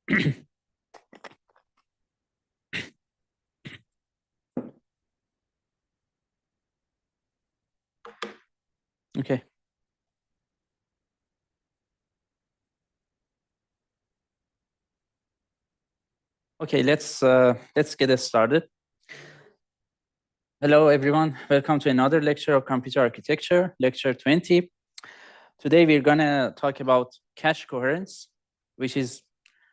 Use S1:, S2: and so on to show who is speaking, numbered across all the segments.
S1: Okay. Okay, let's get it started. Hello, everyone. Welcome to another lecture of computer architecture, lecture 20. Today, we're going to talk about cache coherence, which is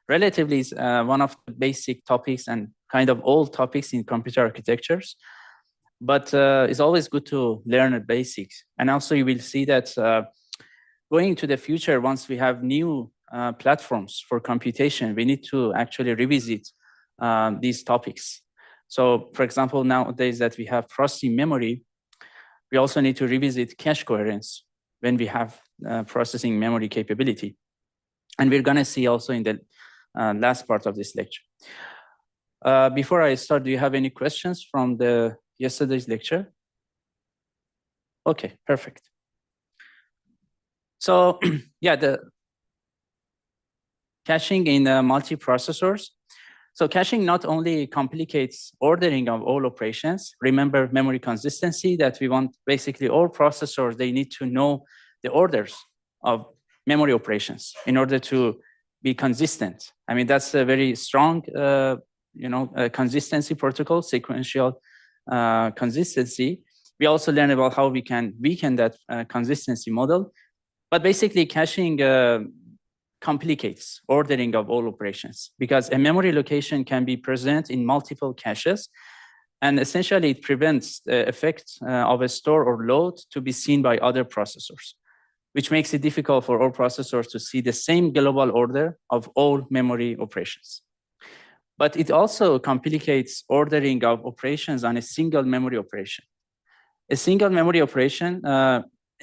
S1: relatively one of the basic topics and kind of old topics in computer architectures. But it's always good to learn the basics. And also, you will see that going to the future, once we have new platforms for computation, we need to actually revisit these topics. So, for example, nowadays that we have processing memory, we also need to revisit cache coherence when we have processing memory capability. And we're going to see also in the last part of this lecture. Before I start, do you have any questions from yesterday's lecture? Okay, perfect. So, yeah, the caching in multiprocessors. So caching not only complicates ordering of all operations. Remember memory consistency, that we want basically all processors, they need to know the orders of memory operations in order to be consistent. I mean, that's a very strong, consistency protocol, sequential consistency. We also learn about how we can weaken that consistency model. But basically, caching complicates ordering of all operations because a memory location can be present in multiple caches, and essentially it prevents the effect of a store or load to be seen by other processors, which makes it difficult for all processors to see the same global order of all memory operations. But it also complicates ordering of operations on a single memory operation. A single memory operation,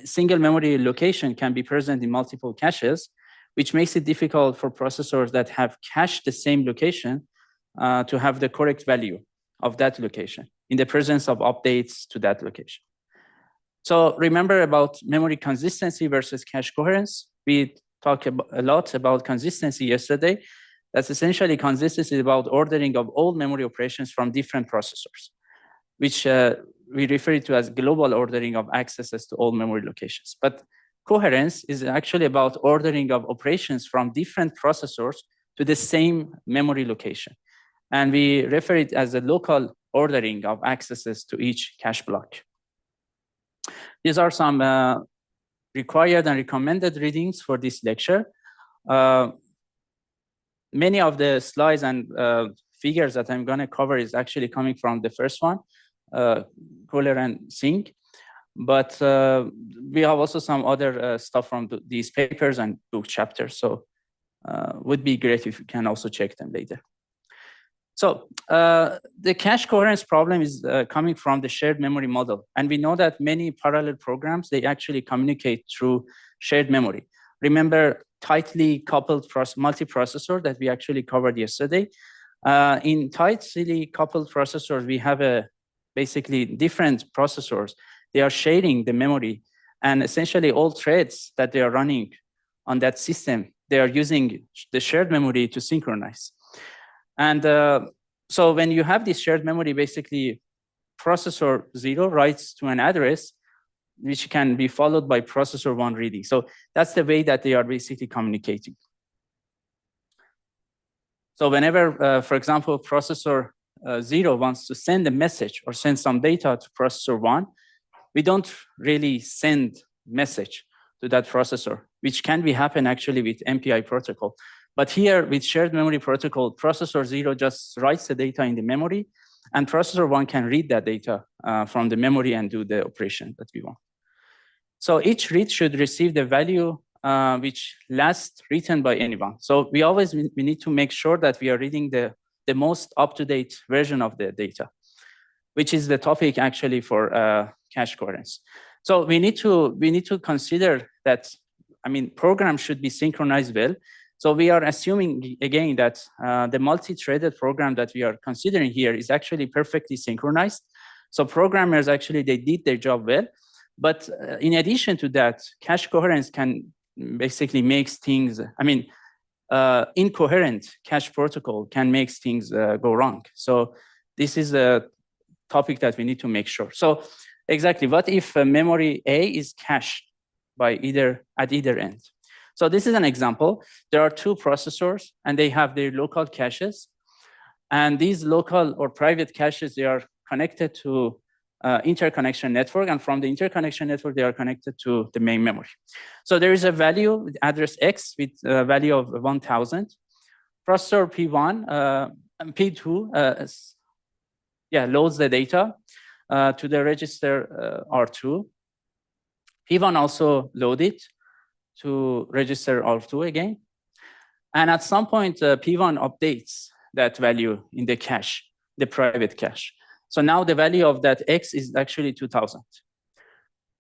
S1: single memory location can be present in multiple caches, which makes it difficult for processors that have cached the same location to have the correct value of that location in the presence of updates to that location. So remember about memory consistency versus cache coherence. We talked a lot about consistency yesterday. That's essentially consistency about ordering of all memory operations from different processors, which we refer to as global ordering of accesses to all memory locations. But coherence is actually about ordering of operations from different processors to the same memory location. And we refer it as a local ordering of accesses to each cache block. These are some required and recommended readings for this lecture. Many of the slides and figures that I'm going to cover is actually coming from the first one, Kohler and Singh. But we have also some other stuff from these papers and book chapters. So would be great if you can also check them later. So the cache coherence problem is coming from the shared memory model. And we know that many parallel programs, they actually communicate through shared memory. Remember tightly coupled multiprocessor that we actually covered yesterday. In tightly coupled processors, we have basically different processors. They are sharing the memory, and essentially all threads that they are running on that system, they are using the shared memory to synchronize. And so when you have this shared memory, basically processor 0 writes to an address, which can be followed by processor 1 reading. So that's the way that they are basically communicating. So whenever, for example, processor 0 wants to send a message or send some data to processor 1, we don't really send message to that processor, which can happen actually with MPI protocol. But here with shared memory protocol, processor 0 just writes the data in the memory, and processor 1 can read that data from the memory and do the operation that we want. So each read should receive the value which last written by anyone. So we need to make sure that we are reading the most up-to-date version of the data, which is the topic actually for cache coherence. So we need to consider that, I mean, programs should be synchronized well. So we are assuming again that the multi-threaded program that we are considering here is actually perfectly synchronized. So programmers actually, they did their job well. But in addition to that, cache coherence can basically make things, I mean, incoherent cache protocol can make things go wrong. So this is a topic that we need to make sure. So exactly, what if memory A is cached by at either end? So this is an example. There are two processors, and they have their local caches. And these local or private caches, they are connected to interconnection network. And from the interconnection network, they are connected to the main memory. So there is a value, address X, with a value of 1,000. Processor P1, P2, loads the data to the register R2. P1 also load it to register R2 again. And at some point, P1 updates that value in the cache, the private cache. So now the value of that X is actually 2,000.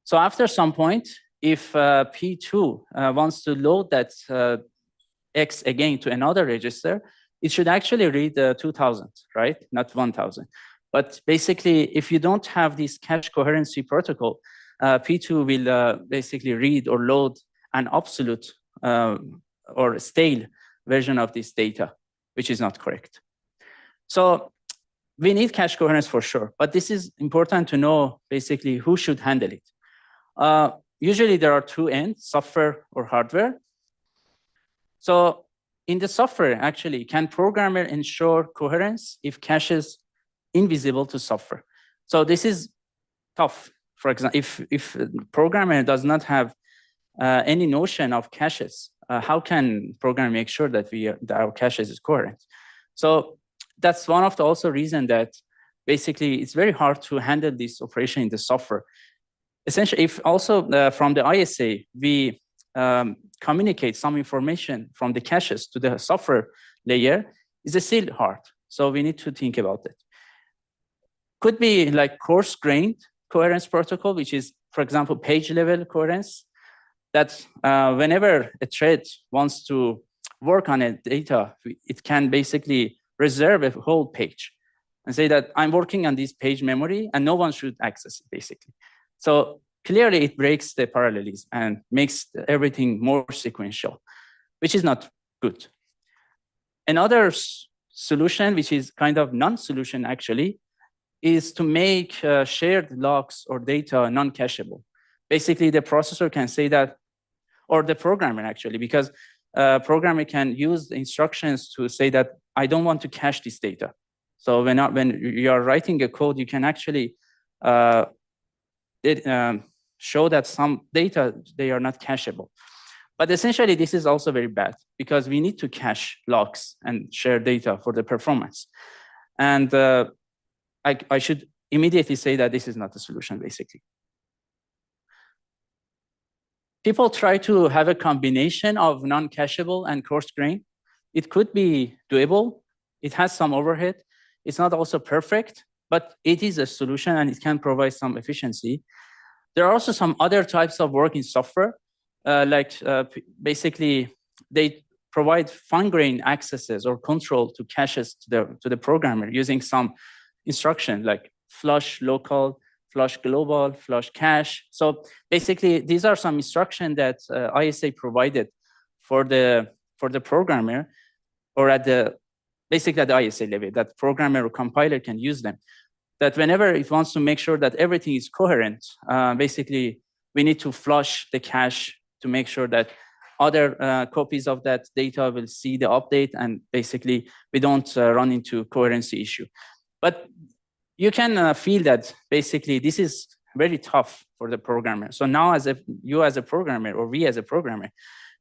S1: So after some point, if P2 wants to load that X again to another register, it should actually read 2,000, right? Not 1,000. But basically, if you don't have this cache coherency protocol, P2 will basically read or load an absolute or stale version of this data, which is not correct. So we need cache coherence for sure, but this is important to know basically who should handle it. Usually there are two ends, software or hardware. So in the software, actually, can programmer ensure coherence if cache is invisible to software? So this is tough. For example, if programmer does not have any notion of caches, how can programmer make sure that our caches is coherent? So that's one of the also reason that basically it's very hard to handle this operation in the software. Essentially, if also from the ISA, we communicate some information from the caches to the software layer, is still hard. So we need to think about it. Could be like coarse-grained coherence protocol, which is, for example, page-level coherence, that whenever a thread wants to work on a data, it can basically reserve a whole page and say that I'm working on this page memory and no one should access it, basically. So clearly it breaks the parallelism and makes everything more sequential, which is not good. Another solution, which is kind of non-solution actually, is to make shared logs or data non-cacheable. Basically, the processor can say that, or the programmer actually, because programmer can use the instructions to say that I don't want to cache this data. So when you are writing a code, you can actually show that some data, they are not cacheable. But essentially, this is also very bad because we need to cache logs and share data for the performance. And I should immediately say that this is not the solution, basically. People try to have a combination of non-cacheable and coarse-grained. It could be doable. It has some overhead. It's not also perfect, but it is a solution and it can provide some efficiency. There are also some other types of work in software, basically they provide fine-grained accesses or control to caches to the programmer using some instruction like flush local, flush global, flush cache. So basically, these are some instructions that ISA provided for the programmer, or at the ISA level, that programmer or compiler can use them. That whenever it wants to make sure that everything is coherent, basically we need to flush the cache to make sure that other copies of that data will see the update, and basically we don't run into coherency issue. But you can feel that basically this is very tough for the programmer. So now you as a programmer, or we as a programmer,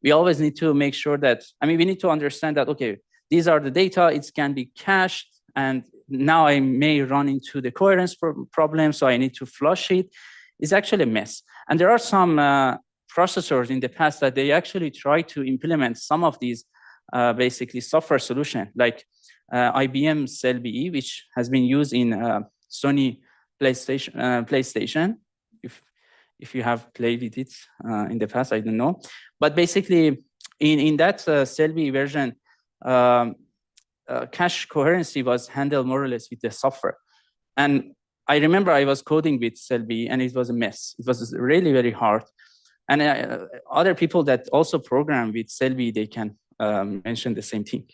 S1: we always need to make sure that, we need to understand that, okay, these are the data, it can be cached, and now I may run into the coherence problem, so I need to flush it. It's actually a mess. And there are some processors in the past that they actually try to implement some of these basically software solution, like IBM CellBE, which has been used in Sony PlayStation. If you have played with it in the past, I don't know. But basically, in that CellBE version, cache coherency was handled more or less with the software. And I remember I was coding with CellBE, and it was a mess. It was really very hard. And other people that also program with CellBE, they can mention the same thing.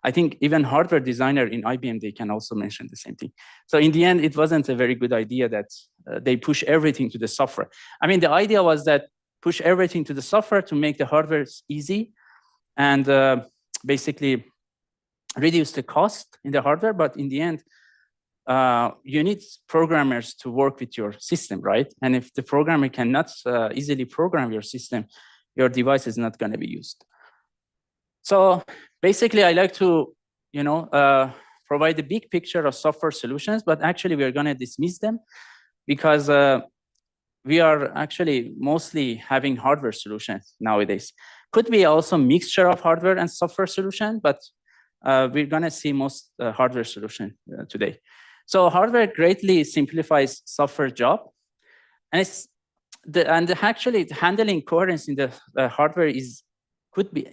S1: I think even hardware designer in IBM, they can also mention the same thing. So in the end, it wasn't a very good idea that they push everything to the software. I mean, the idea was that push everything to the software to make the hardware easy and basically reduce the cost in the hardware. But in the end, you need programmers to work with your system, right? And if the programmer cannot easily program your system, your device is not going to be used. So basically, I like to, provide the big picture of software solutions, but actually we are going to dismiss them because we are actually mostly having hardware solutions nowadays. Could be also mixture of hardware and software solution, but we're going to see most hardware solution today. So hardware greatly simplifies software job, and actually handling coherence in the hardware is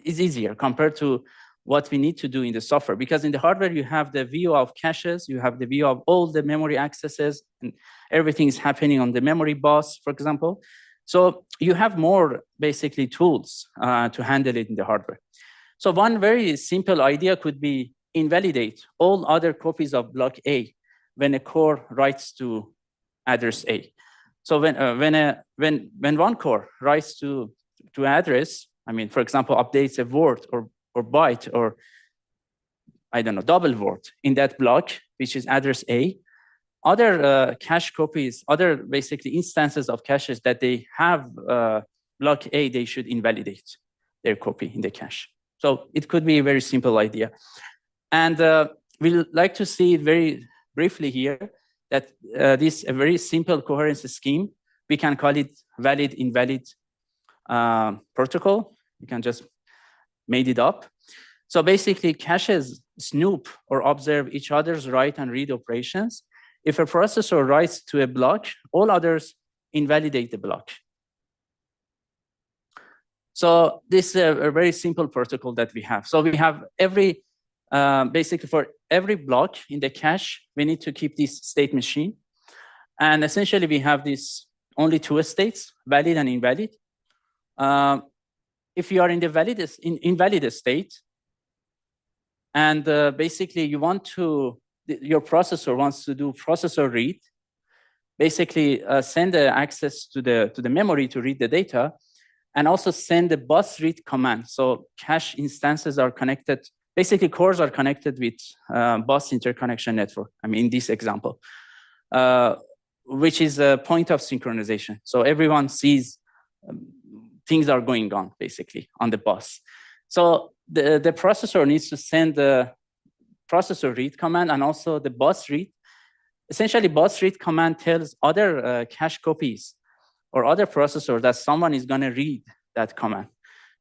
S1: easier compared to what we need to do in the software, because in the hardware you have the view of caches, you have the view of all the memory accesses, and everything is happening on the memory bus, for example. So you have more basically tools to handle it in the hardware. So one very simple idea could be invalidate all other copies of block A when a core writes to address A. So when one core writes to address, I mean, for example, updates a word or byte or I don't know, double word in that block, which is address A, other cache copies, other basically instances of caches that they have block A, they should invalidate their copy in the cache. So it could be a very simple idea. And we'd like to see it very briefly here that this a very simple coherence scheme, we can call it valid invalid protocol. You can just made it up. So basically caches snoop or observe each other's write and read operations. If a processor writes to a block, all others invalidate the block. So this is a very simple protocol that we have. So we have every, basically for every block in the cache, we need to keep this state machine. And essentially we have this only two states, valid and invalid. If you are in the invalid state, and basically you want to, your processor wants to do processor read, basically send the access to the memory to read the data, and also send the bus read command. So cache instances are connected, basically cores are connected with bus interconnection network. I mean, in this example, which is a point of synchronization. So everyone sees things are going on basically on the bus. So the processor needs to send the processor read command and also the bus read. Essentially, bus read command tells other cache copies or other processor that someone is going to read that command.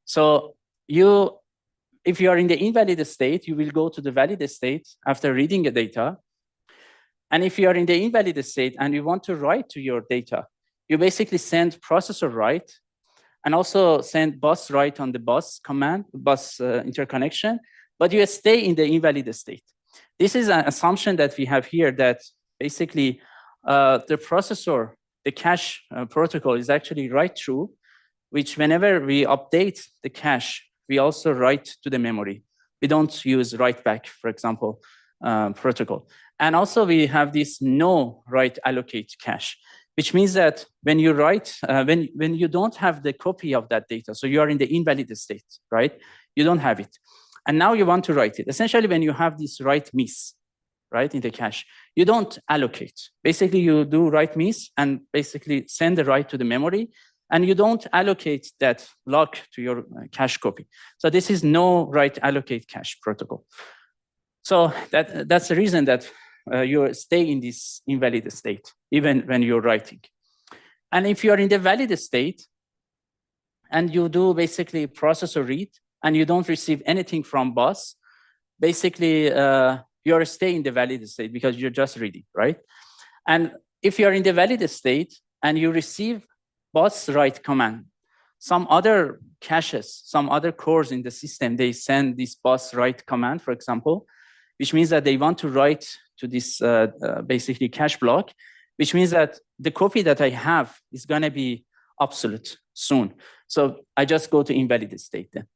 S1: So if you are in the invalid state, you will go to the valid state after reading the data. And if you are in the invalid state and you want to write to your data, you basically send processor write and also send bus write on the bus command, bus interconnection, but you stay in the invalid state. This is an assumption that we have here that basically the processor, the cache protocol is actually write through, which whenever we update the cache, we also write to the memory. We don't use write back, for example, protocol. And also we have this no write allocate cache, which means that when you write, when you don't have the copy of that data, so you are in the invalid state, right? You don't have it. And now you want to write it. Essentially, when you have this write miss, right, in the cache, you don't allocate. Basically, you do write miss and basically send the write to the memory, and you don't allocate that block to your cache copy. So this is no write allocate cache protocol. So that's the reason that you stay in this invalid state, even when you're writing. And if you're in the valid state and you do basically processor read and you don't receive anything from bus, basically you're staying in the valid state because you're just reading, right? And if you're in the valid state and you receive bus write command, some other caches, some other cores in the system, they send this bus write command, for example, which means that they want to write to this basically cache block, which means that the copy that I have is going to be obsolete soon. So I just go to invalid state then.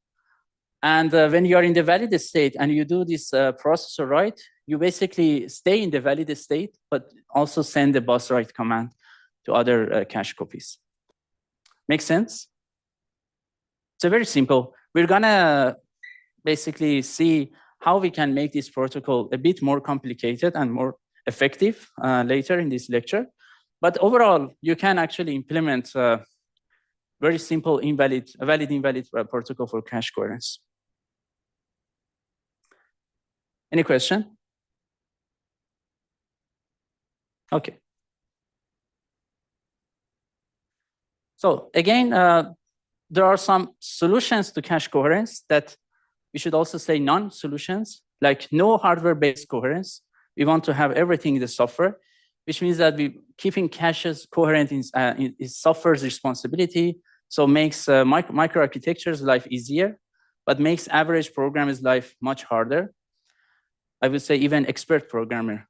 S1: And when you are in the valid state and you do this processor write, you basically stay in the valid state, but also send the bus write command to other cache copies. Make sense? So very simple. We're gonna basically see how we can make this protocol a bit more complicated and more effective later in this lecture. But overall, you can actually implement very simple valid-invalid protocol for cache coherence. Any question? Okay. So again, there are some solutions to cache coherence that we should also say non-solutions, like no hardware-based coherence. We want to have everything in the software, which means that keeping caches coherent is software's responsibility. So makes microarchitectures life easier, but makes average programmer's life much harder. I would say even expert programmer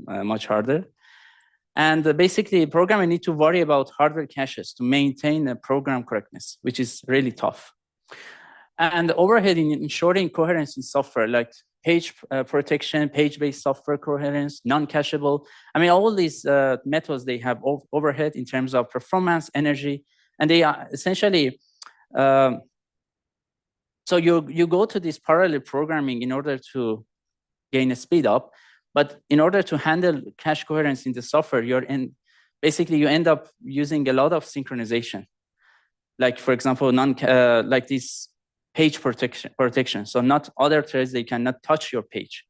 S1: much harder. And basically, programmer need to worry about hardware caches to maintain program correctness, which is really tough. And overhead in ensuring coherence in software, like page protection, page-based software coherence, non-cacheable. I mean, all these methods, they have overhead in terms of performance, energy, and they are essentially, so you go to this parallel programming in order to gain a speed up, but in order to handle cache coherence in the software, basically you end up using a lot of synchronization. Like for example, like this page protection. So not other threads, they cannot touch your page.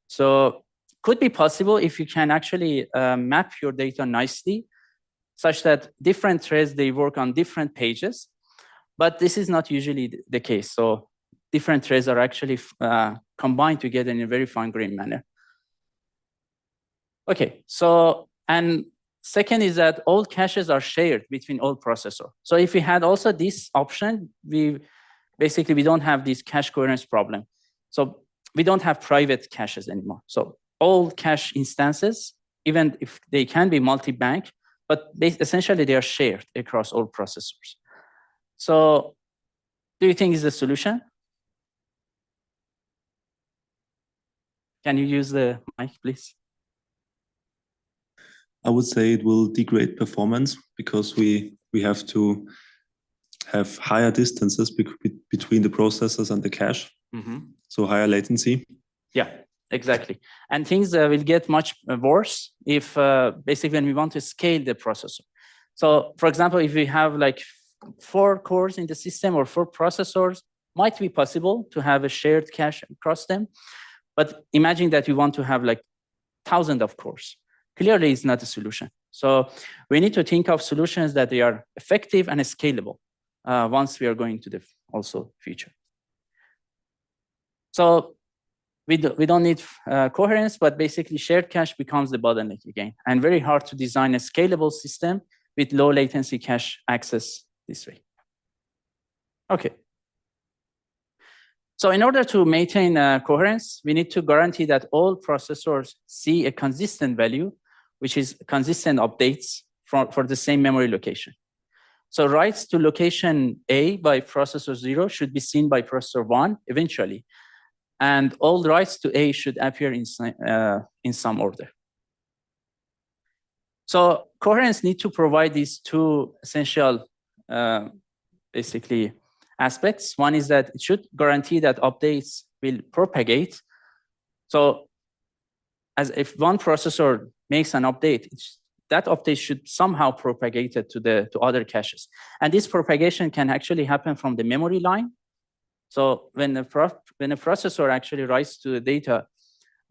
S1: So could be possible if you can actually map your data nicely, such that different threads, they work on different pages, but this is not usually the case. So different threads are actually combined together in a very fine-grained manner. Okay, so, and second is that all caches are shared between all processors. So if we had also this option, we don't have this cache coherence problem. So we don't have private caches anymore. So all cache instances, even if they can be multi-bank, but essentially they are shared across all processors. So do you think is the solution? Can you use the mic, please?
S2: I would say it will degrade performance because we have to have higher distances between the processors and the cache. Mm-hmm. So higher latency.
S1: Yeah, exactly. And things will get much worse if basically when we want to scale the processor. So for example, if we have like 4 cores in the system or 4 processors, might be possible to have a shared cache across them. But imagine that you want to have like thousands of cores. Clearly, it's not a solution. So we need to think of solutions that they are effective and scalable once we are going to the also future. So we don't need coherence, but basically shared cache becomes the bottleneck again, and very hard to design a scalable system with low latency cache access this way. Okay. So in order to maintain coherence, we need to guarantee that all processors see a consistent value, which is consistent updates for the same memory location. So writes to location A by processor 0 should be seen by processor 1 eventually. And all writes to A should appear in some order. So coherence needs to provide these 2 essential, basically, aspects. One is that it should guarantee that updates will propagate. So as if one processor makes an update, that update should somehow propagate it to other caches. And this propagation can actually happen from the memory line. So when a processor actually writes to the data,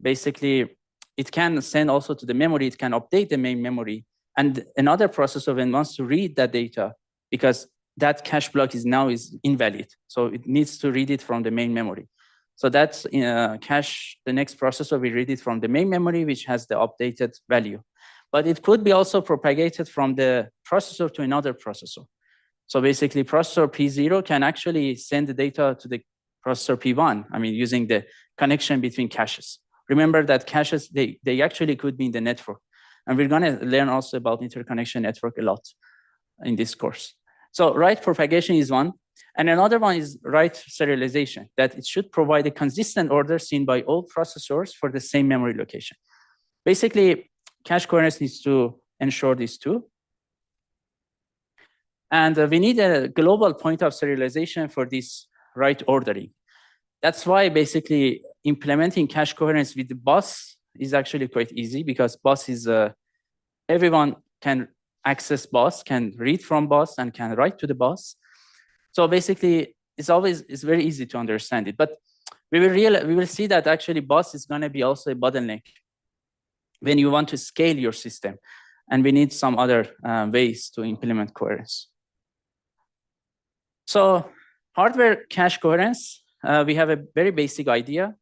S1: basically it can send also to the memory, it can update the main memory. And another processor when wants to read that data, because that cache block is invalid. So it needs to read it from the main memory. So that's cache, the next processor will read it from the main memory, which has the updated value. But it could be also propagated from the processor to another processor. So basically processor P0 can actually send the data to the processor P1, I mean, using the connection between caches. Remember that caches, they actually could be in the network. And we're gonna learn also about interconnection network a lot in this course. So write propagation is one. And another one is write serialization, that it should provide a consistent order seen by all processors for the same memory location. Basically, cache coherence needs to ensure these two. And we need a global point of serialization for this write ordering. That's why basically implementing cache coherence with the bus is actually quite easy, because bus is, everyone can access bus, can read from bus, and can write to the bus. So basically, it's very easy to understand it. But we will see that actually bus is going to be also a bottleneck when you want to scale your system. And we need some other ways to implement coherence. So hardware cache coherence, we have a very basic idea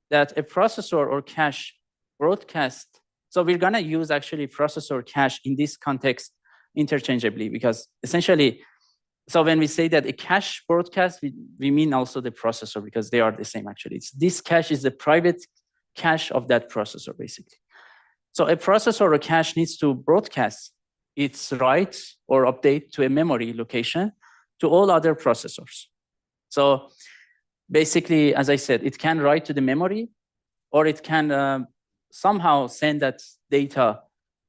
S1: that a processor or cache broadcast. So we're going to use actually processor cache in this context interchangeably, because essentially, so when we say that a cache broadcast, we mean also the processor, because they are the same actually. This cache is the private cache of that processor, basically. So a processor or cache needs to broadcast its write or update to a memory location to all other processors. So basically, as I said, it can write to the memory, or it can somehow send that data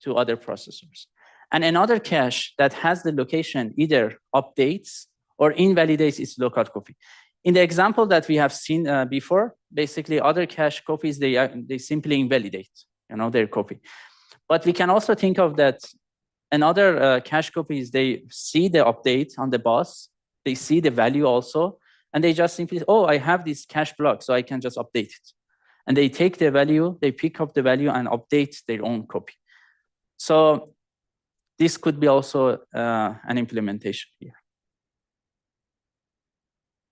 S1: to other processors. And another cache that has the location either updates or invalidates its local copy. In the example that we have seen before, basically other cache copies, they simply invalidate, their copy. But we can also think of that another cache copies, they see the update on the bus, they see the value also, and they just simply, oh, I have this cache block, so I can just update it. And they take the value, they pick up the value and update their own copy. So this could be also an implementation here.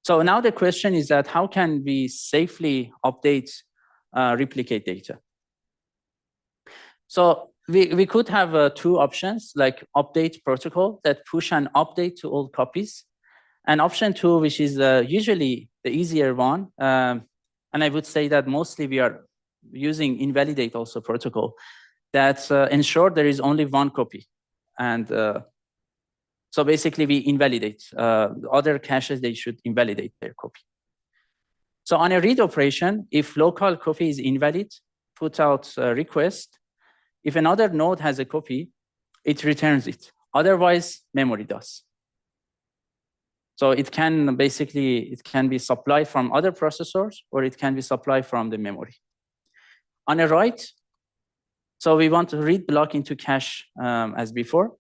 S1: So now the question is that how can we safely update, replicate data? So we could have two options, like update protocol that push an update to all copies, and option two, which is usually the easier one. And I would say that mostly we are using invalidate also protocol that ensure there is only one copy. And so basically we invalidate other caches, they should invalidate their copy. So on a read operation, if local copy is invalid, put out a request. If another node has a copy, it returns it. Otherwise, memory does. So it can be supplied from other processors, or it can be supplied from the memory. On a write, so we want to read block into cache as before.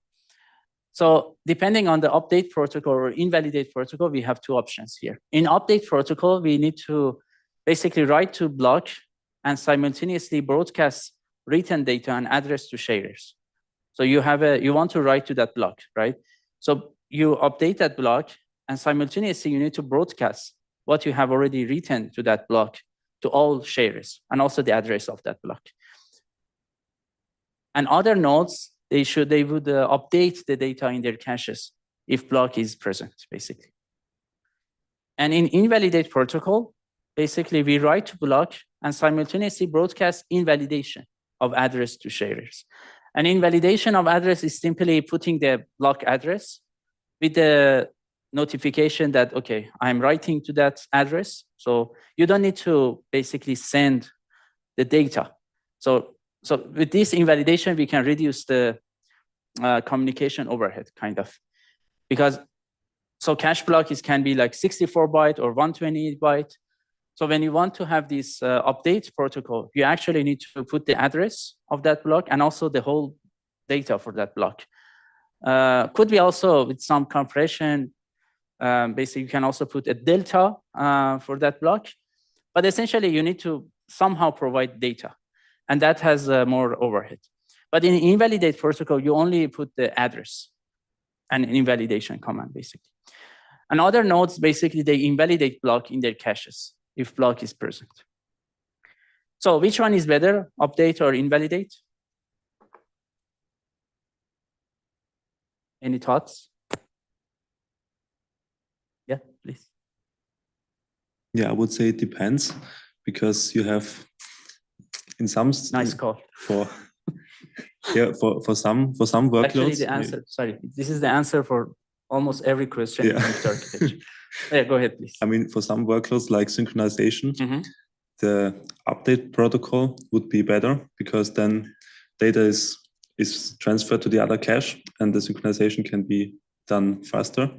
S1: So depending on the update protocol or invalidate protocol, we have two options here. In update protocol, we need to basically write to block and simultaneously broadcast written data and address to sharers. So you want to write to that block, right? So you update that block, and simultaneously you need to broadcast what you have already written to that block to all sharers, and also the address of that block. And other nodes, they would update the data in their caches if block is present, basically. And in invalidate protocol, basically we write to block and simultaneously broadcast invalidation of address to sharers. And invalidation of address is simply putting the block address with the notification that, okay, I'm writing to that address. So you don't need to basically send the data. So with this invalidation, we can reduce the communication overhead, kind of. Because, so cache block can be like 64 byte or 128 byte. So when you want to have this update protocol, you actually need to put the address of that block and also the whole data for that block. Could be also with some compression. Basically, you can also put a delta for that block. But essentially, you need to somehow provide data. And that has more overhead. But in invalidate protocol, you only put the address and an invalidation command, basically. And other nodes, basically, they invalidate block in their caches if block is present. So which one is better, update or invalidate? Any thoughts? Yeah, please.
S2: Yeah, I would say it depends, because you have in some
S1: nice call
S2: for some workloads.
S1: Actually, the answer. Sorry, this is the answer for almost every question in computer architecture. Yeah, go ahead, please.
S2: I mean, for some workloads like synchronization, the update protocol would be better because then data is transferred to the other cache and the synchronization can be done faster.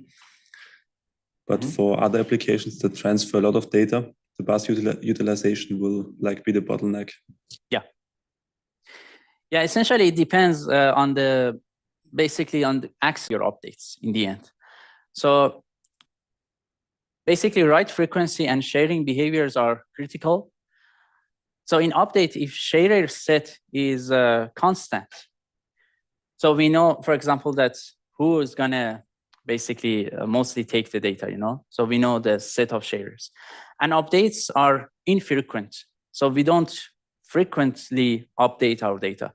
S2: But for other applications that transfer a lot of data, the bus utilization will be the bottleneck. Yeah.
S1: Yeah, essentially it depends on basically on the access your updates in the end. So basically write frequency and sharing behaviors are critical. So in update, if sharer set is constant, so we know, for example, that who is gonna basically mostly take the data, So we know the set of sharers. And updates are infrequent. So we don't frequently update our data.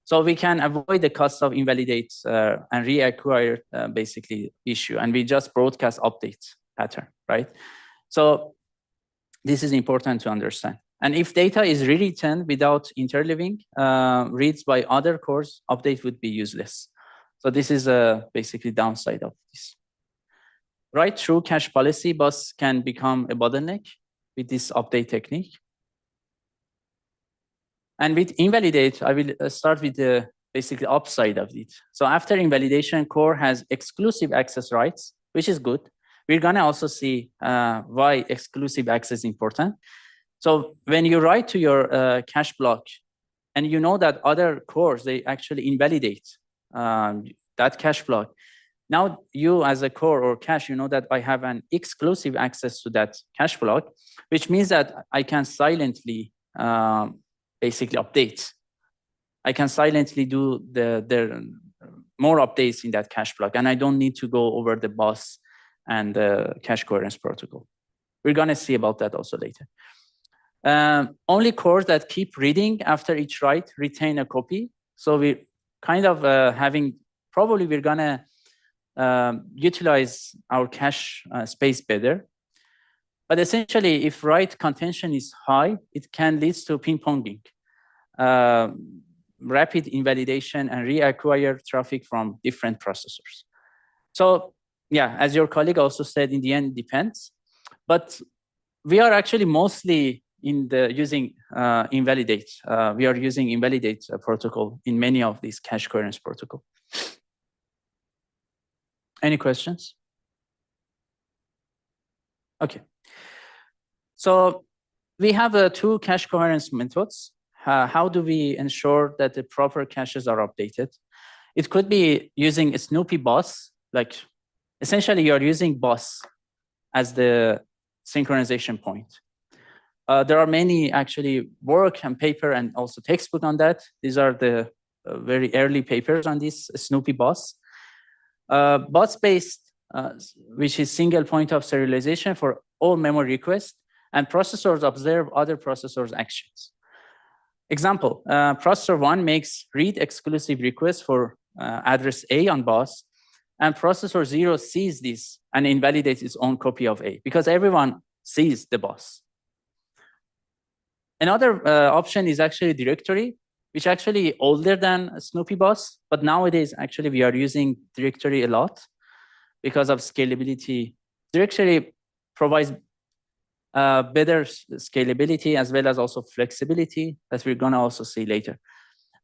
S1: So we can avoid the cost of invalidate and reacquire basically issue. And we just broadcast updates pattern, right? So this is important to understand. And if data is rewritten without interleaving reads by other cores, update would be useless. So this is basically downside of this. Right through cache policy bus can become a bottleneck with this update technique. And with invalidate, I will start with the basically upside of it. So after invalidation, core has exclusive access rights, which is good. We're gonna also see why exclusive access is important. So when you write to your cache block, and you know that other cores, they actually invalidate that cache block. Now you as a core or cache, you know that I have an exclusive access to that cache block, which means that I can silently basically update. I can silently do the more updates in that cache block, and I don't need to go over the bus and the cache coherence protocol. We're gonna see about that also later. Only cores that keep reading after each write retain a copy. So we're kind of probably we're gonna utilize our cache space better. But essentially, if write contention is high, it can lead to ping-ponging, rapid invalidation, and reacquire traffic from different processors. So yeah, as your colleague also said, in the end, it depends. But we are actually mostly using invalidate. We are using invalidate protocol in many of these cache coherence protocol. Any questions? Okay. So we have two cache coherence methods. How do we ensure that the proper caches are updated? It could be using a Snoopy bus, like essentially you're using bus as the synchronization point. There are many actually work and paper and also textbook on that. These are the very early papers on this Snoopy bus. Bus-based, which is single point of serialization for all memory requests, and processors observe other processors' actions. Example, processor 1 makes read exclusive requests for address A on bus, and processor 0 sees this and invalidates its own copy of A, because everyone sees the bus. Another option is actually directory, which actually older than Snoopy bus, but nowadays actually we are using directory a lot because of scalability. Directory provides better scalability as well as also flexibility that we're gonna also see later.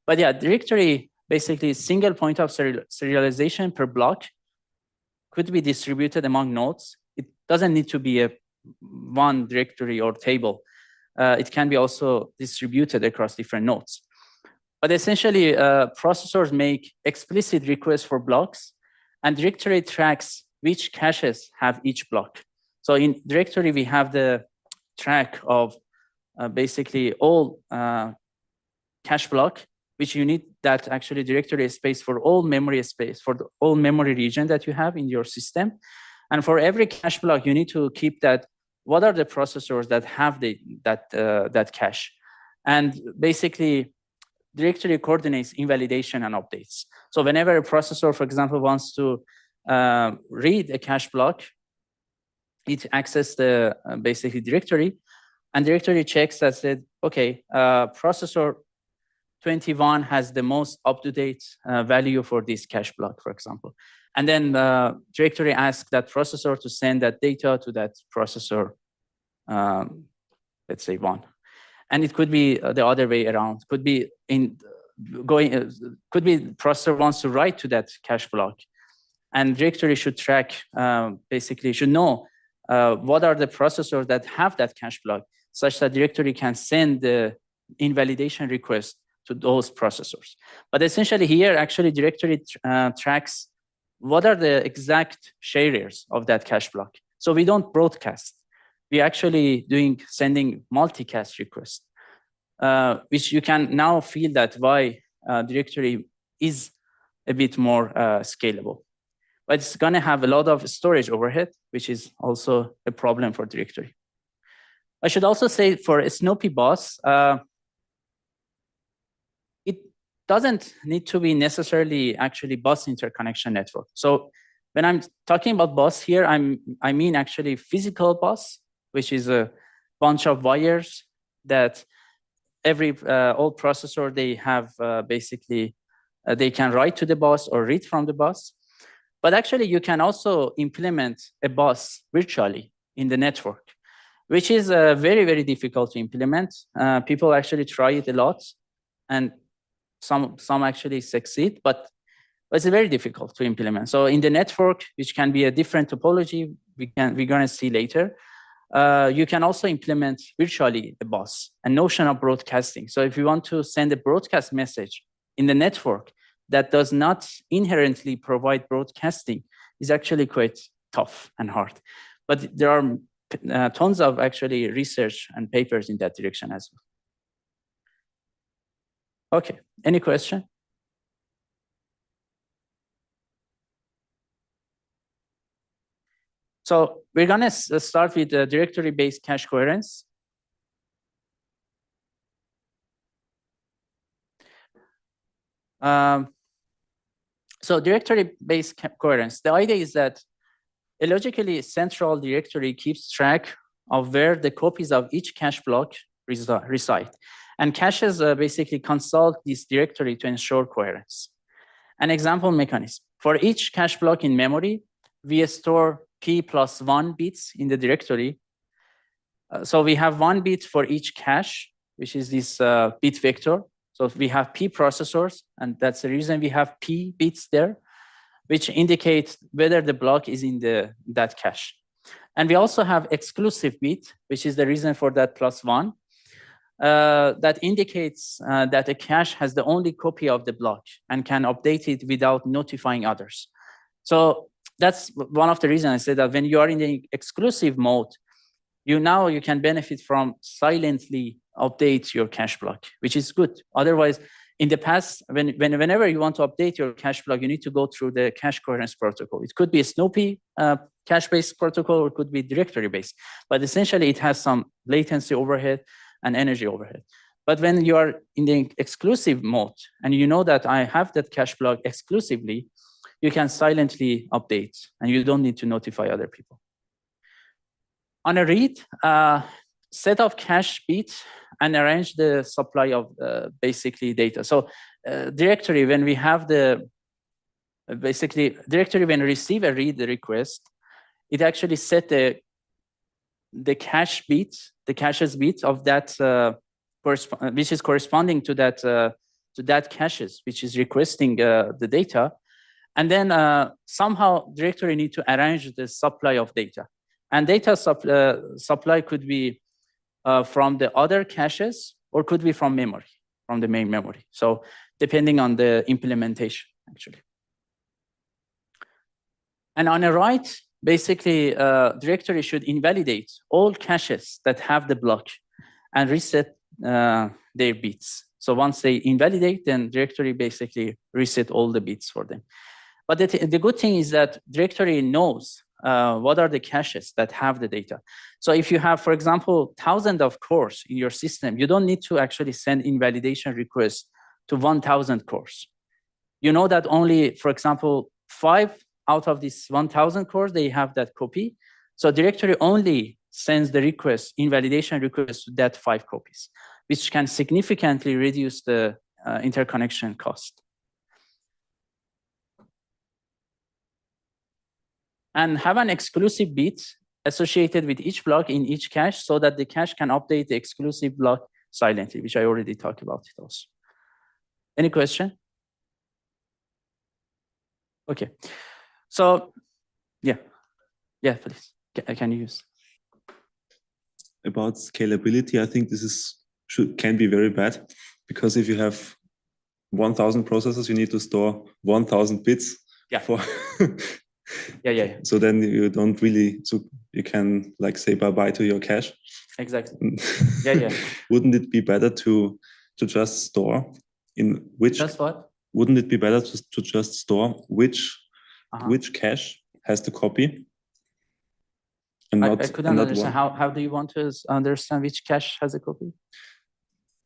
S1: But yeah, directory basically single point of serialization per block could be distributed among nodes. It doesn't need to be a one directory or table. It can be also distributed across different nodes. But essentially, processors make explicit requests for blocks, and directory tracks which caches have each block. So in directory, we have the track of basically all cache block, which you need that actually directory space for all memory space, for the all memory region that you have in your system. And for every cache block, you need to keep that. What are the processors that have that cache? And basically, directory coordinates invalidation and updates. So whenever a processor, for example, wants to read a cache block, it accesses the basically directory, and directory checks that said, okay, processor 21 has the most up-to-date value for this cache block, for example. And then directory asks that processor to send that data to that processor, let's say 1. And it could be the other way around. Could be could be processor wants to write to that cache block, and directory should track, basically should know what are the processors that have that cache block, such that directory can send the invalidation request to those processors. But essentially here, actually directory tracks what are the exact sharers of that cache block. So we don't broadcast. We're actually sending multicast requests, which you can now feel that why directory is a bit more scalable. But it's going to have a lot of storage overhead, which is also a problem for directory. I should also say for a Snoopy bus, it doesn't need to be necessarily actually bus interconnection network. So when I'm talking about bus here, I mean actually physical bus, which is a bunch of wires that every old processor, they have basically, they can write to the bus or read from the bus. But actually, you can also implement a bus virtually in the network, which is very, very difficult to implement. People actually try it a lot, and some actually succeed, but it's very difficult to implement. So in the network, which can be a different topology, we're going to see later, you can also implement virtually a bus, a notion of broadcasting. So if you want to send a broadcast message in the network that does not inherently provide broadcasting, is actually quite tough and hard. But there are tons of actually research and papers in that direction as well. Okay, any question? So we're going to start with directory-based cache coherence. So directory-based coherence, the idea is that a logically central directory keeps track of where the copies of each cache block reside. And caches basically consult this directory to ensure coherence. An example mechanism. For each cache block in memory, we store p+1 bits in the directory. So we have 1 bit for each cache, which is this bit vector. So we have p processors, and that's the reason we have p bits there, which indicates whether the block is in that cache. And we also have exclusive bit, which is the reason for that +1, that indicates that a cache has the only copy of the block and can update it without notifying others. So that's one of the reasons I said that when you are in the exclusive mode, you can benefit from silently update your cache block, which is good. Otherwise, in the past, whenever you want to update your cache block, you need to go through the cache coherence protocol. It could be a Snoopy cache-based protocol, or it could be directory-based. But essentially, it has some latency overhead and energy overhead. But when you are in the exclusive mode, and you know that I have that cache block exclusively, you can silently update, and you don't need to notify other people. On a read, set of cache bits and arrange the supply of basically data. So directory, when we have directory, when we receive a read request, it actually set the cache bits, the caches bit of that, which is corresponding to that caches, which is requesting the data. And then somehow directory need to arrange the supply of data. And data supply could be from the other caches, or could be from memory, from the main memory. So depending on the implementation, actually. And on the right, basically, directory should invalidate all caches that have the block and reset their bits. So once they invalidate, then directory basically reset all the bits for them. But the good thing is that directory knows what are the caches that have the data. So if you have, for example, thousands of cores in your system, you don't need to actually send invalidation requests to 1,000 cores. You know that only, for example, 5 out of these 1,000 cores, they have that copy. So directory only sends the request, invalidation request to that 5 copies, which can significantly reduce the interconnection cost. And have an exclusive bit associated with each block in each cache so that the cache can update the exclusive block silently, which I already talked about it also. Any question? Okay. So, yeah, please. Can you use?
S2: About scalability, I think this can be very bad, because if you have 1,000 processors, you need to store 1,000 bits.
S1: Yeah.
S2: For
S1: yeah.
S2: So then you don't really, so you can like say bye-bye to your cache.
S1: Exactly. Yeah.
S2: Wouldn't it be better to just store in which?
S1: Just what?
S2: Wouldn't it be better to just store which cache has the copy? And not,
S1: I couldn't understand. How do you want to understand which cache has a copy?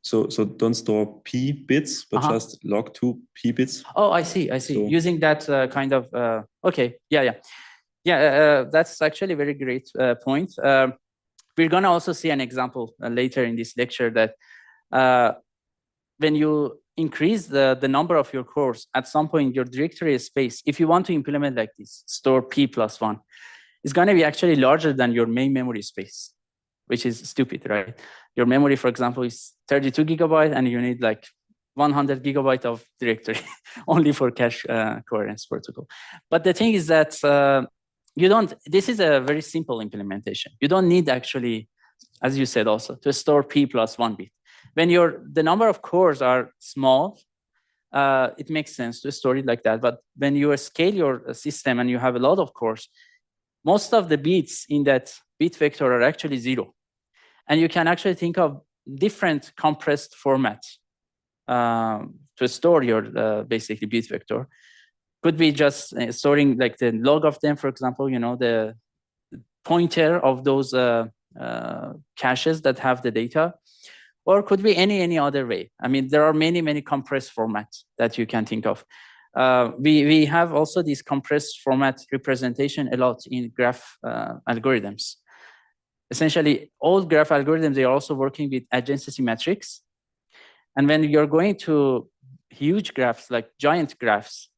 S2: So don't store p bits, but just log 2 p bits.
S1: Oh, I see. So, using that kind of okay, yeah. That's actually a very great point. We're gonna also see an example later in this lecture that when you increase the number of your cores, at some point your directory space, if you want to implement like this, store p+1, it's going to be actually larger than your main memory space, which is stupid, right? Your memory, for example, is 32 gigabyte, and you need like 100 gigabyte of directory only for cache coherence protocol. But the thing is that this is a very simple implementation. You don't need actually, as you said also, to store p+1 bit. When the number of cores are small, it makes sense to store it like that. But when you scale your system and you have a lot of cores, most of the bits in that bit vector are actually 0. And you can actually think of different compressed formats to store your basically bit vector. Could be just storing like the log of them, for example, the pointer of those caches that have the data, or could be any other way. I mean, there are many compressed formats that you can think of. We have also this compressed format representation a lot in graph algorithms. Essentially, all graph algorithms, they are also working with adjacency matrix. And when you're going to huge graphs, like giant graphs,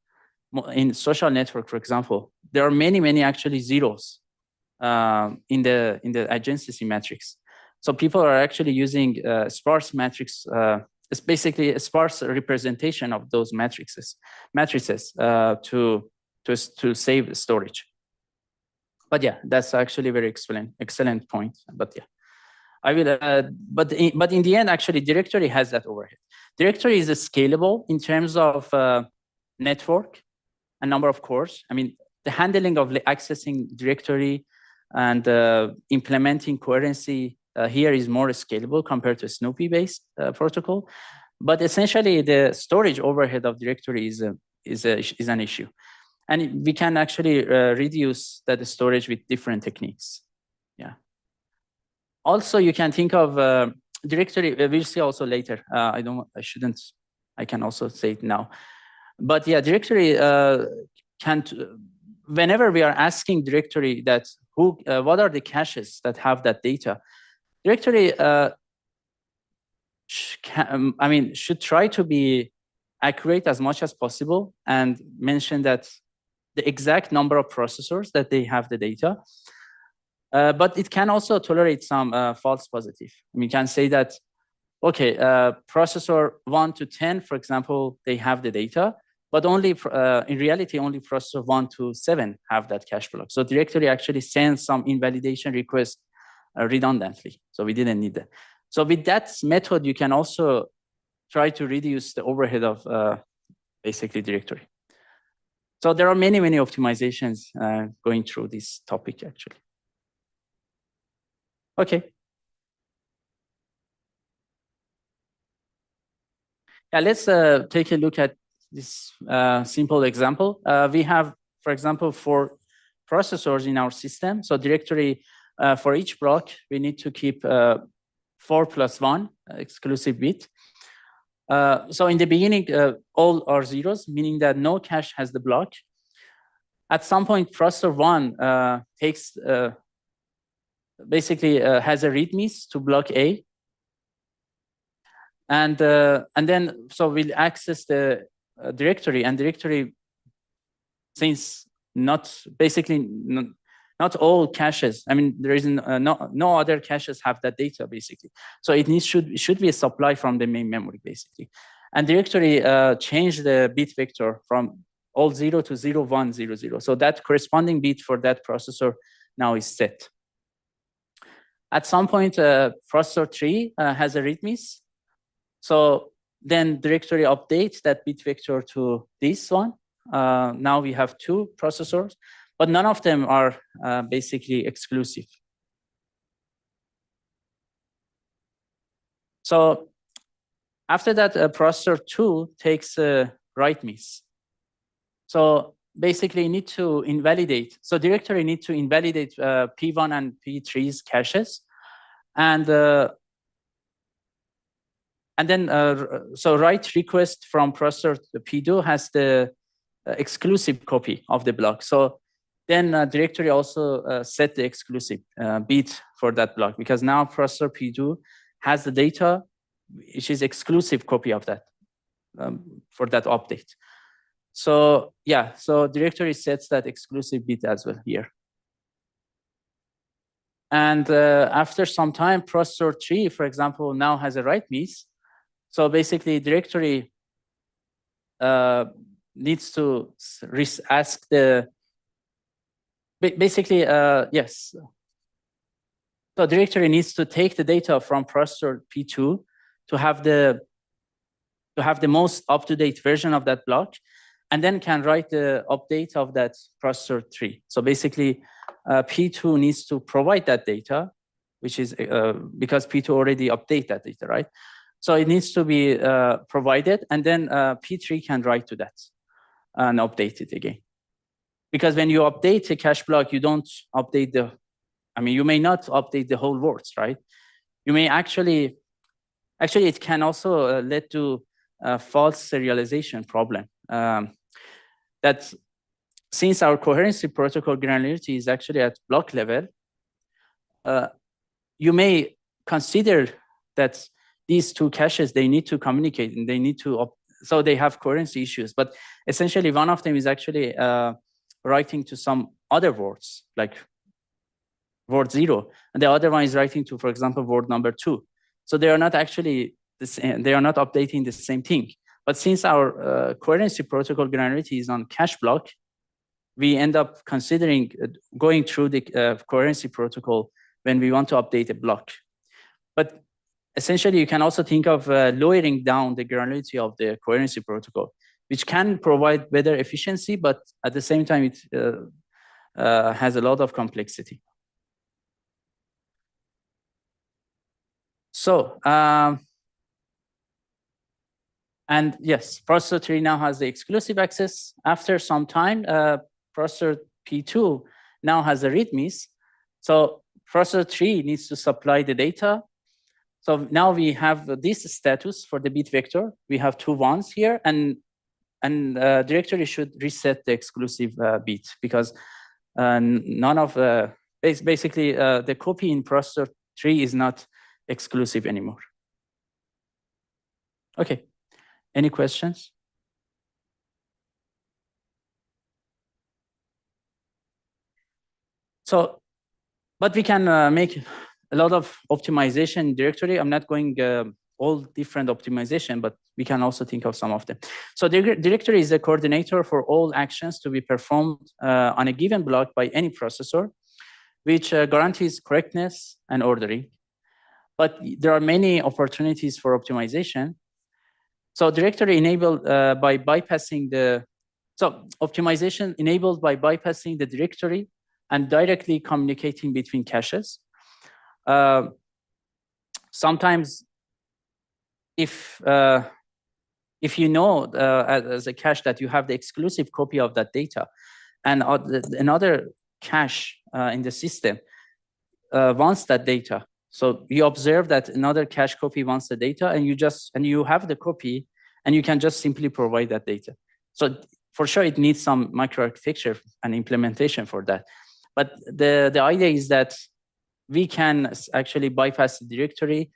S1: in social network, for example, there are many actually zeros in the adjacency matrix. So people are actually using sparse matrix. It's basically a sparse representation of those matrices to save storage. But yeah, that's actually a very excellent point. But yeah, I will. But in the end, actually, directory has that overhead. Directory is scalable in terms of network and number of cores. I mean, the handling of accessing directory and implementing coherency here is more scalable compared to Snoopy-based protocol. But essentially, the storage overhead of directory is an issue. And we can actually reduce that storage with different techniques. Yeah. Also, you can think of directory. We'll see also later. I can also say it now. But yeah, directory whenever we are asking directory that what are the caches that have that data, directory should try to be accurate as much as possible and mention that the exact number of processors that they have the data. But it can also tolerate some false positive. We can say that, okay, processor 1 to 10, for example, they have the data, but only in reality, only processor 1 to 7 have that cache block. So directory actually sends some invalidation request redundantly. So we didn't need that. So with that method, you can also try to reduce the overhead of basically directory. So there are many optimizations going through this topic, actually. Okay. Yeah, let's take a look at this simple example. We have, for example, 4 processors in our system. So directory for each block, we need to keep 4 + 1 exclusive bit. So in the beginning, all are zeros, meaning that no cache has the block. At some point, processor 1 takes basically has a readmes to block A. And then, so we'll access the directory, and directory, since basically not all caches, I mean, there isn't no other caches have that data basically. So it should be a supply from the main memory basically. And directory change the bit vector from all 0 to 0, 1, 0, 0. So that corresponding bit for that processor now is set. At some point, processor 3 has a read miss. So then directory updates that bit vector to this one. Now we have 2 processors, but none of them are basically exclusive. So after that, processor 2 takes a write miss. So basically, you need to invalidate. So directory need to invalidate P1 and P3's caches, and then so write request from processor P2 has the exclusive copy of the block. So then directory also set the exclusive bit for that block, because now processor P2 has the data which is exclusive copy of that for that update. So yeah, so directory sets that exclusive bit as well here. And after some time, processor 3, for example, now has a write miss. So basically, directory needs to ask the basically yes. So directory needs to take the data from processor P2 to have the most up-to-date version of that block, and then can write the update of that processor 3. So basically, P2 needs to provide that data, which is because P2 already update that data, right? So it needs to be provided, and then P3 can write to that and update it again. Because when you update a cache block, you don't update you may not update the whole words, right? You may actually it can also lead to a false serialization problem. That since our coherency protocol granularity is actually at block level, you may consider that these 2 caches, they need to communicate and they need to, so they have coherency issues. But essentially, one of them is actually writing to some other words, like word 0, and the other one is writing to, for example, word number 2. So they are not actually the same, they are not updating the same thing. But since our coherency protocol granularity is on cache block, we end up considering going through the coherency protocol when we want to update a block. But essentially, you can also think of lowering down the granularity of the coherency protocol, which can provide better efficiency, but at the same time, it has a lot of complexity. So, and yes, processor 3 now has the exclusive access. After some time, processor P2 now has a read miss. So processor 3 needs to supply the data. So now we have this status for the bit vector. We have 2 1s here, and directory should reset the exclusive bit, because none of basically the copy in processor 3 is not exclusive anymore. Okay, any questions? So, but we can make a lot of optimization directory. I'm not going all different optimization, but we can also think of some of them. So the directory is a coordinator for all actions to be performed on a given block by any processor, which guarantees correctness and ordering. But there are many opportunities for optimization. So directory enabled by bypassing optimization enabled by bypassing the directory and directly communicating between caches. Sometimes, if you know as a cache that you have the exclusive copy of that data, and another cache in the system wants that data, so you observe that another cache copy wants the data, and you have the copy, and you can just simply provide that data. So for sure, it needs some microarchitecture and implementation for that. But the idea is that we can actually bypass the directory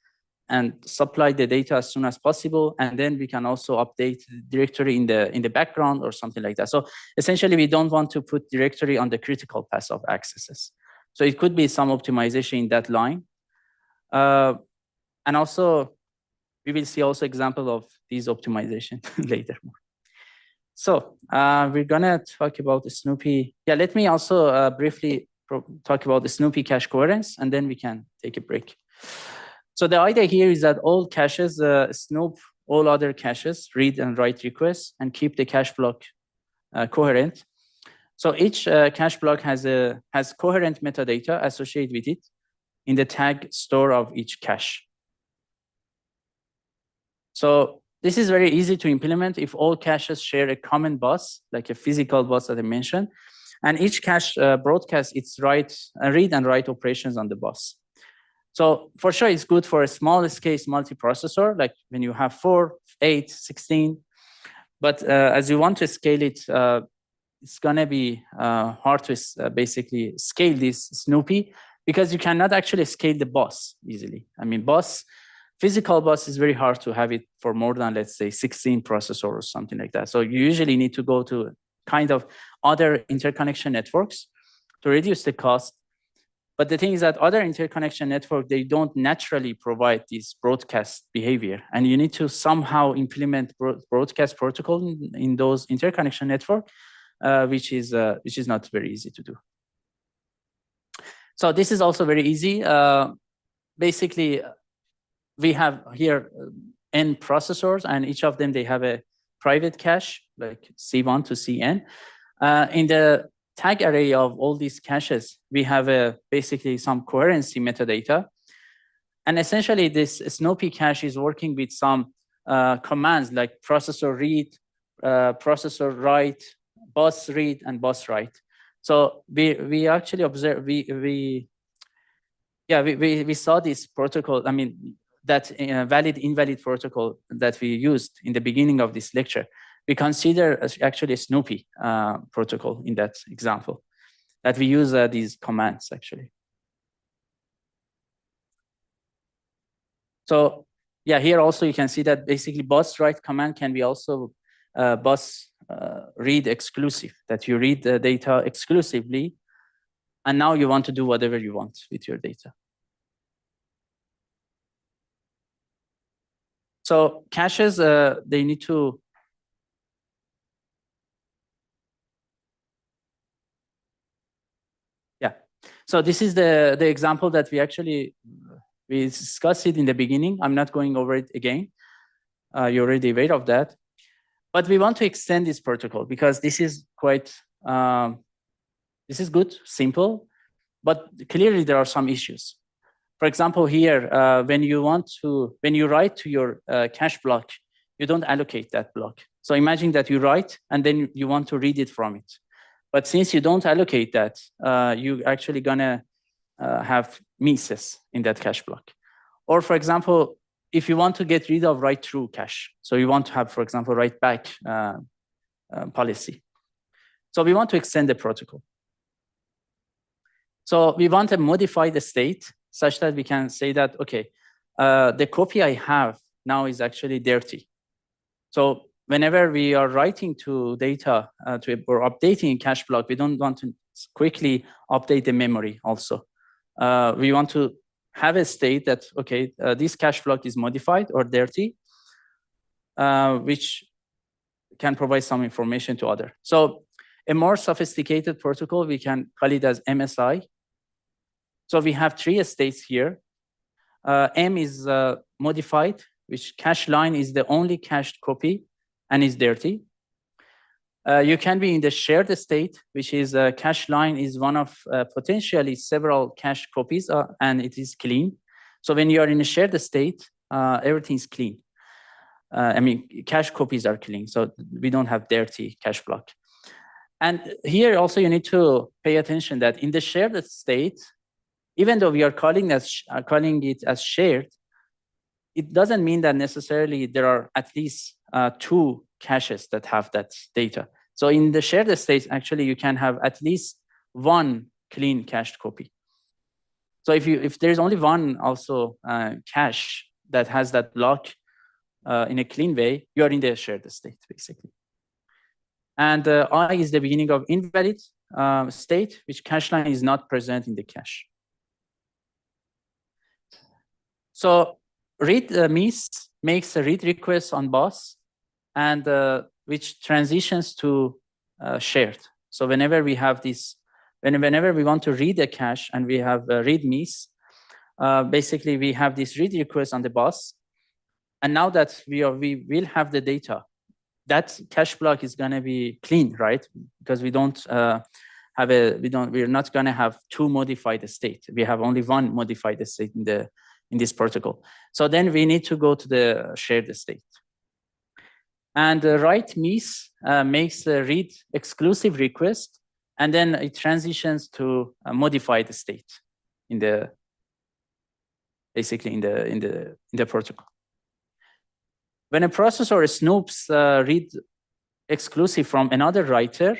S1: and supply the data as soon as possible, and then we can also update the directory in the background or something like that. So essentially, we don't want to put directory on the critical path of accesses. So it could be some optimization in that line. And also, we will see also example of these optimization later. So we're gonna talk about the Snoopy. Yeah, let me also briefly talk about the Snoopy cache coherence, and then we can take a break. So the idea here is that all caches snoop all other caches, read and write requests, and keep the cache block coherent. So each cache block has coherent metadata associated with it in the tag store of each cache. So this is very easy to implement if all caches share a common bus, like a physical bus that I mentioned, and each cache broadcasts its read and write operations on the bus. So for sure, it's good for a small scale multiprocessor, like when you have 4, 8, 16. But as you want to scale it, it's going to be hard to basically scale this Snoopy, because you cannot actually scale the bus easily. I mean, physical bus is very hard to have it for more than, let's say, 16 processor or something like that. So you usually need to go to kind of other interconnection networks to reduce the cost. But the thing is that other interconnection network, they don't naturally provide this broadcast behavior. And you need to somehow implement broadcast protocol in those interconnection network, which is not very easy to do. So this is also very easy. Basically, we have here n processors, and each of them, they have a private cache, like C1 to Cn. In the tag array of all these caches, we have basically some coherency metadata. And essentially, this Snoopy cache is working with some commands like processor read, processor write, bus read, and bus write. So we actually observe, we saw this protocol, I mean, that valid invalid protocol that we used in the beginning of this lecture. We consider actually a Snoopy protocol in that example, that we use these commands actually. So yeah, here also you can see that basically bus write command can be also bus read exclusive, that you read the data exclusively, and now you want to do whatever you want with your data. So caches, they need to so this is the example that we discussed it in the beginning. I'm not going over it again. You're already aware of that. But we want to extend this protocol because this is quite, this is good, simple, but clearly there are some issues. For example, here, when you write to your cache block, you don't allocate that block. So imagine that you write and then you want to read it from it. But since you don't allocate that, you're actually gonna have misses in that cache block. Or for example, if you want to get rid of write through cache, so you want to have, for example, write back policy. So we want to extend the protocol. So we want to modify the state such that we can say that, okay, the copy I have now is actually dirty. So whenever we are writing to data or updating a cache block, we don't want to quickly update the memory also. We want to have a state that, okay, this cache block is modified or dirty, which can provide some information to other. So a more sophisticated protocol, we can call it as MSI. So we have 3 states here. M is modified, which cache line is the only cached copy and is dirty. You can be in the shared state, which is cache line is one of potentially several cache copies, and it is clean. So when you are in a shared state, everything's clean. I mean, cache copies are clean, so we don't have dirty cache block. And here also you need to pay attention that in the shared state, even though we are calling it as shared, it doesn't mean that necessarily there are at least 2 caches that have that data. So in the shared state, actually, you can have at least 1 clean cached copy. So if there's only one also cache, that has that block in a clean way, you are in the shared state, basically. And I is the beginning of invalid state, which cache line is not present in the cache. So read MES makes a read request on bus, and which transitions to shared. So whenever we have this, whenever we want to read a cache and we have read MES, basically we have this read request on the bus. And now that we will have the data, that cache block is going to be clean, right? Because we don't we're not going to have two modified state. We have only one modified state in this protocol. So then we need to go to the shared state. And write MES makes a read exclusive request, and then it transitions to a modified state in the basically in the protocol. When a processor snoops read exclusive from another writer,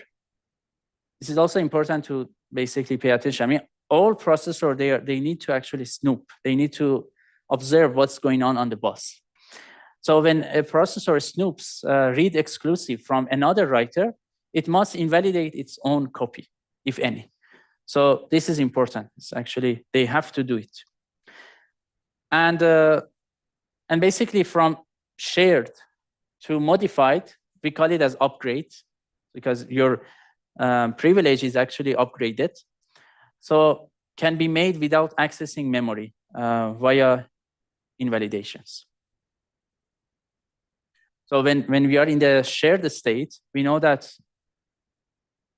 S1: this is also important to basically pay attention. I mean, all processor they need to actually snoop. They need to observe what's going on the bus. So when a processor snoops read exclusive from another writer, it must invalidate its own copy, if any. So this is important. It's actually, they have to do it. And basically from shared to modified, we call it as upgrade, because your privilege is actually upgraded. So can be made without accessing memory via invalidations. So when we are in the shared state, we know that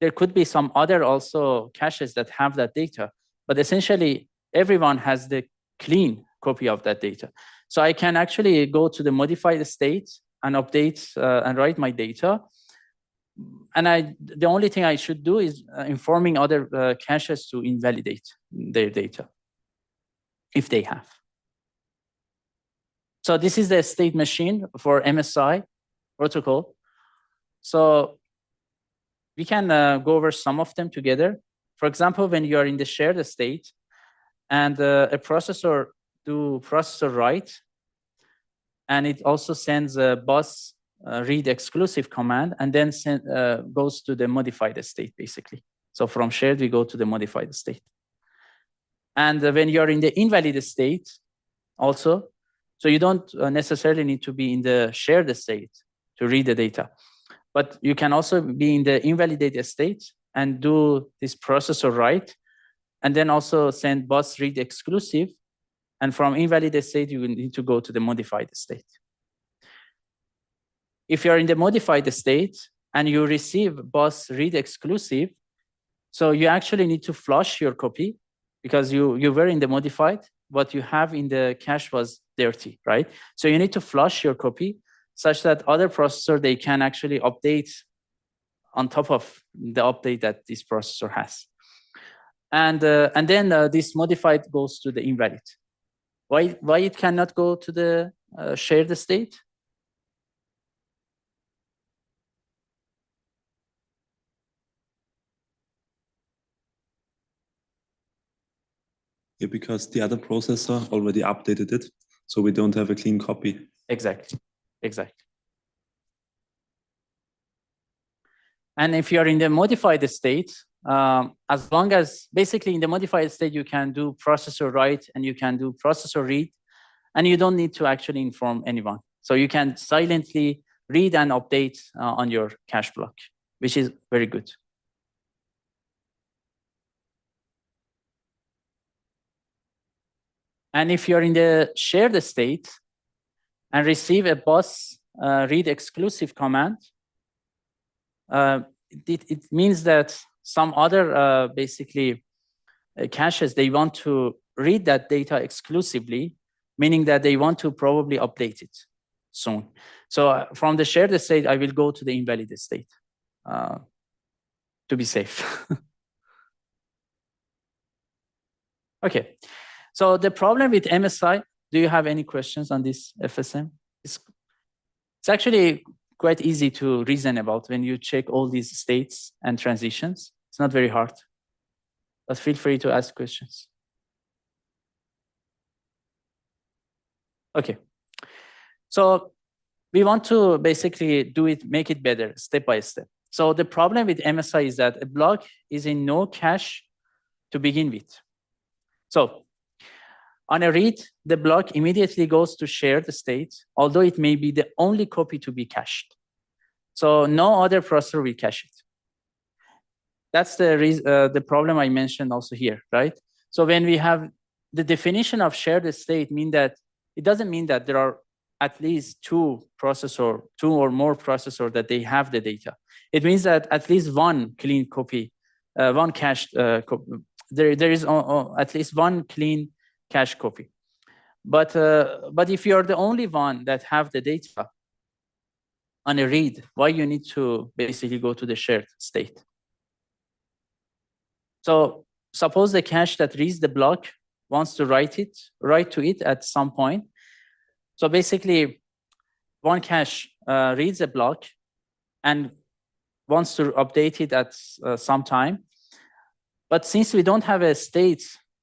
S1: there could be some other also caches that have that data, but essentially everyone has the clean copy of that data. So I can actually go to the modified state and update and write my data. And the only thing I should do is informing other caches to invalidate their data, if they have. So this is the state machine for MSI protocol. So we can go over some of them together. For example, when you are in the shared state and a processor do processor write, and it also sends a bus read exclusive command, and then goes to the modified state, basically. So from shared, we go to the modified state. And when you're in the invalid state also, so you don't necessarily need to be in the shared state to read the data, but you can also be in the invalidated state and do this processor write, and then also send bus read exclusive. And from invalid state, you will need to go to the modified state. If you're in the modified state and you receive bus read exclusive, so you actually need to flush your copy because you were in the modified, what you have in the cache was dirty, right? So you need to flush your copy such that other processor, they can actually update on top of the update that this processor has. And then this modified goes to the invalid. Why it cannot go to the shared state?
S2: Yeah, because the other processor already updated it, so we don't have a clean copy.
S1: Exactly. And if you are in the modified state, as long as basically in the modified state, you can do processor write and you can do processor read, and you don't need to actually inform anyone. So you can silently read and update on your cache block, which is very good. And if you're in the shared state and receive a bus read exclusive command, it means that some other basically caches, they want to read that data exclusively, meaning that they want to probably update it soon. So from the shared state, I will go to the invalid state to be safe. Okay, so the problem with MSI, do you have any questions on this FSM? It's actually quite easy to reason about when you check all these states and transitions. It's not very hard, but feel free to ask questions. Okay. So we want to basically make it better step by step. So the problem with MSI is that a block is in no cache to begin with. So on a read, the block immediately goes to shared state, although it may be the only copy to be cached. So no other processor will cache it. That's the problem I mentioned also here, right? So when we have the definition of shared state, it doesn't mean that there are at least two or more processors that they have the data. It means that at least one clean copy, one cached there is at least one clean cache copy. But if you're the only one that have the data on a read, why you need to basically go to the shared state? So suppose the cache that reads the block wants to write to it at some point. So basically, one cache reads a block and wants to update it at some time. But since we don't have a state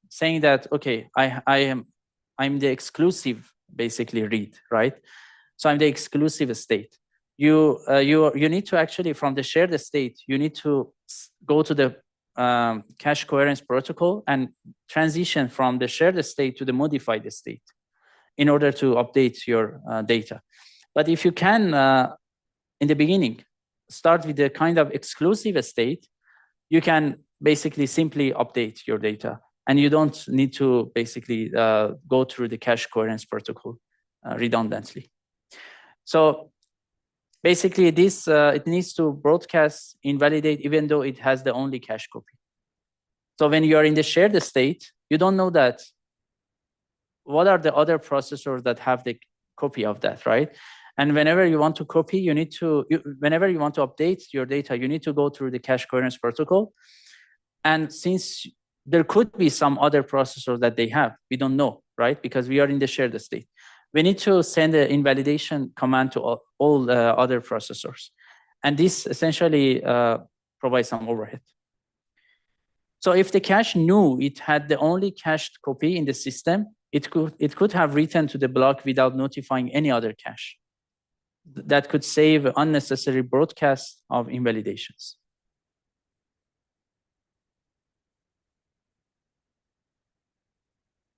S1: saying that, okay, I'm the exclusive basically read, right? So I'm the exclusive state. You need to actually, from the shared state, you need to go to the cache coherence protocol and transition from the shared state to the modified state in order to update your data. But if you can, in the beginning, start with the kind of exclusive state, you can basically simply update your data. And you don't need to basically go through the cache coherence protocol redundantly. So basically, this it needs to broadcast invalidate even though it has the only cache copy. So when you are in the shared state, you don't know that what are the other processors that have the copy of that, right? And whenever you want to copy, whenever you want to update your data, you need to go through the cache coherence protocol. And since there could be some other processor that they have, we don't know, right? Because we are in the shared state. We need to send an invalidation command to all other processors. And this essentially provides some overhead. So if the cache knew it had the only cached copy in the system, it could have written to the block without notifying any other cache. That could save unnecessary broadcast of invalidations.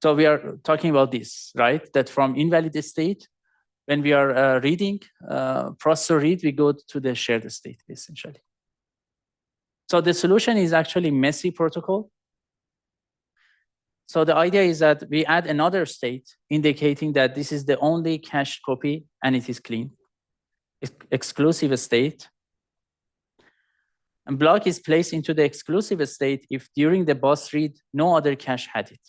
S1: So we are talking about this, right? That from invalid state, when we are reading, processor read, we go to the shared state, essentially. So the solution is actually MESI protocol. So the idea is that we add another state indicating that this is the only cached copy and it is clean. Exclusive state. And block is placed into the exclusive state if during the bus read, no other cache had it.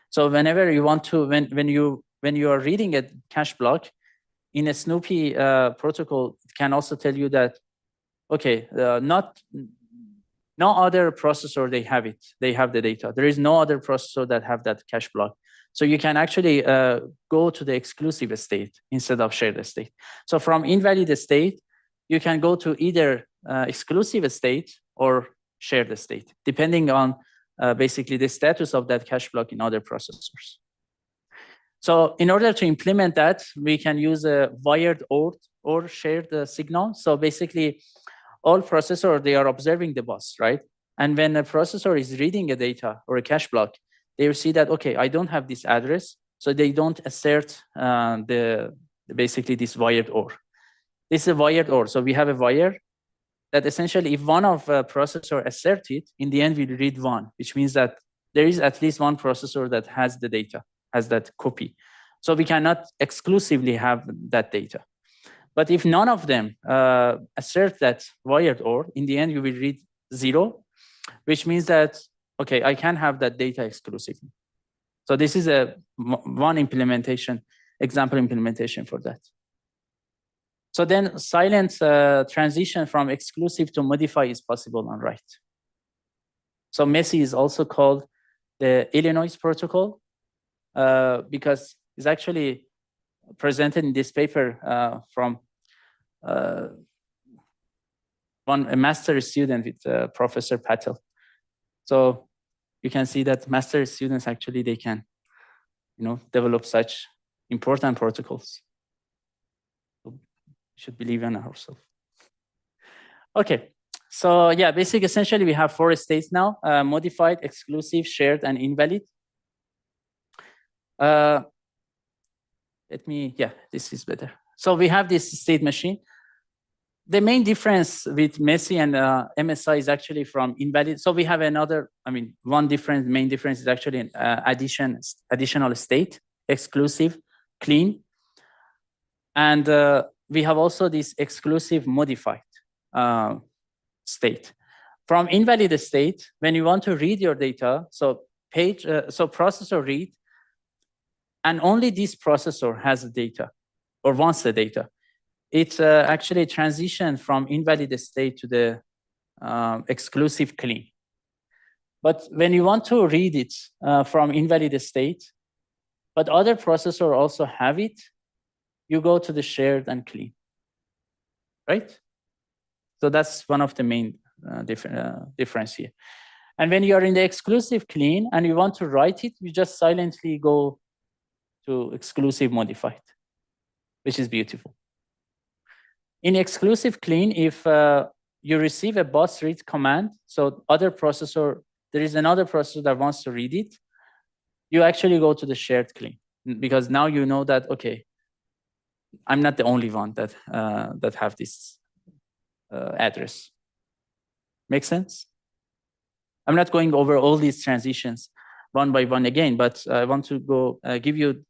S1: So whenever you want to, when you are reading a cache block, in a Snoopy protocol, it can also tell you that, okay, no other processor they have it. They have the data. There is no other processor that have that cache block. So you can actually go to the exclusive state instead of shared state. So from invalid state, you can go to either exclusive state or shared state, depending on basically the status of that cache block in other processors. So in order to implement that, we can use a wired or shared signal. So basically, all processors, they are observing the bus, right? And when a processor is reading a data or a cache block, they will see that, okay, I don't have this address, so they don't assert basically this wired OR. This is a wired OR. So we have a wire that essentially, if one of processor assert it, in the end, we read one, which means that there is at least one processor that has the data, has that copy. So we cannot exclusively have that data. But if none of them assert that wired OR, in the end, you will read 0, which means that, okay, I can have that data exclusively. So this is one example implementation for that. So then silent transition from exclusive to modify is possible on write. So MESI is also called the Illinois protocol because it's actually presented in this paper from a master student with Professor Patel. So you can see that master students actually, they can, develop such important protocols. So we should believe in ourselves. Okay, so yeah, basically, essentially, we have 4 states now: modified, exclusive, shared, and invalid. This is better. So we have this state machine. The main difference with MESI and MSI is actually from invalid. So we have another, one difference, main difference is actually additional state, exclusive, clean. And we have also this exclusive modified state. From invalid state, when you want to read your data, so processor read, and only this processor has the data or wants the data. It's actually transitioned from invalid state to the exclusive clean. But when you want to read it from invalid state, but other processor also have it, you go to the shared and clean, right? So that's one of the main difference here. And when you are in the exclusive clean and you want to write it, you just silently go to exclusive modified, which is beautiful. In exclusive clean, if you receive a bus read command, so there is another processor that wants to read it, you actually go to the shared clean, because now you know that, okay, I'm not the only one that have this address. Make sense? I'm not going over all these transitions one by one again, but I want to give you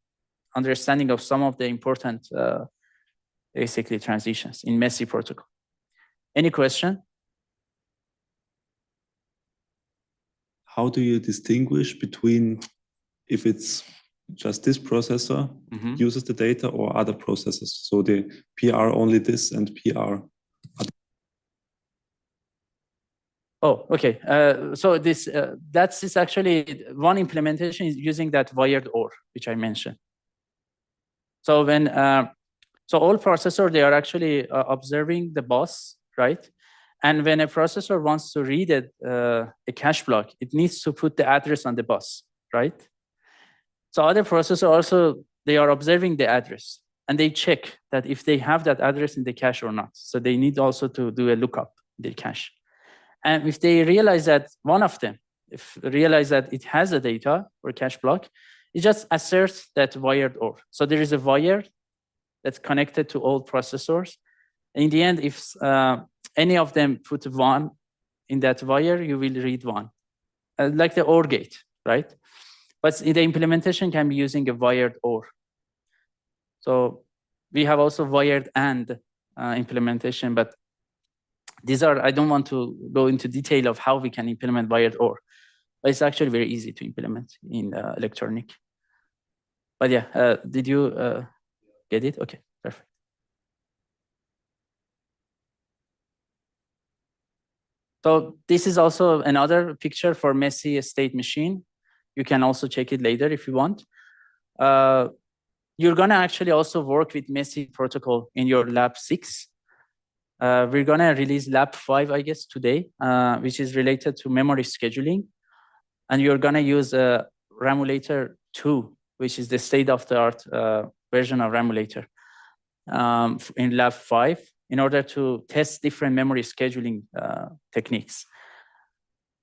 S1: understanding of some of the important basically transitions in MESI protocol. Any question?
S2: How do you distinguish between if it's just this processor uses the data or other processors? So the PR only this and PR.
S1: Oh, okay. So that's actually one implementation is using that wired OR, which I mentioned. So when so all processor, they are actually observing the bus, right? And when a processor wants to read a cache block, it needs to put the address on the bus, right? So other processor also, they are observing the address and they check that if they have that address in the cache or not. So they need also to do a lookup in the cache. And if they realize that one of them, realize that it has a data or cache block, it just asserts that wired OR. So there is a wire that's connected to all processors. In the end, if any of them put 1 in that wire, you will read 1, like the OR gate, right? But the implementation can be using a wired OR. So we have also wired AND implementation, but these are, I don't want to go into detail of how we can implement wired OR, but it's actually very easy to implement in electronic. But yeah, did you get it? Okay, perfect. So this is also another picture for MESI state machine. You can also check it later if you want. You're gonna actually also work with MESI protocol in your lab 6. We're gonna release lab 5, I guess, today, which is related to memory scheduling. And you're gonna use Ramulator 2, which is the state-of-the-art version of Ramulator in lab 5, in order to test different memory scheduling techniques.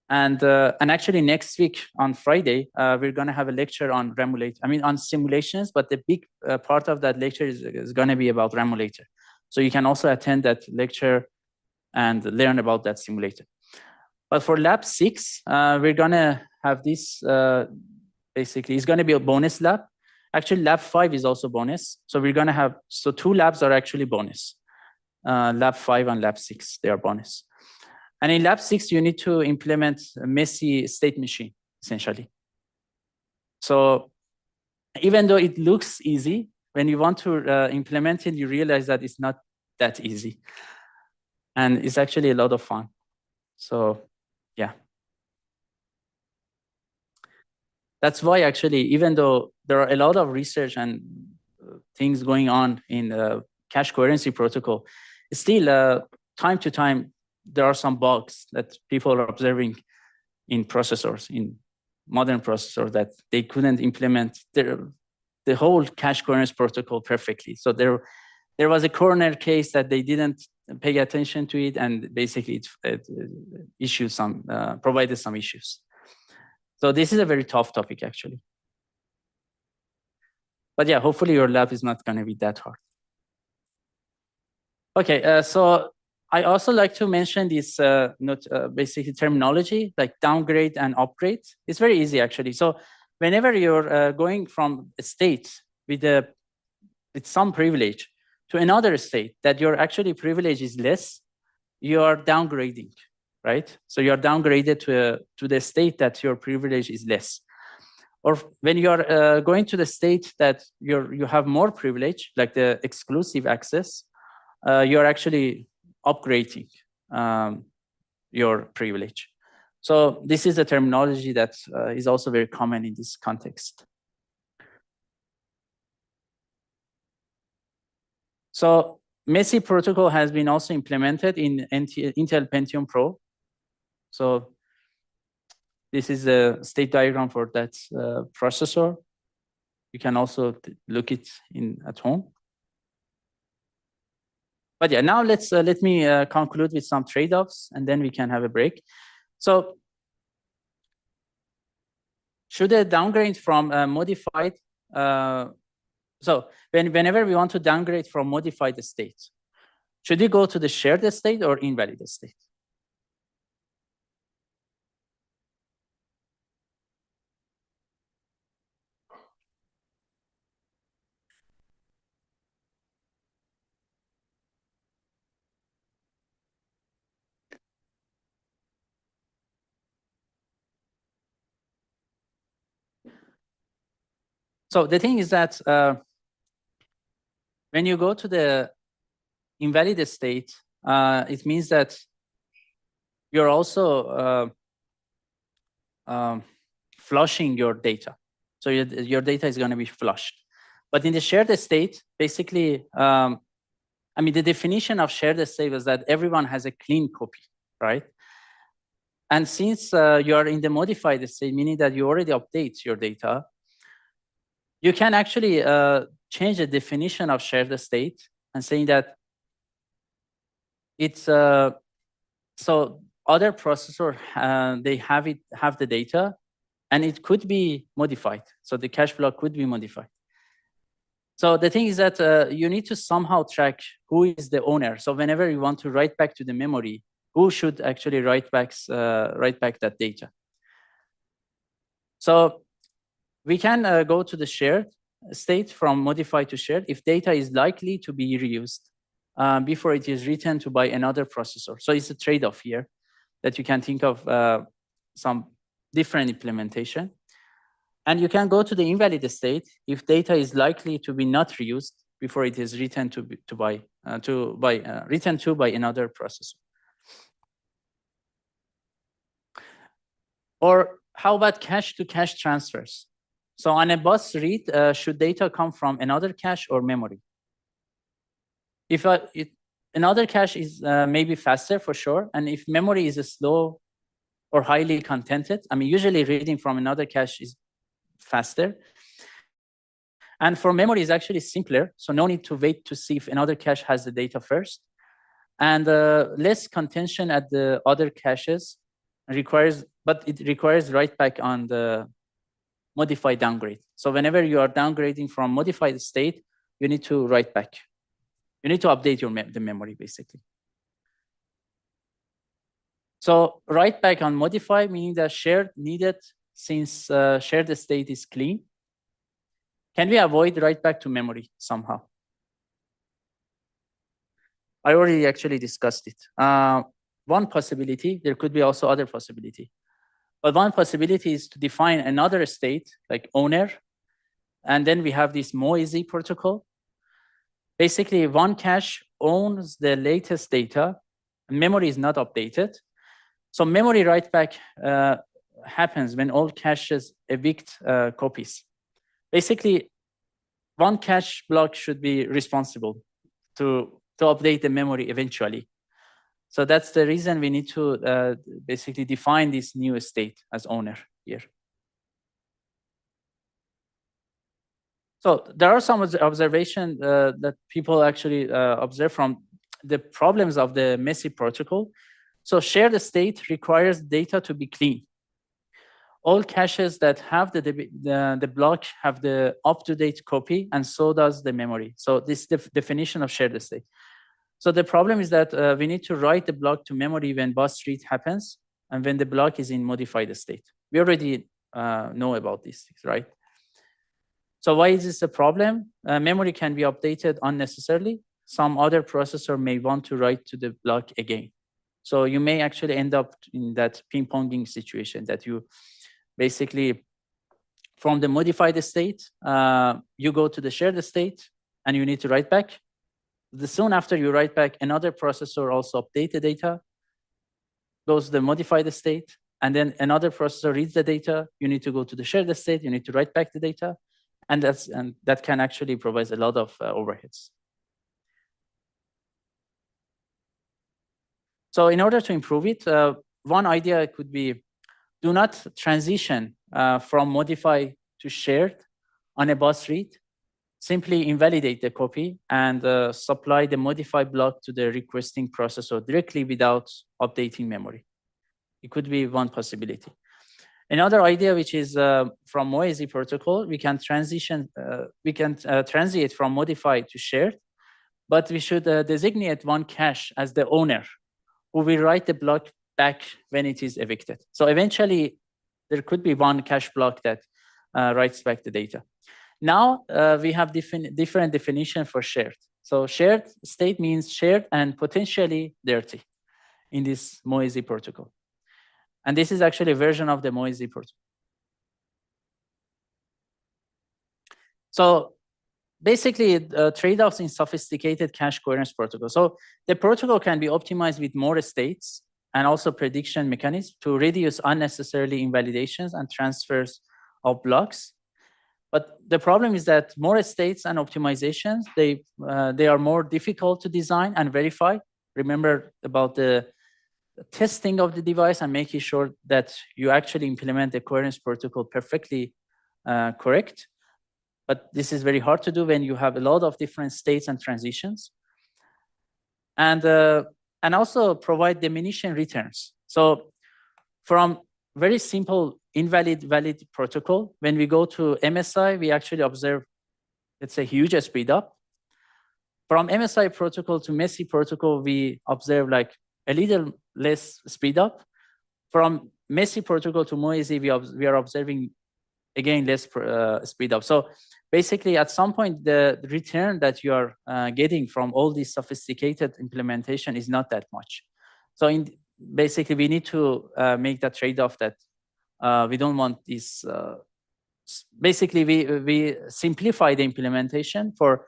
S1: And actually next week on Friday, we're gonna have a lecture on Ramulator, on simulations, but the big part of that lecture is gonna be about Ramulator. So you can also attend that lecture and learn about that simulator. But for lab 6, we're gonna have this, basically, it's gonna be a bonus lab. Actually, lab 5 is also bonus. So we're gonna have, so 2 labs are actually bonus. Lab 5 and lab 6, they are bonus. And in lab 6, you need to implement a MESI state machine, essentially. So even though it looks easy, when you want to implement it, you realize that it's not that easy. And it's actually a lot of fun. So yeah. That's why actually, even though there are a lot of research and things going on in the cache coherency protocol, still time to time, there are some bugs that people are observing in processors, in modern processors, that they couldn't implement. the whole cache coherence protocol perfectly. So there was a corner case that they didn't pay attention to it, and basically it issued some, provided some issues. So this is a very tough topic, actually. But yeah, hopefully your lab is not going to be that hard. Okay, so I also like to mention this basically terminology, like downgrade and upgrade. It's very easy, actually. So whenever you're going from a state with some privilege to another state that your actually privilege is less, you are downgrading, right? So you're downgraded to the state that your privilege is less. Or when you're going to the state that you have more privilege, like the exclusive access, you're actually upgrading your privilege. So this is a terminology that is also very common in this context. So MESI protocol has been also implemented in Intel Pentium Pro. So this is a state diagram for that processor. You can also look it at home. But yeah, now let me conclude with some trade-offs, and then we can have a break. So should a downgrade from modified, so whenever we want to downgrade from modified state, should we go to the shared state or invalid state? So the thing is that when you go to the invalid state, it means that you're also flushing your data. So your data is going to be flushed. But in the shared state, basically, I mean, the definition of shared state is that everyone has a clean copy, right? And since you are in the modified state, meaning that you already update your data, you can actually change the definition of shared state and saying that it's so other processor they have the data, and it could be modified. So the cache block could be modified. So the thing is that you need to somehow track who is the owner. So whenever you want to write back to the memory, who should actually write back that data? So we can go to the shared state from modified to shared if data is likely to be reused before it is written to by another processor. So it's a trade-off here that you can think of some different implementation. And you can go to the invalid state if data is likely to be not reused before it is written by another processor. Or how about cache-to-cache transfers? So on a bus read, should data come from another cache or memory? If another cache is maybe faster for sure, and if memory is slow or highly contented, I mean, usually reading from another cache is faster. And for memory is actually simpler, so no need to wait to see if another cache has the data first. And less contention at the other caches but it requires write back on the modified downgrade. So whenever you are downgrading from modified state, you need to write back. You need to update the memory, basically. So write back on modify, meaning that shared needed since shared state is clean. Can we avoid write back to memory somehow? I already actually discussed it. One possibility, there could be also other possibility. But one possibility is to define another state like owner. And then we have this MOESI protocol. Basically, one cache owns the latest data, and memory is not updated. So memory write back happens when all caches evict copies. Basically, one cache block should be responsible to update the memory eventually. So that's the reason we need to basically define this new state as owner here. So there are some observations that people actually observe from the problems of the MESI protocol. So shared state requires data to be clean. All caches that have the block have the up-to-date copy, and so does the memory. So this is the definition of shared state. So the problem is that we need to write the block to memory when bus read happens and when the block is in modified state. We already know about these things, right? So why is this a problem? Memory can be updated unnecessarily. Some other processor may want to write to the block again. So you may actually end up in that ping-ponging situation that you basically, from the modified state, you go to the shared state and you need to write back. Soon after you write back, another processor also updates the data, goes to the modified state, and then another processor reads the data. You need to go to the shared state. You need to write back the data. And that can actually provide a lot of overheads. So in order to improve it, one idea could be do not transition from modify to shared on a bus read. Simply invalidate the copy and supply the modify block to the requesting processor directly without updating memory. It could be one possibility. Another idea, which is from MOESI protocol, we can transition, transit from modify to shared, but we should designate one cache as the owner who will write the block back when it is evicted. So eventually, there could be one cache block that writes back the data. Now we have different definition for shared. So shared state means shared and potentially dirty in this MOESI protocol. And this is actually a version of the MOESI protocol. So basically, trade-offs in sophisticated cache coherence protocol. So the protocol can be optimized with more states and also prediction mechanisms to reduce unnecessarily invalidations and transfers of blocks. But the problem is that more states and optimizations, they are more difficult to design and verify. Remember about the testing of the device and making sure that you actually implement the coherence protocol perfectly correct. But this is very hard to do when you have a lot of different states and transitions. And also provide diminishing returns. So from very simple invalid-valid protocol, when we go to MSI, we actually observe, let's say, huge speed up. From MSI protocol to MESI protocol, we observe like a little less speed up. From MESI protocol to MOESI, we are observing, again, less speed up. So basically, at some point, the return that you are getting from all these sophisticated implementation is not that much. So basically, we need to make that trade-off that we don't want this. Basically, we simplify the implementation for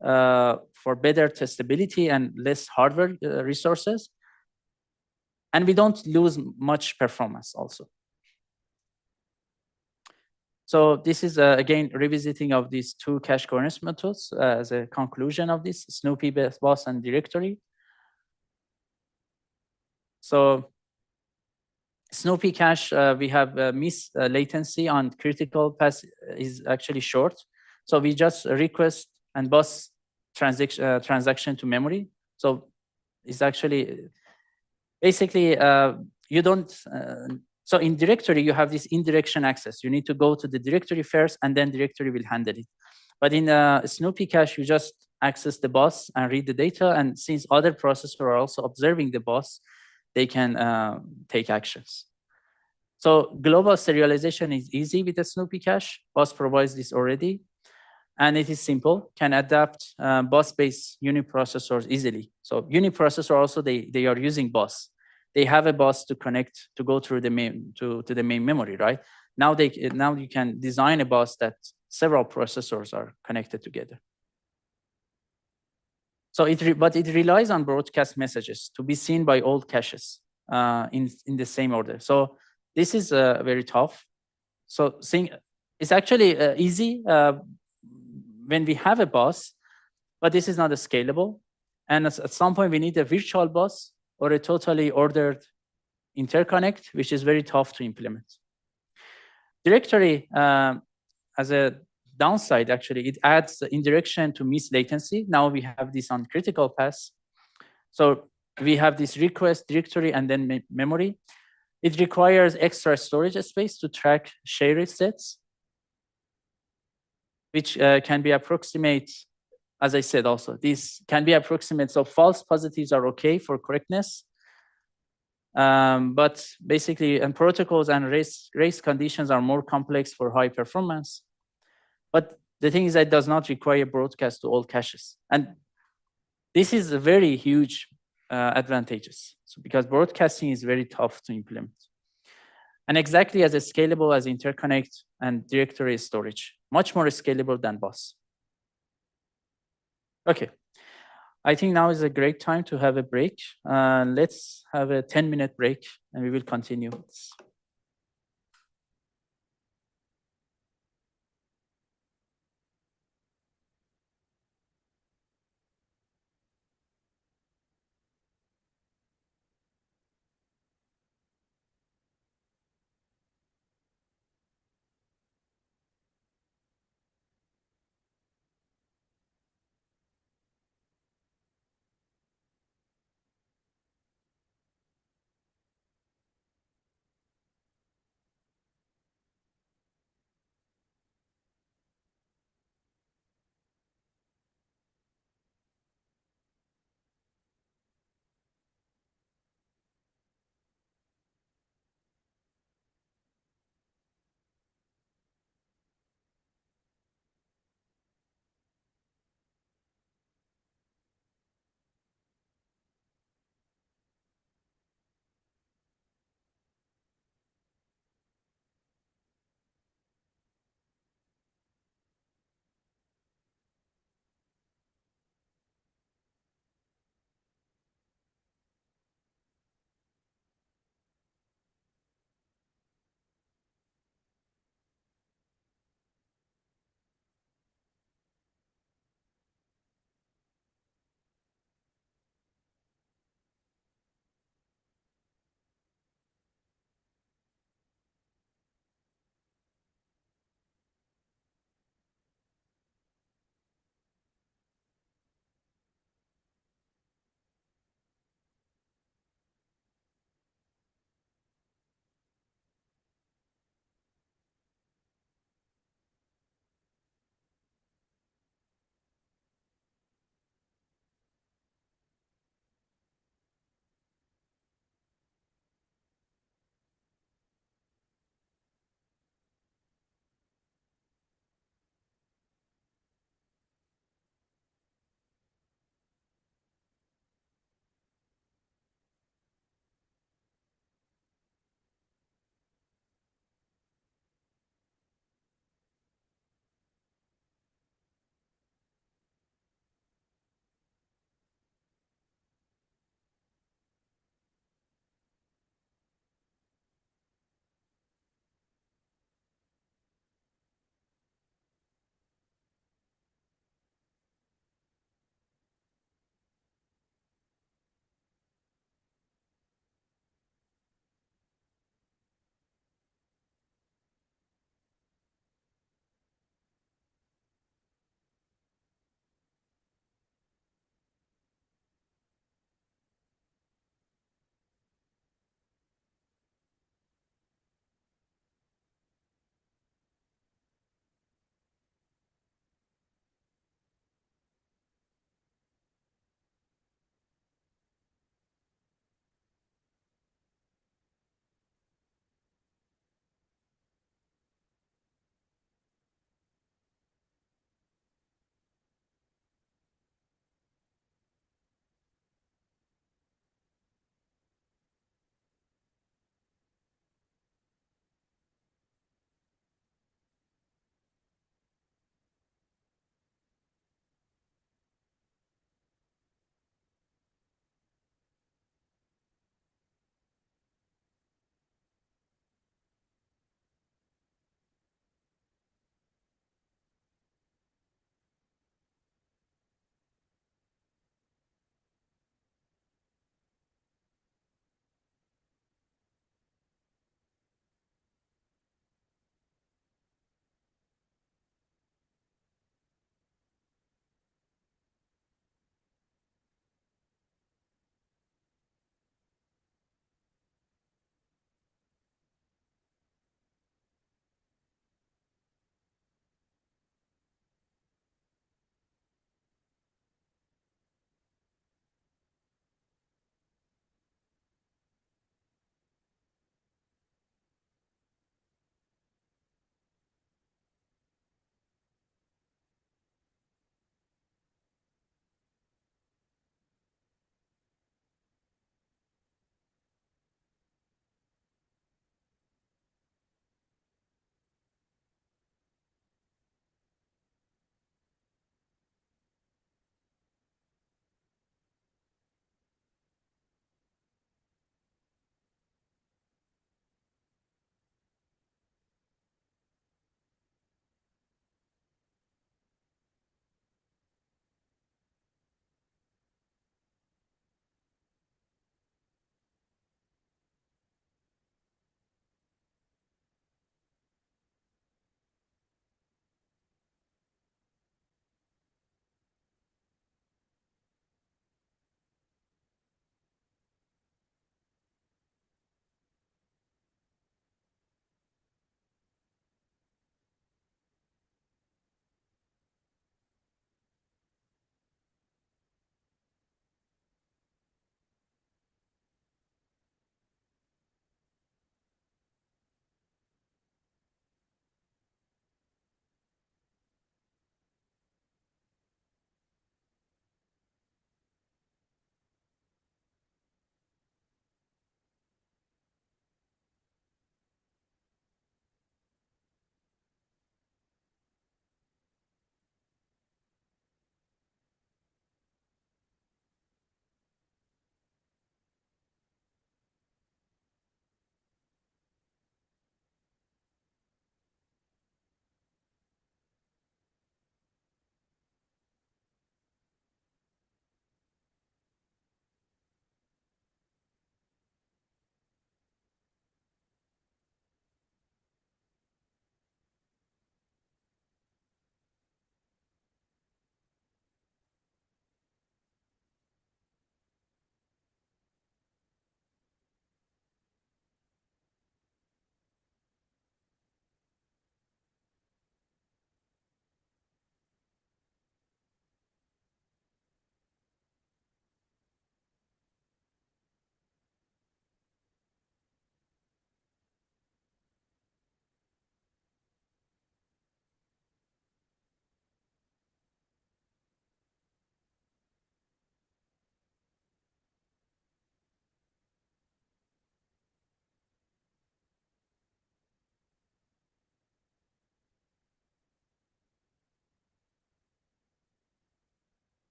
S1: better testability and less hardware resources. And we don't lose much performance also. So this is, again, revisiting of these two cache coherence methods as a conclusion of this Snoopy, bus, and directory. So Snoopy cache, we have miss latency on critical path is actually short. So we just request and bus transaction to memory. So it's actually, basically, you don't, so in directory, you have this indirection access. You need to go to the directory first, and then directory will handle it. But in Snoopy cache, you just access the bus and read the data. And since other processors are also observing the bus, they can take actions. So global serialization is easy with the Snoopy cache. Bus provides this already. And it is simple, can adapt bus-based uniprocessors easily. So uniprocessor also, they are using bus. They have a bus to connect, to go through the main, to the main memory, right? Now you can design a bus that several processors are connected together. So but it relies on broadcast messages to be seen by all caches in the same order. So this is very tough. So it's actually easy when we have a bus, but this is not scalable. And at some point, we need a virtual bus or a totally ordered interconnect, which is very tough to implement. Directory as a downside, actually, it adds the indirection to miss latency. Now we have this on critical paths. So we have this request directory and then memory. It requires extra storage space to track shared sets, which can be approximate, as I said also, these can be approximate. So false positives are okay for correctness. But basically, and protocols and race conditions are more complex for high performance. But the thing is that it does not require broadcast to all caches. And this is a very huge advantages. So because broadcasting is very tough to implement. And exactly as scalable as interconnect and directory storage, much more scalable than BOS. Okay, I think now is a great time to have a break. Let's have a 10-minute break and we will continue.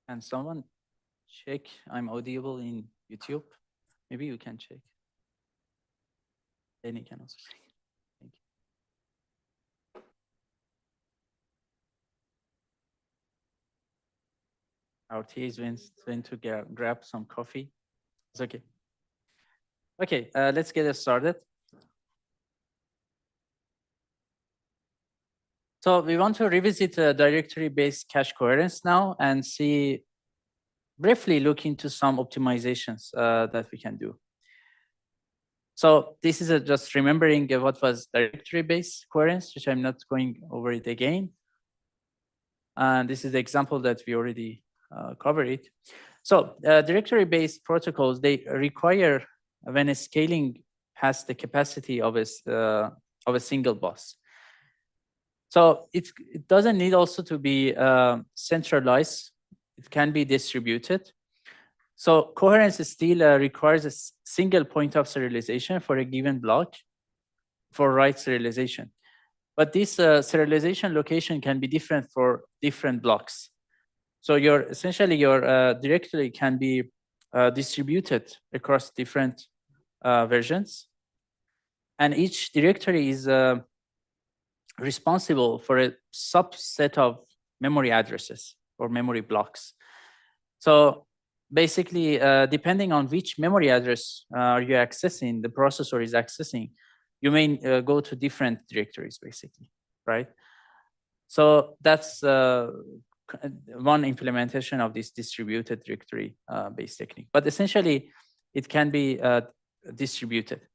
S1: Can someone check I'm audible in YouTube? Maybe you can check. Then you can also check. Thank you. Our tea is went to grab some coffee. It's okay. Okay, let's get started. So we want to revisit directory-based cache coherence now and see, briefly look into some optimizations that we can do. So this is just remembering what was directory-based coherence, which I'm not going over it again. And this is the example that we already covered it. So directory-based protocols, they require when scaling past the capacity of a single bus. So it doesn't need also to be centralized. It can be distributed. So coherence still requires a single point of serialization for a given block for write serialization. But this serialization location can be different for different blocks. So essentially your directory can be distributed across different versions. And each directory is responsible for a subset of memory addresses or memory blocks. So basically, depending on which memory address you're accessing, the processor is accessing, you may go to different directories, basically, right? So that's one implementation of this distributed directory-based technique. But essentially, it can be distributed.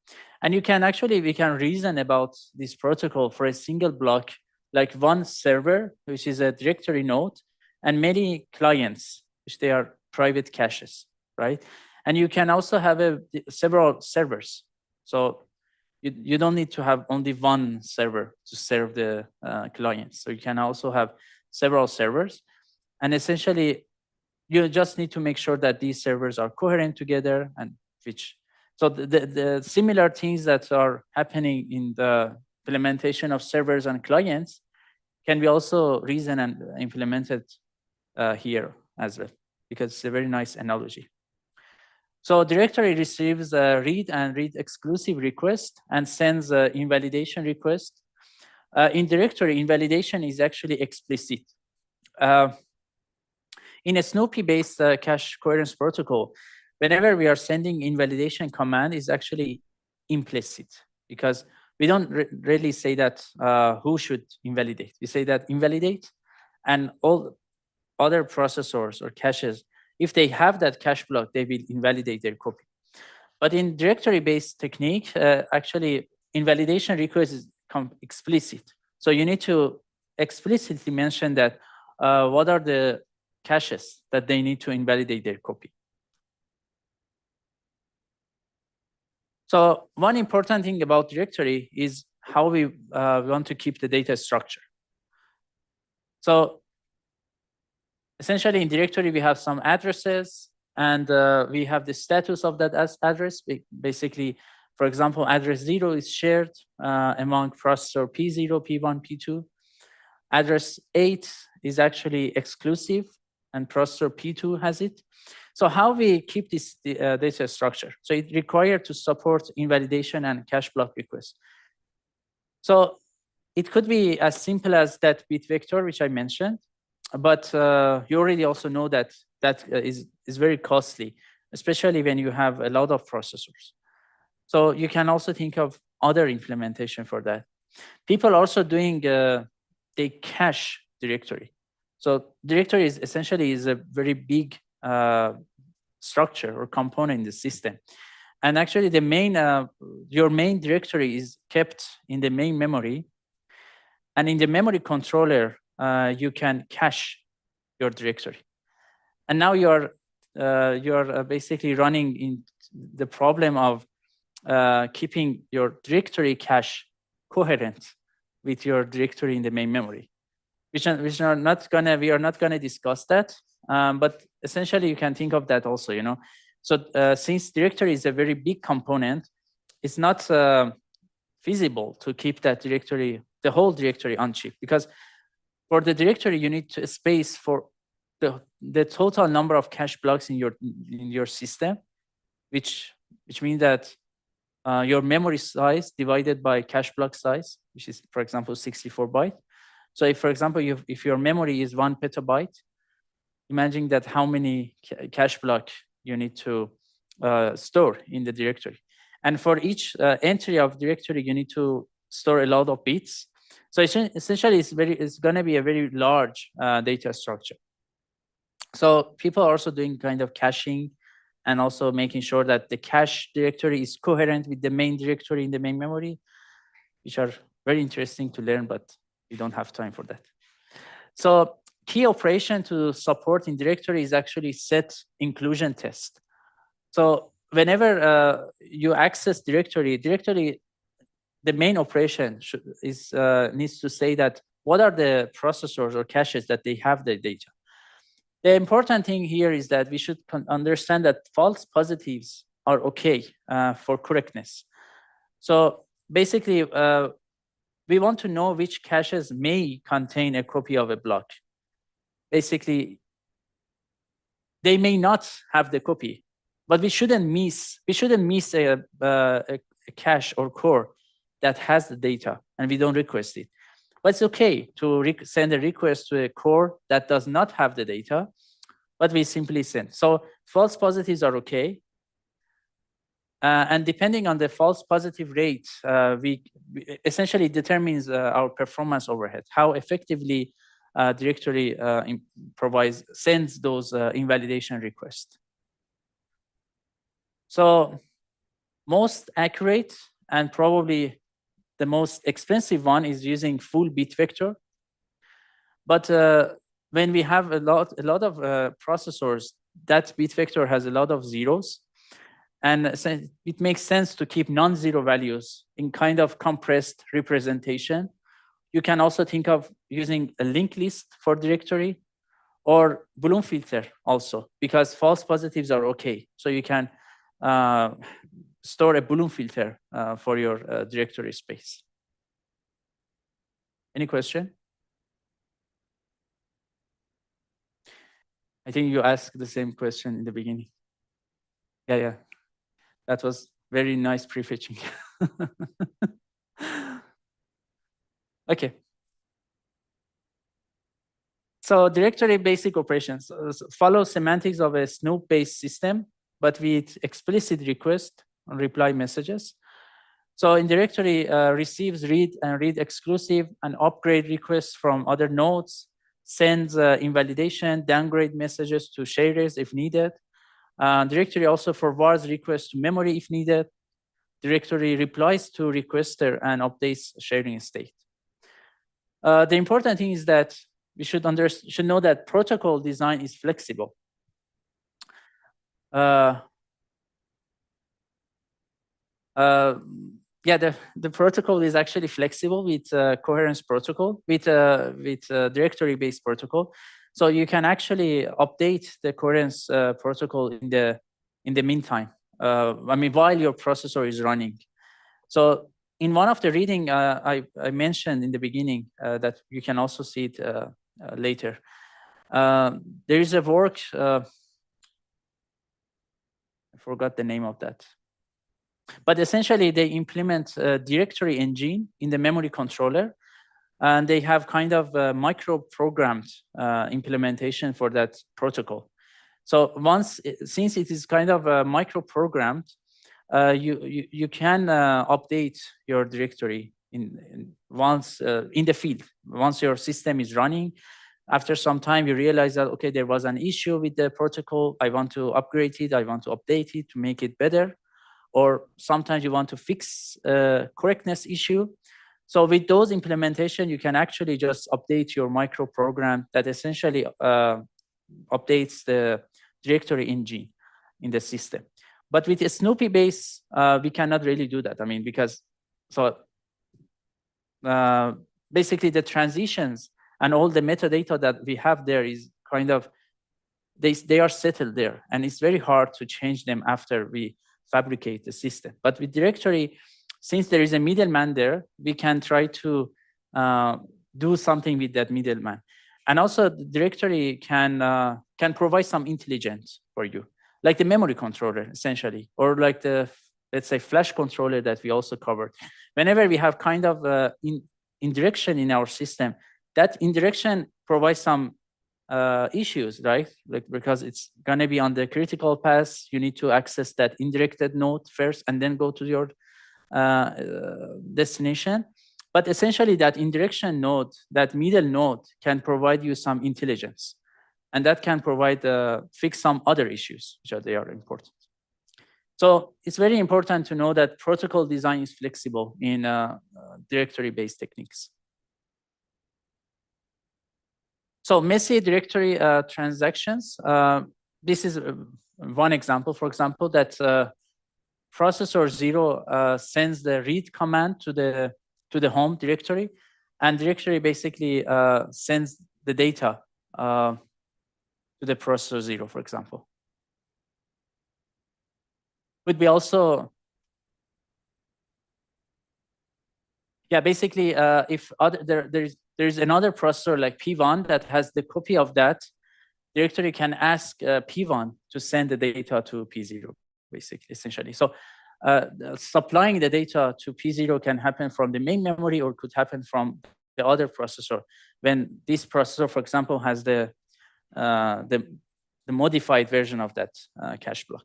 S1: And we can reason about this protocol for a single block, like one server, which is a directory node, and many clients, which they are private caches, right? And you can also have several servers. So you don't need to have only one server to serve the clients. So you can also have several servers. And essentially, you just need to make sure that these servers are coherent together and so the similar things that are happening in the implementation of servers and clients can be also reasoned and implemented here as well, because it's a very nice analogy. So directory receives a read and read exclusive request and sends an invalidation request. In directory, invalidation is actually explicit. In a Snoopy-based cache coherence protocol, whenever we are sending invalidation command, is actually implicit, because we don't really say that who should invalidate. We say that invalidate, and all other processors or caches, if they have that cache block, they will invalidate their copy. But in directory-based technique, actually, invalidation request is explicit. So you need to explicitly mention that what are the caches that they need to invalidate their copy. So one important thing about directory is how we want to keep the data structure. So essentially in directory, we have some addresses, and we have the status of that address. Basically, for example, address 0 is shared among processor P0, P1, P2. Address 8 is actually exclusive, and processor P2 has it. So how we keep this data structure? So it requires to support invalidation and cache block requests. So it could be as simple as that bit vector, which I mentioned, but you already also know that is very costly, especially when you have a lot of processors. So you can also think of other implementation for that. People are also doing they cache directory. So directory is essentially a very big structure or component in the system. And actually the main, your main directory is kept in the main memory. And in the memory controller, you can cache your directory. And now you're basically running in the problem of keeping your directory cache coherent with your directory in the main memory, which are not gonna, we are not gonna discuss that. But essentially you can think of that also, you know. So since directory is a very big component, it's not feasible to keep that directory, the whole directory on chip, because for the directory you need to space for the total number of cache blocks in your system, which means that your memory size divided by cache block size, which is, for example, 64 byte. So if, for example, if your memory is 1 petabyte, imagine that how many cache block you need to store in the directory. And for each entry of directory, you need to store a lot of bits. So essentially, it's going to be a very large data structure. So people are also doing kind of caching and also making sure that the cache directory is coherent with the main directory in the main memory, which are very interesting to learn, but we don't have time for that. So key operation to support in directory is actually set inclusion test. So whenever you access directory, the main operation needs to say that what are the processors or caches that they have the data. The important thing here is that we should understand that false positives are okay for correctness. So basically, we want to know which caches may contain a copy of a block. Basically, they may not have the copy, but we shouldn't miss a cache or core that has the data and we don't request it. But it's okay to send a request to a core that does not have the data, but we simply send. So false positives are okay. And depending on the false positive rate, we essentially determines our performance overhead, how effectively directory sends those invalidation requests. So most accurate and probably the most expensive one is using full bit vector. But when we have a lot of processors, that bit vector has a lot of zeros. And so it makes sense to keep non-zero values in kind of compressed representation. You can also think of using a linked list for directory or Bloom filter also, because false positives are okay. So you can store a Bloom filter for your directory space. Any question? I think you asked the same question in the beginning. Yeah. That was very nice prefetching. Okay. So directory basic operations follow semantics of a Snoop-based system, but with explicit request and reply messages. So in directory receives read and read exclusive and upgrade requests from other nodes, sends invalidation, downgrade messages to sharers if needed. Directory also forwards requests to memory if needed. Directory replies to requester and updates sharing state. The important thing is that we should know that protocol design is flexible. The protocol is actually flexible with coherence protocol, with directory-based protocol. So you can actually update the coherence protocol in the meantime. While your processor is running. So in one of the reading I mentioned in the beginning that you can also see it later. There is a work. I forgot the name of that. But essentially, they implement a directory engine in the memory controller, and they have kind of a micro-programmed implementation for that protocol. So since it is kind of micro-programmed, you can update your directory in the field. Once your system is running, after some time, you realize that, okay, there was an issue with the protocol. I want to upgrade it. I want to update it to make it better. Or sometimes you want to fix a correctness issue. So with those implementation, you can actually just update your micro program that essentially updates the directory engine in the system. But with a Snoopy base, we cannot really do that. Because basically the transitions and all the metadata that we have there is kind of they are settled there, and it's very hard to change them after we fabricate the system. But with directory, since there is a middleman there, we can try to do something with that middleman. And also, the directory can provide some intelligence for you, like the memory controller, essentially, or like the, let's say, flash controller that we also covered. Whenever we have kind of indirection in our system, that indirection provides some issues, right? Like, because it's going to be on the critical path, you need to access that indirected node first and then go to your destination. But essentially, that indirection node, that middle node, can provide you some intelligence, and that can provide fix some other issues which they are important. So it's very important to know that protocol design is flexible in directory-based techniques. So MESI directory transactions. This is one example. For example, that processor 0 sends the read command to the home directory, and directory basically sends the data to the processor 0, for example. Would be also, yeah, basically, if there's another processor like P1 that has the copy of that directory, can ask P1 to send the data to P0, basically, essentially. So supplying the data to P0 can happen from the main memory or could happen from the other processor when this processor, for example, has the modified version of that cache block.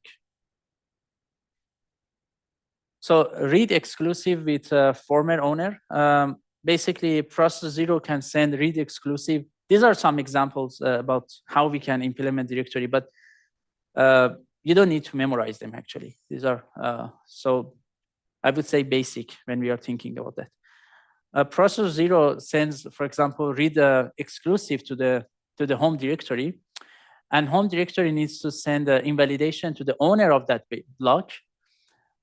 S1: So read exclusive with former owner. Basically, processor 0 can send read exclusive. These are some examples about how we can implement directory, but you don't need to memorize them, actually. These are, so I would say, basic when we are thinking about that. Processor 0 sends, for example, read exclusive to the home directory, and home directory needs to send invalidation to the owner of that block,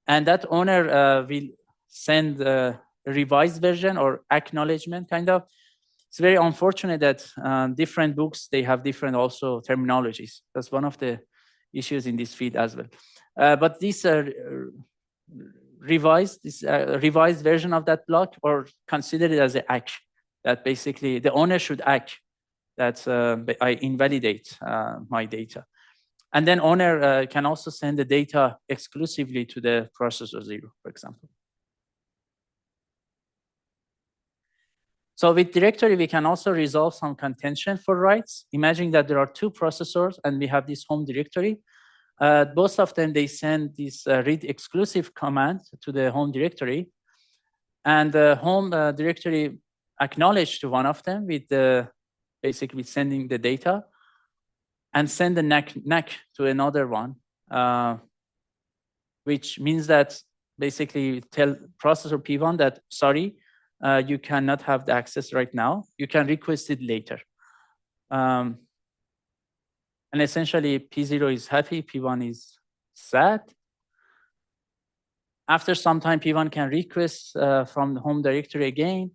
S1: and that owner will send a revised version or acknowledgement, kind of. It's very unfortunate that different books, they have different also terminologies. That's one of the issues in this field as well. But this revised version of that block, or consider it as an act, that basically the owner should act that I invalidate my data. And then owner can also send the data exclusively to the processor 0, for example. So with directory, we can also resolve some contention for writes. Imagine that there are two processors and we have this home directory. Both of them, they send this read exclusive command to the home directory. And the home directory acknowledge to one of them with basically sending the data, and send the NAC to another one, which means that basically tell processor P1 that, sorry, you cannot have the access right now. You can request it later. And essentially, P0 is happy, P1 is sad. After some time, P1 can request from the home directory again.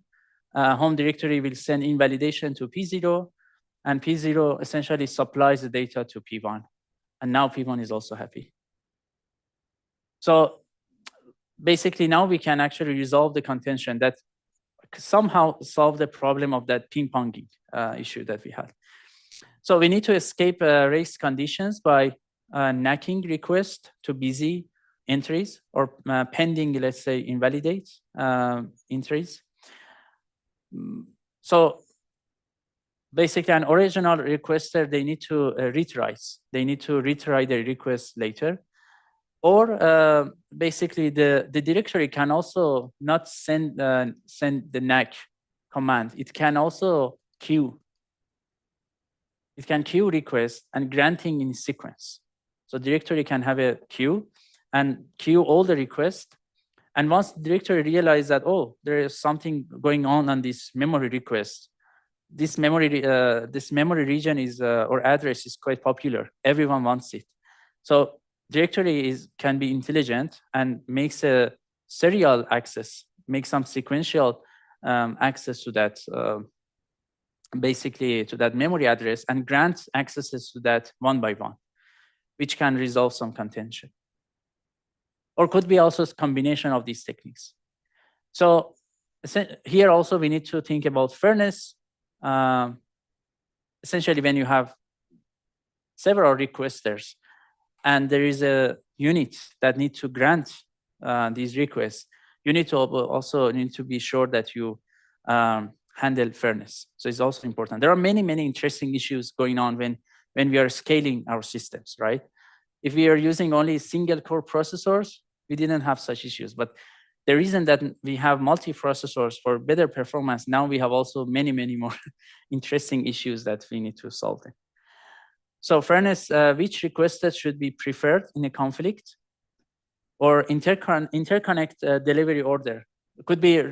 S1: Home directory will send invalidation to P0, and P0 essentially supplies the data to P1. And now P1 is also happy. So basically, now we can actually resolve the contention that somehow solve the problem of that ping-ponging issue that we had. So we need to escape race conditions by NACking request to busy entries, or pending, let's say, invalidate entries. So basically, an original requester, they need to retry. They need to retry the request later. Or basically, the directory can also not send the NAC command. It can also queue. It can queue requests and granting in sequence. So directory can have a queue and queue all the requests. And once the directory realizes that, oh, there is something going on this memory request, this memory region is or address is quite popular. Everyone wants it. So directory can be intelligent and makes a serial access, makes some sequential access to that basically to that memory address and grant accesses to that one by one, which can resolve some contention. Or could be also a combination of these techniques. So here also we need to think about fairness. Essentially, when you have several requesters and there is a unit that needs to grant these requests, you need to also need to be sure that you handle fairness. So it's also important. There are many, many interesting issues going on when we are scaling our systems, right? If we are using only single core processors, we didn't have such issues. But the reason that we have multi-processors for better performance, now we have also many, many more interesting issues that we need to solve them. So fairness, which requested should be preferred in a conflict? Or interconnect delivery order. It could be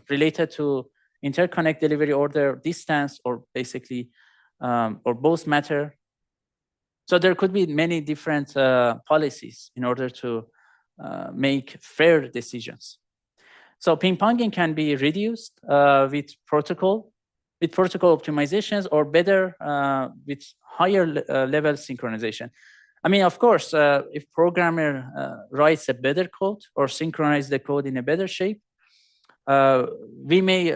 S1: related to interconnect delivery order distance, or basically, or both matter. So there could be many different policies in order to make fair decisions. So ping-ponging can be reduced with protocol optimizations, or better with higher level synchronization. I mean, of course, if programmer writes a better code or synchronize the code in a better shape, we may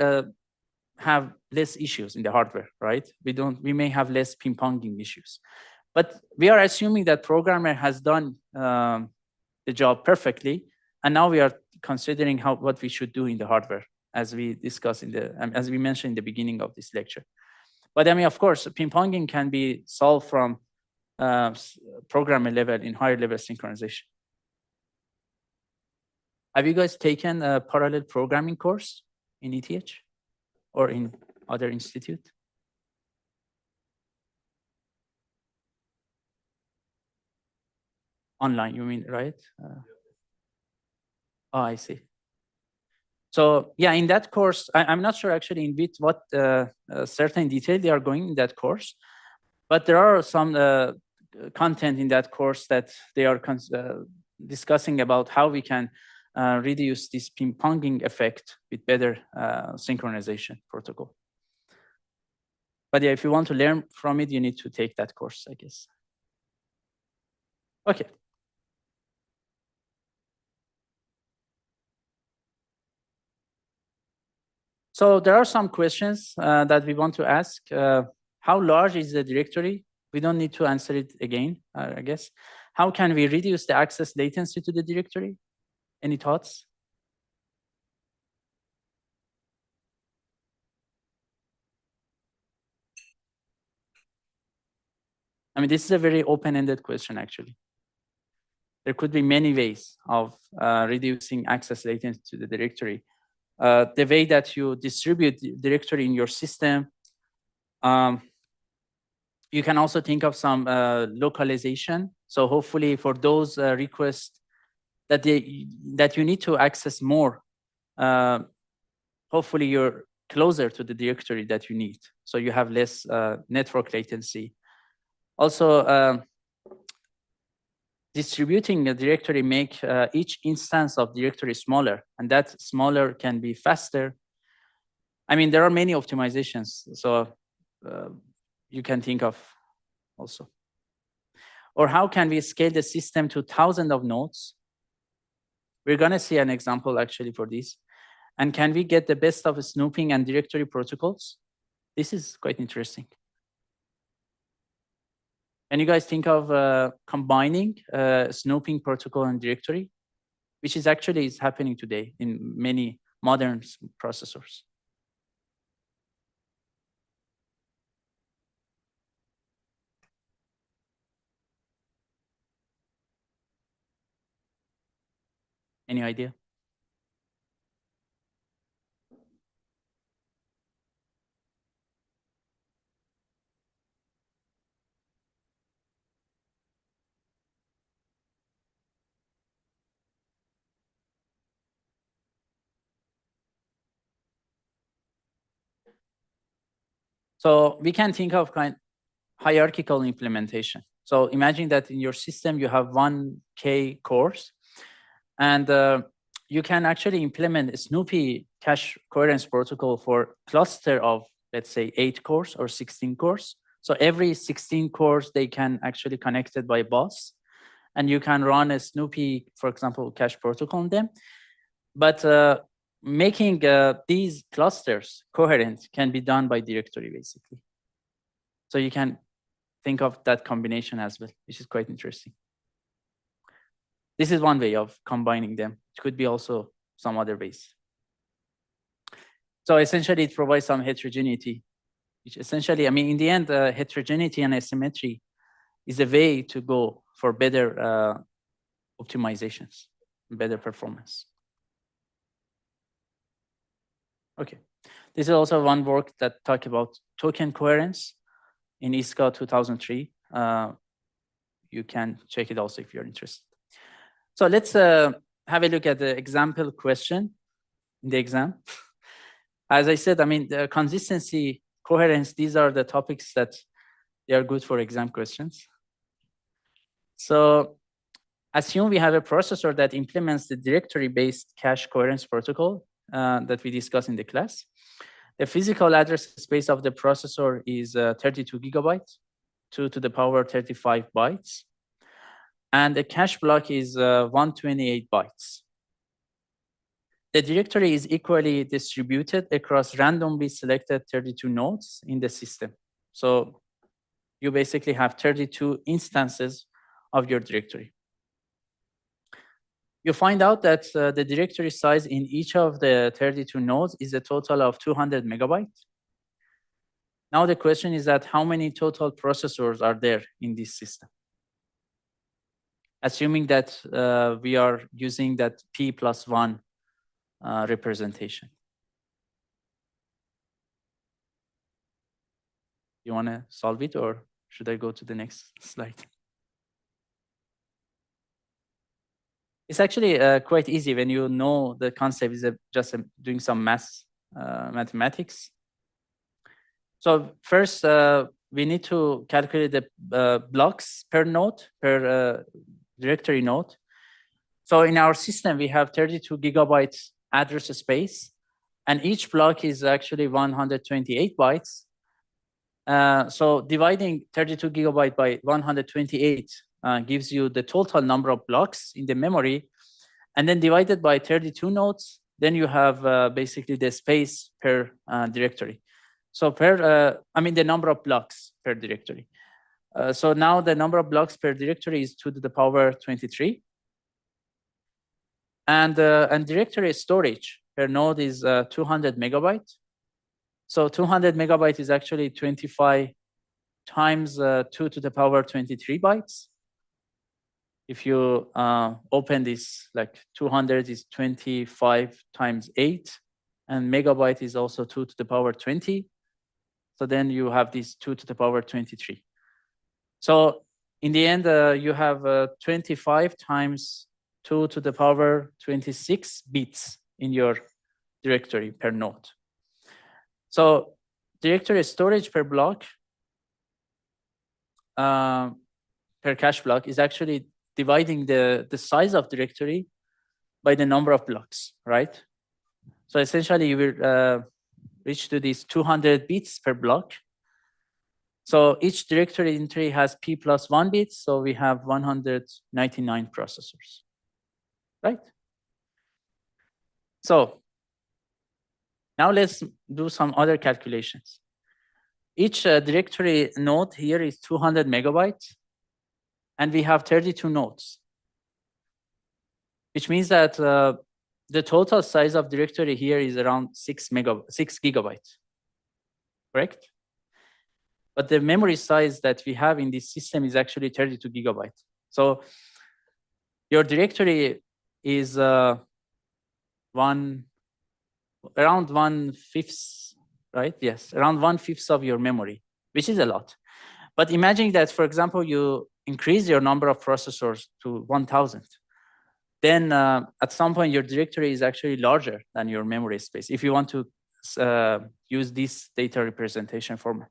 S1: have less issues in the hardware, right? We may have less ping-ponging issues. But we are assuming that programmer has done the job perfectly, and now we are considering what we should do in the hardware, as we discussed as we mentioned in the beginning of this lecture. But I mean, of course, ping-ponging can be solved from programmer level in higher level synchronization. Have you guys taken a parallel programming course in ETH or in other institute? Online, you mean, right? Oh, I see. So yeah, in that course, I'm not sure actually in what certain detail they are going in that course, but there are some content in that course that they are discussing about how we can reduce this ping-ponging effect with better synchronization protocol. But yeah, if you want to learn from it, you need to take that course, I guess. Okay. So there are some questions that we want to ask. How large is the directory? We don't need to answer it again, I guess. How can we reduce the access latency to the directory? Any thoughts? I mean, this is a very open-ended question, actually. There could be many ways of reducing access latency to the directory. The way that you distribute the directory in your system. You can also think of some localization. So hopefully for those requests that you need to access more, hopefully you're closer to the directory that you need. So you have less network latency. Also, distributing a directory make each instance of directory smaller, and that smaller can be faster. I mean, there are many optimizations, so you can think of also. Or how can we scale the system to thousands of nodes? We're going to see an example actually for this. And can we get the best of snooping and directory protocols? This is quite interesting. Can you guys think of combining snooping protocol and directory, which is actually happening today in many modern processors? Any idea? So we can think of hierarchical implementation. So imagine that in your system, you have 1K cores, and you can actually implement a Snoopy cache coherence protocol for cluster of, let's say, 8 cores or 16 cores. So every 16 cores, they can actually connected by bus, and you can run a Snoopy, for example, cache protocol on them. But making these clusters coherent can be done by directory, basically. So you can think of that combination as well, which is quite interesting. This is one way of combining them. It could be also some other ways. So essentially, it provides some heterogeneity, which essentially, I mean, in the end, heterogeneity and asymmetry is a way to go for better optimizations, better performance. Okay, this is also one work that talk about token coherence in ISCA 2003. You can check it also if you're interested. So let's have a look at the example question in the exam. As I said, I mean, the consistency, coherence, these are the topics that they are good for exam questions. So assume we have a processor that implements the directory-based cache coherence protocol that we discussed in the class. The physical address space of the processor is 32 gigabytes, 2 to the power 35 bytes. And the cache block is 128 bytes. The directory is equally distributed across randomly selected 32 nodes in the system. So you basically have 32 instances of your directory. You find out that the directory size in each of the 32 nodes is a total of 200 megabytes. Now the question is that how many total processors are there in this system? Assuming that we are using that P+1 representation. You want to solve it, or should I go to the next slide? It's actually quite easy when you know the concept is just doing some mathematics. So first, we need to calculate the blocks per node, per directory node. So in our system, we have 32 gigabytes address space, and each block is actually 128 bytes. So dividing 32 gigabyte by 128 gives you the total number of blocks in the memory, and then divided by 32 nodes, then you have basically the space per directory. So I mean the number of blocks per directory. So now the number of blocks per directory is 2 to the power 23. And directory storage per node is 200 megabytes. So 200 megabytes is actually 25 times 2 to the power 23 bytes. If you open this, like 200 is 25 times 8, and megabyte is also 2 to the power 20. So then you have this 2 to the power 23. So in the end, you have 25 times 2 to the power 26 bits in your directory per node. So directory storage per block, per cache block, is actually dividing the size of directory by the number of blocks, right? So essentially, you will reach to these 200 bits per block. So each directory entry has P+1 bits, so we have 199 processors, right? So now let's do some other calculations. Each directory node here is 200 megabytes, and we have 32 nodes, which means that the total size of directory here is around 6 gigabytes, correct? But the memory size that we have in this system is actually 32 gigabytes. So your directory is around 1/5, right? Yes, around 1/5 of your memory, which is a lot. But imagine that, for example, you increase your number of processors to 1,000. Then at some point, your directory is actually larger than your memory space if you want to use this data representation format.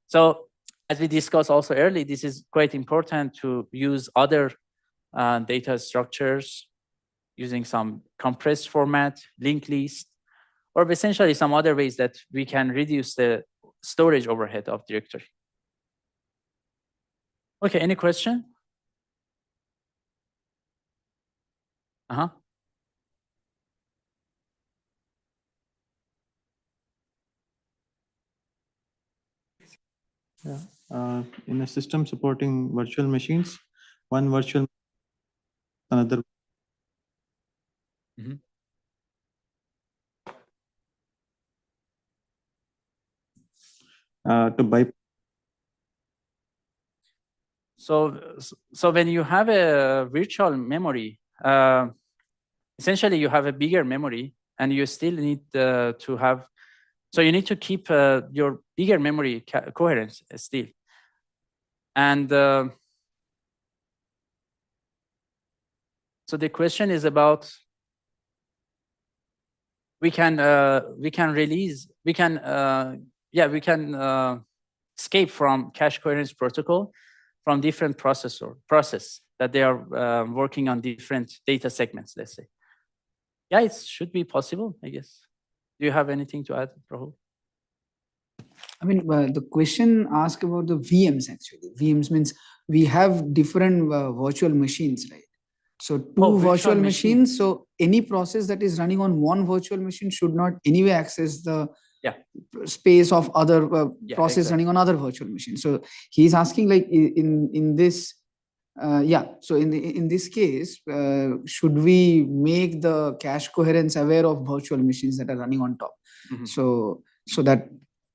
S1: So as we discussed also earlier, this is quite important to use other data structures using some compressed format, linked list, or essentially some other ways that we can reduce the storage overhead of directory. Okay, any question? Uh-huh.
S3: Yeah. In a system supporting virtual machines, one virtual, another.
S1: Mm-hmm.
S3: To bypass.
S1: So when you have a virtual memory, essentially you have a bigger memory, and you still need to have. So you need to keep your bigger memory coherence still. And so the question is about we can escape from cache coherence protocol from different process that they are working on different data segments, let's say. Yeah, it should be possible, I guess. Do you have anything to add, Rahul?
S4: I mean, the question asked about the VMs actually. VMs means we have different virtual machines, right? So two virtual machines. So any process that is running on one virtual machine should not anyway access the space of other process running on other virtual machines. So he's asking like in this, So in this case, should we make the cache coherence aware of virtual machines that are running on top? Mm-hmm. So that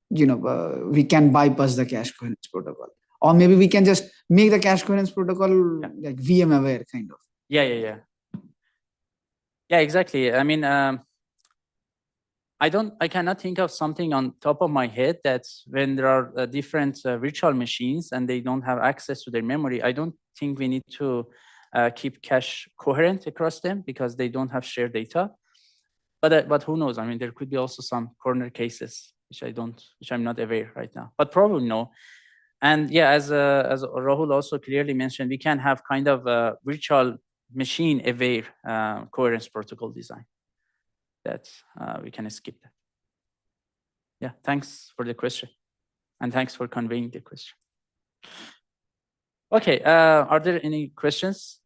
S4: we can bypass the cache coherence protocol, or maybe we can just make the cache coherence protocol like VM aware kind of.
S1: Yeah, exactly. I mean, I cannot think of something on top of my head that when there are different virtual machines and they don't have access to their memory, I don't think we need to keep cache coherent across them because they don't have shared data. But who knows? I mean, there could be also some corner cases which I'm not aware right now, but probably no. And yeah, as Rahul also clearly mentioned, we can have kind of a virtual machine aware coherence protocol design that we can skip that. Yeah, thanks for the question, and thanks for conveying the question. Okay, are there any questions?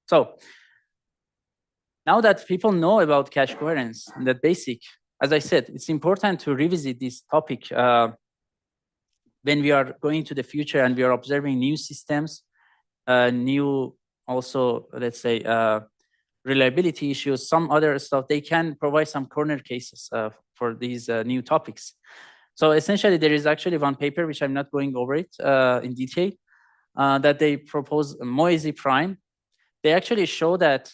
S1: So now that people know about cache coherence and that basic, as I said, it's important to revisit this topic when we are going to the future and we are observing new systems, new also, let's say, reliability issues, some other stuff. They can provide some corner cases for these new topics. So essentially, there is actually one paper, which I'm not going over it in detail, that they propose MOESI prime. They actually show that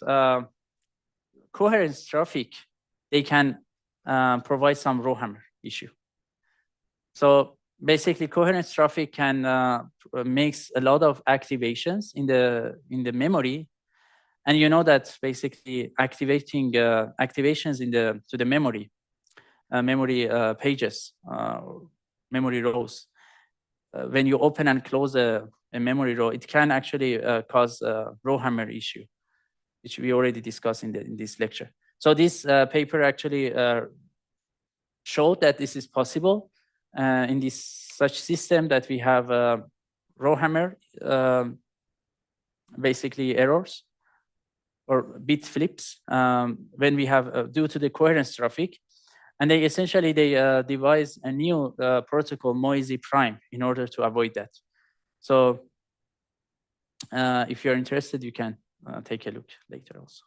S1: coherence traffic, they can provide some RowHammer issue. So basically, coherence traffic can makes a lot of activations in the memory, and you know that basically activating activations to the memory pages, memory rows. When you open and close a memory row, it can actually cause a RowHammer issue, which we already discussed in this lecture. So this paper actually showed that this is possible in this such system that we have RowHammer basically errors or bit flips when we have due to the coherence traffic. And they essentially devise a new protocol, MOESI prime, in order to avoid that. So if you're interested, you can take a look later also.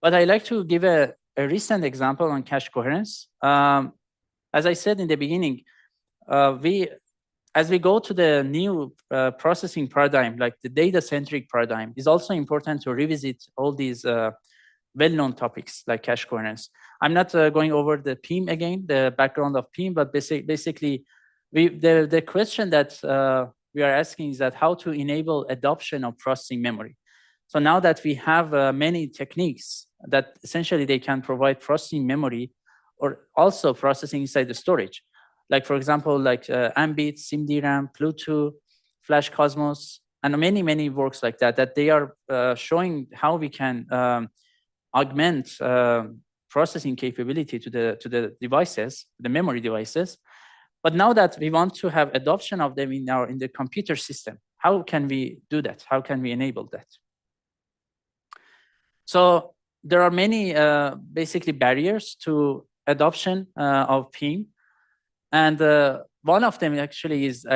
S1: But I like to give a recent example on cache coherence. As I said in the beginning, as we go to the new processing paradigm, like the data-centric paradigm, it's also important to revisit all these well-known topics like cache coherence. I'm not going over the PIM again, the background of PIM, but basically, the question that we are asking is that how to enable adoption of processing memory. So now that we have many techniques that essentially they can provide processing memory or also processing inside the storage. Like for example, like Ambit, SIMDRAM, Pluto, Flash Cosmos, and many works like that, that they are showing how we can augment processing capability to the devices, the memory devices. But now that we want to have adoption of them in the computer system, how can we do that? How can we enable that? So there are many basically barriers to adoption of PIM, and one of them actually is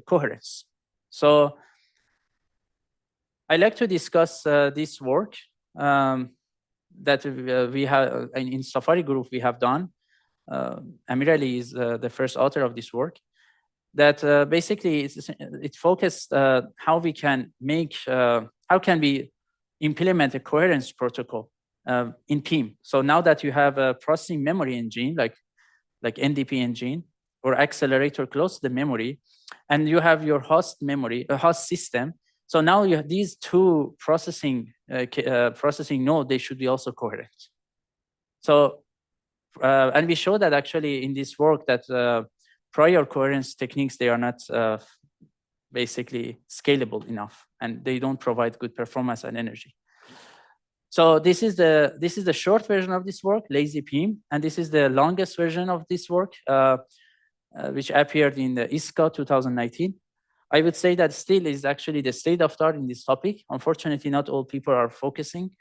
S1: coherence. So I like to discuss this work that we have in Safari group we have done. Amir Ali is the first author of this work. That basically it focused how we can make, how can we implement a coherence protocol in PIM. So now that you have a processing memory engine like NDP engine or accelerator close to the memory, and you have your host memory, a host system. So now you have these two processing node, they should be also coherent. So, and we show that actually in this work that prior coherence techniques, they are not basically scalable enough, and they don't provide good performance and energy. So this is the short version of this work, lazy PIM, and this is the longest version of this work, which appeared in the ISCA 2019. I would say that still is actually the state of the art in this topic. Unfortunately, not all people are focusing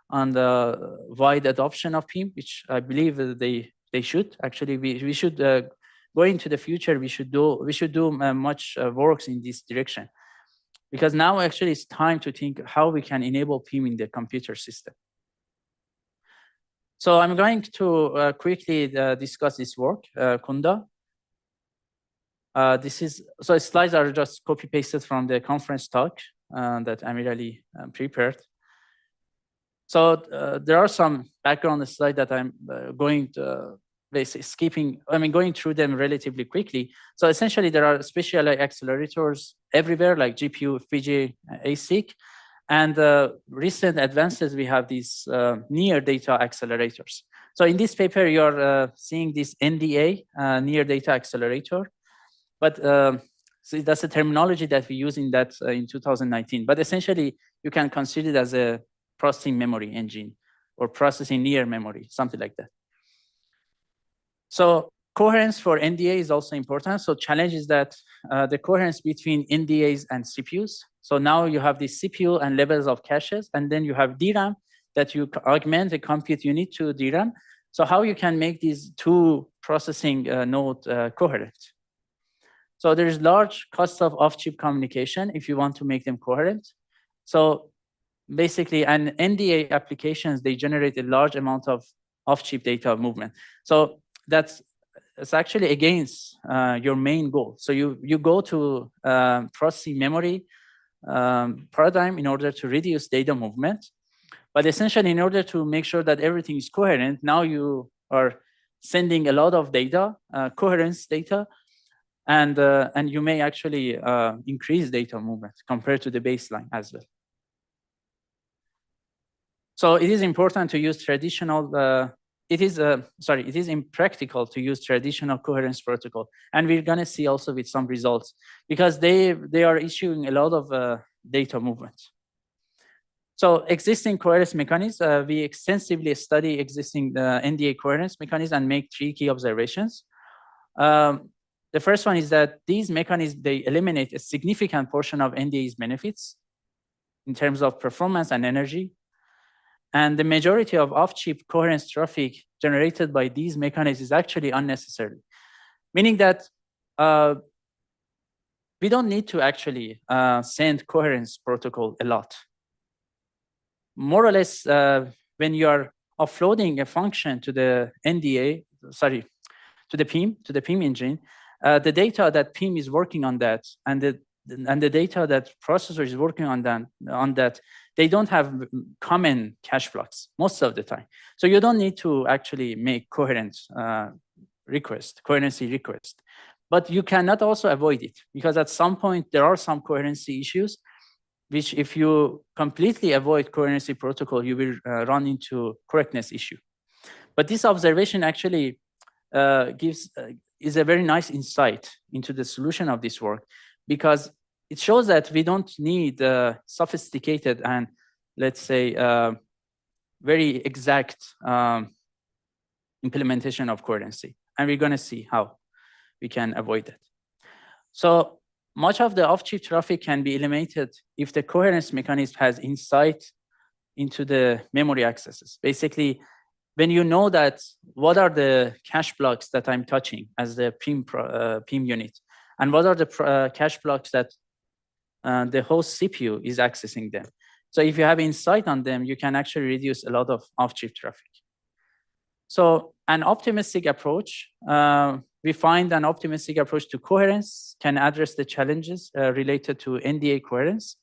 S1: on the wide adoption of PIM, which I believe they should. Actually, we should go into the future. We should do much works in this direction, because now actually it's time to think how we can enable PIM in the computer system. So I'm going to quickly discuss this work, Condo. So slides are just copy pasted from the conference talk that Amir Ali prepared. So there are some background slides that I'm going to basically going through them relatively quickly. So essentially there are special accelerators everywhere, like GPU, FPGA, ASIC, and recent advances we have these near data accelerators. So in this paper you're seeing this NDA, near data accelerator. But so that's a terminology that we use in that in 2019. But essentially, you can consider it as a processing memory engine or processing near memory, something like that. So coherence for NDA is also important. So challenge is that the coherence between NDAs and CPUs. So now you have the CPU and levels of caches, and then you have DRAM that you augment the compute unit to DRAM. So how you can make these two processing node coherent? So there's large cost of off-chip communication if you want to make them coherent. So basically, and NDA applications, they generate a large amount of off-chip data movement. So it's actually against your main goal. So you go to processing memory paradigm in order to reduce data movement. But essentially, in order to make sure that everything is coherent, now you are sending a lot of data, coherence data, and you may actually increase data movement compared to the baseline as well. So it is important to use traditional, it is impractical to use traditional coherence protocol. And we're gonna see also with some results, because they are issuing a lot of data movement. So existing coherence mechanisms, we extensively study existing NDA coherence mechanisms and make 3 key observations. The first one is that these mechanisms, they eliminate a significant portion of NDA's benefits in terms of performance and energy. And the majority of off-chip coherence traffic generated by these mechanisms is actually unnecessary, meaning that we don't need to actually send coherence protocol a lot. More or less, when you are offloading a function to the NDA, to the PIM engine, the data that PIM is working on that, and the data that processor is working on that, they don't have common cache blocks most of the time. So you don't need to actually make coherency request. But you cannot also avoid it, because at some point there are some coherency issues, which if you completely avoid coherency protocol, you will run into correctness issue. But this observation actually is a very nice insight into the solution of this work, because it shows that we don't need sophisticated and, let's say, very exact implementation of coherency. And we're going to see how we can avoid it. So much of the off-chip traffic can be eliminated if the coherence mechanism has insight into the memory accesses. Basically, when you know that what are the cache blocks that I'm touching as the PIM unit, and what are the cache blocks that the host CPU is accessing them. So if you have insight on them, you can actually reduce a lot of off-chip traffic. So an optimistic approach, we find an optimistic approach to coherence can address the challenges related to NDA coherence.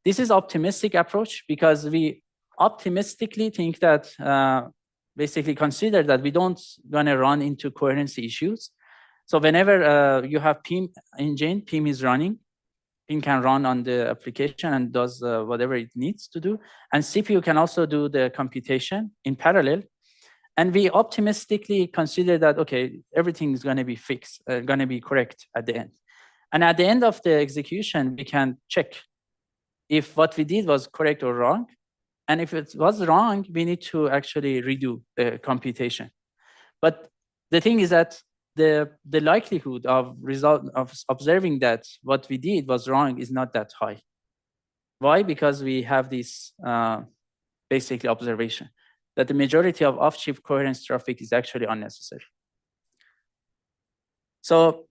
S1: This is optimistic approach because we optimistically think that basically consider that we don't gonna run into coherency issues. So whenever you have PIM engine, PIM is running, PIM can run on the application and does whatever it needs to do. And CPU can also do the computation in parallel. And we optimistically consider that, okay, everything is going to be fixed, going to be correct at the end. And at the end of the execution, we can check if what we did was correct or wrong. And if it was wrong, we need to actually redo the computation. But the thing is that the likelihood of observing that what we did was wrong is not that high. Why? Because we have this basically observation that the majority of off-chip coherence traffic is actually unnecessary. So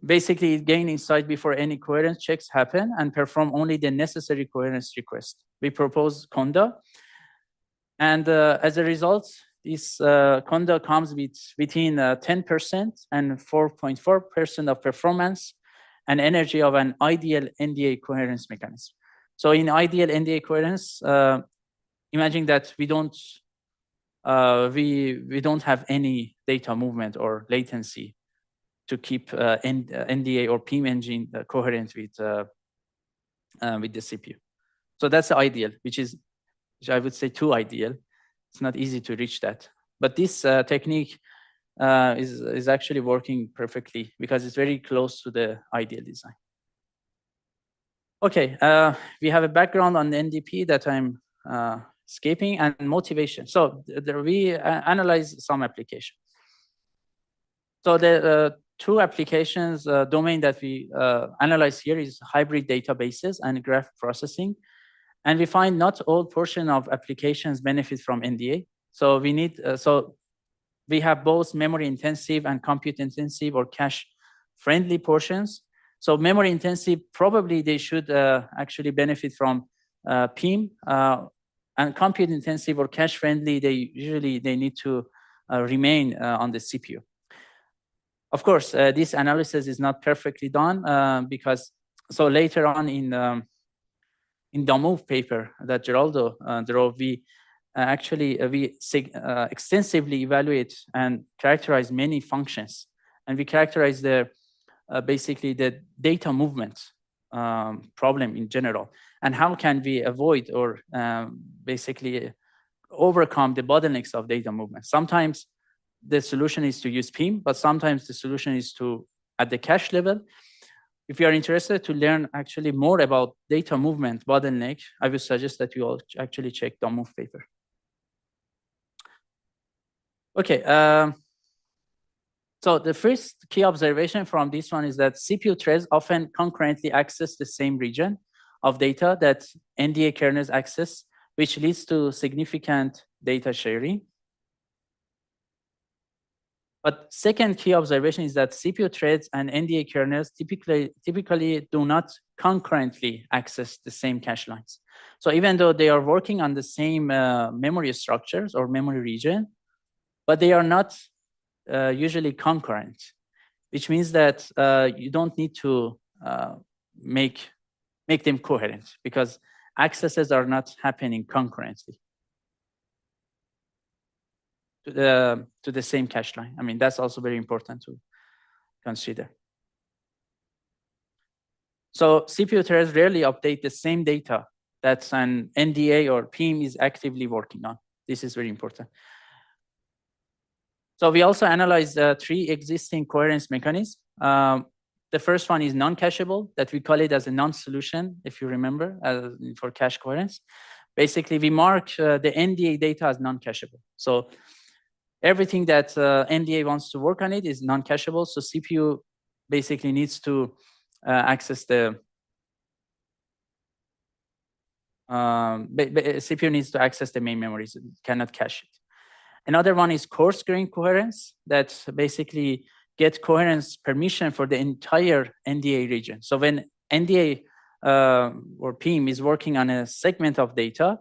S1: basically, gain insight before any coherence checks happen and perform only the necessary coherence request. We propose Condo. And as a result, this Condo comes with between 10% and 4.4% of performance and energy of an ideal NDA coherence mechanism. So in ideal NDA coherence, imagine that we don't have any data movement or latency to keep NDA or PIM engine coherent with the CPU. So that's the ideal, which I would say too ideal. It's not easy to reach that. But this technique is actually working perfectly because it's very close to the ideal design. Okay, we have a background on the NDP that I'm escaping and motivation. So we analyze some applications. So the two applications domain that we analyze here is hybrid databases and graph processing. And we find not all portion of applications benefit from NDA. So we need, we have both memory intensive and compute intensive or cache friendly portions. So memory intensive, probably they should actually benefit from PIM. And compute intensive or cache friendly, they need to remain on the CPU. Of course, this analysis is not perfectly done because so later on in the move paper that Geraldo drove, we extensively evaluate and characterize many functions, and we characterize the basically the data movement problem in general, and how can we avoid or basically overcome the bottlenecks of data movement. Sometimes the solution is to use PIM, but sometimes the solution is to at the cache level. If you are interested to learn actually more about data movement bottleneck, I would suggest that you all actually check the move paper. Okay, so the first key observation from this one is that CPU threads often concurrently access the same region of data that NDA kernels access, which leads to significant data sharing. But second key observation is that CPU threads and NDA kernels typically do not concurrently access the same cache lines. So even though they are working on the same memory structures or memory region, but they are not usually concurrent, which means that you don't need to make them coherent because accesses are not happening concurrently to the same cache line. I mean, that's also very important to consider. So CPU threads rarely update the same data that an NDA or PIM is actively working on. This is very important. So we also analyzed 3 existing coherence mechanisms. The first one is non-cacheable, that we call it as a non-solution, if you remember, for cache coherence. Basically, we mark the NDA data as non-cacheable. So everything that NDA wants to work on it is non-cacheable. So CPU basically needs to access the CPU needs to access the main memory, so it cannot cache it. Another one is coarse-grained coherence, that basically get coherence permission for the entire NDA region. So when NDA or PIM is working on a segment of data,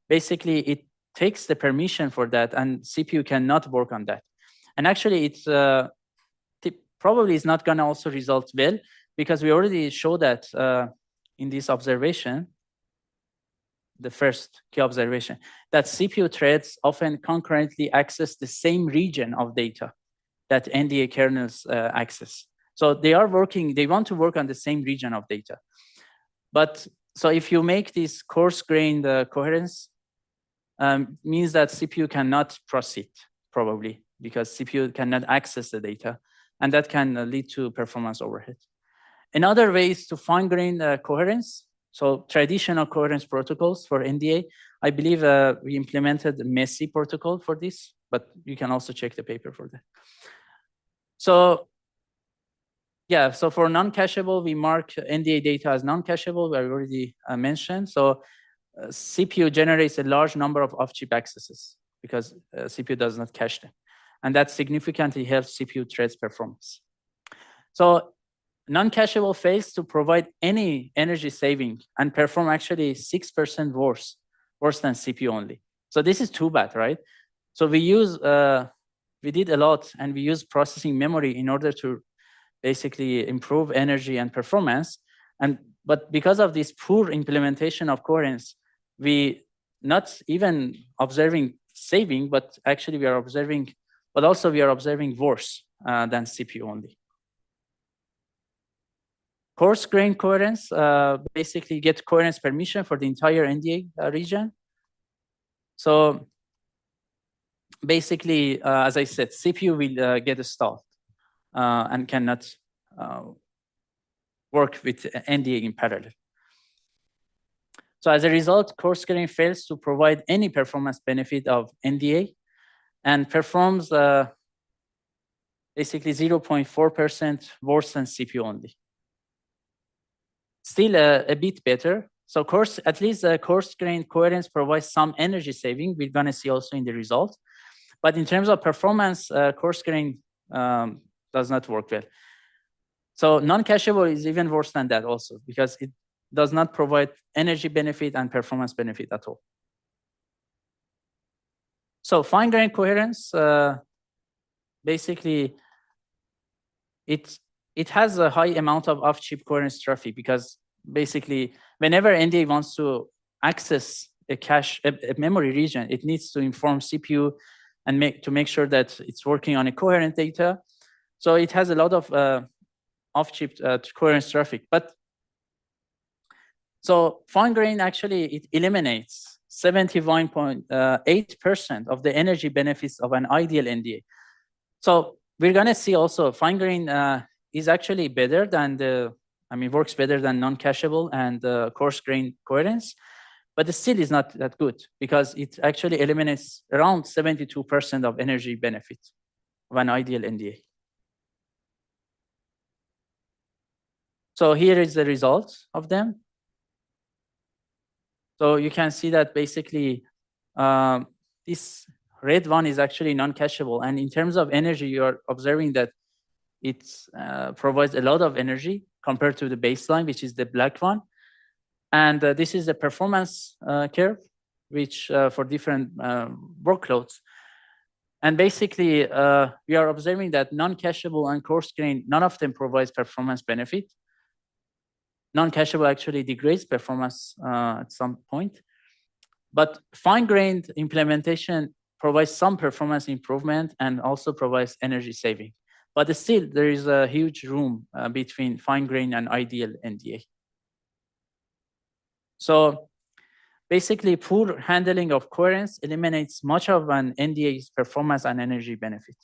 S1: basically it takes the permission for that, and CPU cannot work on that. And actually, it's probably is not going to also result well, because we already showed that in this observation, the first key observation, that CPU threads often concurrently access the same region of data that NDA kernels access. So they are working, they want to work on the same region of data. But so if you make this coarse-grained coherence, means that CPU cannot proceed, probably, because CPU cannot access the data, and that can lead to performance overhead. Another way is to fine-grain coherence. So traditional coherence protocols for NDA, I believe we implemented the MESI protocol for this, but you can also check the paper for that. So yeah, so for non-cacheable, we mark NDA data as non-cacheable, I already mentioned. So CPU generates a large number of off-chip accesses because CPU does not cache them. And that significantly helps CPU threads performance. So non-cacheable fails to provide any energy saving and perform actually 6% worse than CPU only. So this is too bad, right? So we use, we did a lot, and we use processing memory in order to basically improve energy and performance. But because of this poor implementation of coherence, we not even observing saving, but actually we are observing, but also we are observing worse than CPU only. Coarse-grained coherence basically get coherence permission for the entire NDA region. So basically, as I said, CPU will get stalled and cannot work with NDA in parallel. So as a result, coarse-grained fails to provide any performance benefit of NDA and performs basically 0.4% worse than CPU only. Still a bit better. So at least coarse-grained coherence provides some energy saving. We're going to see also in the result. But in terms of performance, coarse-grained does not work well. So non-cacheable is even worse than that also, because it does not provide energy benefit and performance benefit at all. So fine-grained coherence, basically, it has a high amount of off-chip coherence traffic, because basically, whenever NDA wants to access a cache, a memory region, it needs to inform CPU and make sure that it's working on a coherent data. So it has a lot of off-chip coherence traffic. But so fine-grained actually, it eliminates 71.8% of the energy benefits of an ideal NDA. So we're going to see also fine-grained is actually better than works better than non-cacheable and coarse-grained coherence, but it still is not that good, because it actually eliminates around 72% of energy benefit of an ideal NDA. So here is the results of them. So you can see that basically this red one is actually non-cacheable. And in terms of energy, you are observing that it provides a lot of energy compared to the baseline, which is the black one. And this is the performance curve, which for different workloads. And basically, we are observing that non-cacheable and coarse-grained, none of them provides performance benefit. Non-cacheable actually degrades performance at some point. But fine-grained implementation provides some performance improvement and also provides energy saving. But still, there is a huge room between fine-grained and ideal NDA. So basically, poor handling of coherence eliminates much of an NDA's performance and energy benefit.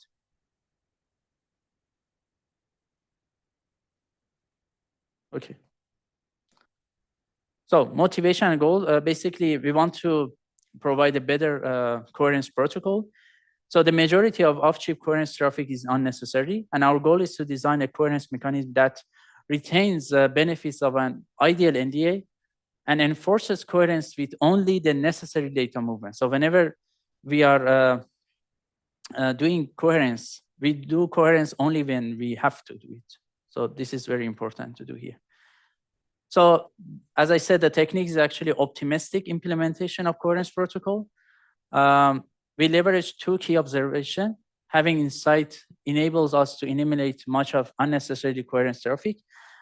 S1: Okay. So motivation and goal, basically, we want to provide a better coherence protocol. So the majority of off-chip coherence traffic is unnecessary, and our goal is to design a coherence mechanism that retains benefits of an ideal NDA and enforces coherence with only the necessary data movement. So whenever we are doing coherence, we do coherence only when we have to do it. So this is very important to do here. So as I said, the technique is actually optimistic implementation of coherence protocol. We leverage two key observations. Having insight enables us to eliminate much of unnecessary coherence traffic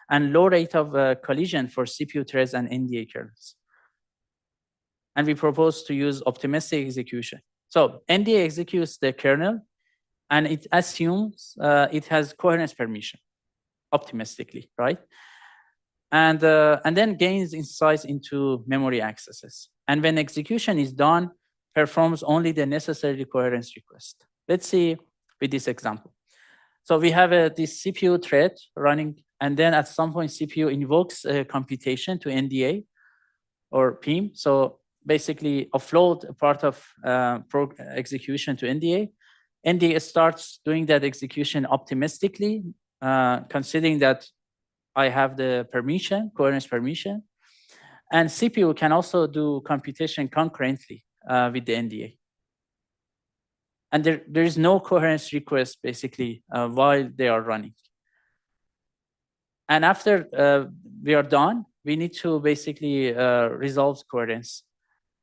S1: and low rate of collision for CPU threads and NDA kernels. And we propose to use optimistic execution. So NDA executes the kernel, and it assumes it has coherence permission, optimistically, right? And then gains insights into memory accesses. And when execution is done, performs only the necessary coherence request. Let's see with this example. So we have this CPU thread running, and then at some point CPU invokes a computation to NDA or PIM. So basically offload a part of execution to NDA. NDA starts doing that execution optimistically, considering that I have the permission, coherence permission. And CPU can also do computation concurrently with the NDA. And there is no coherence request, basically, while they are running. And after we are done, we need to basically resolve coherence.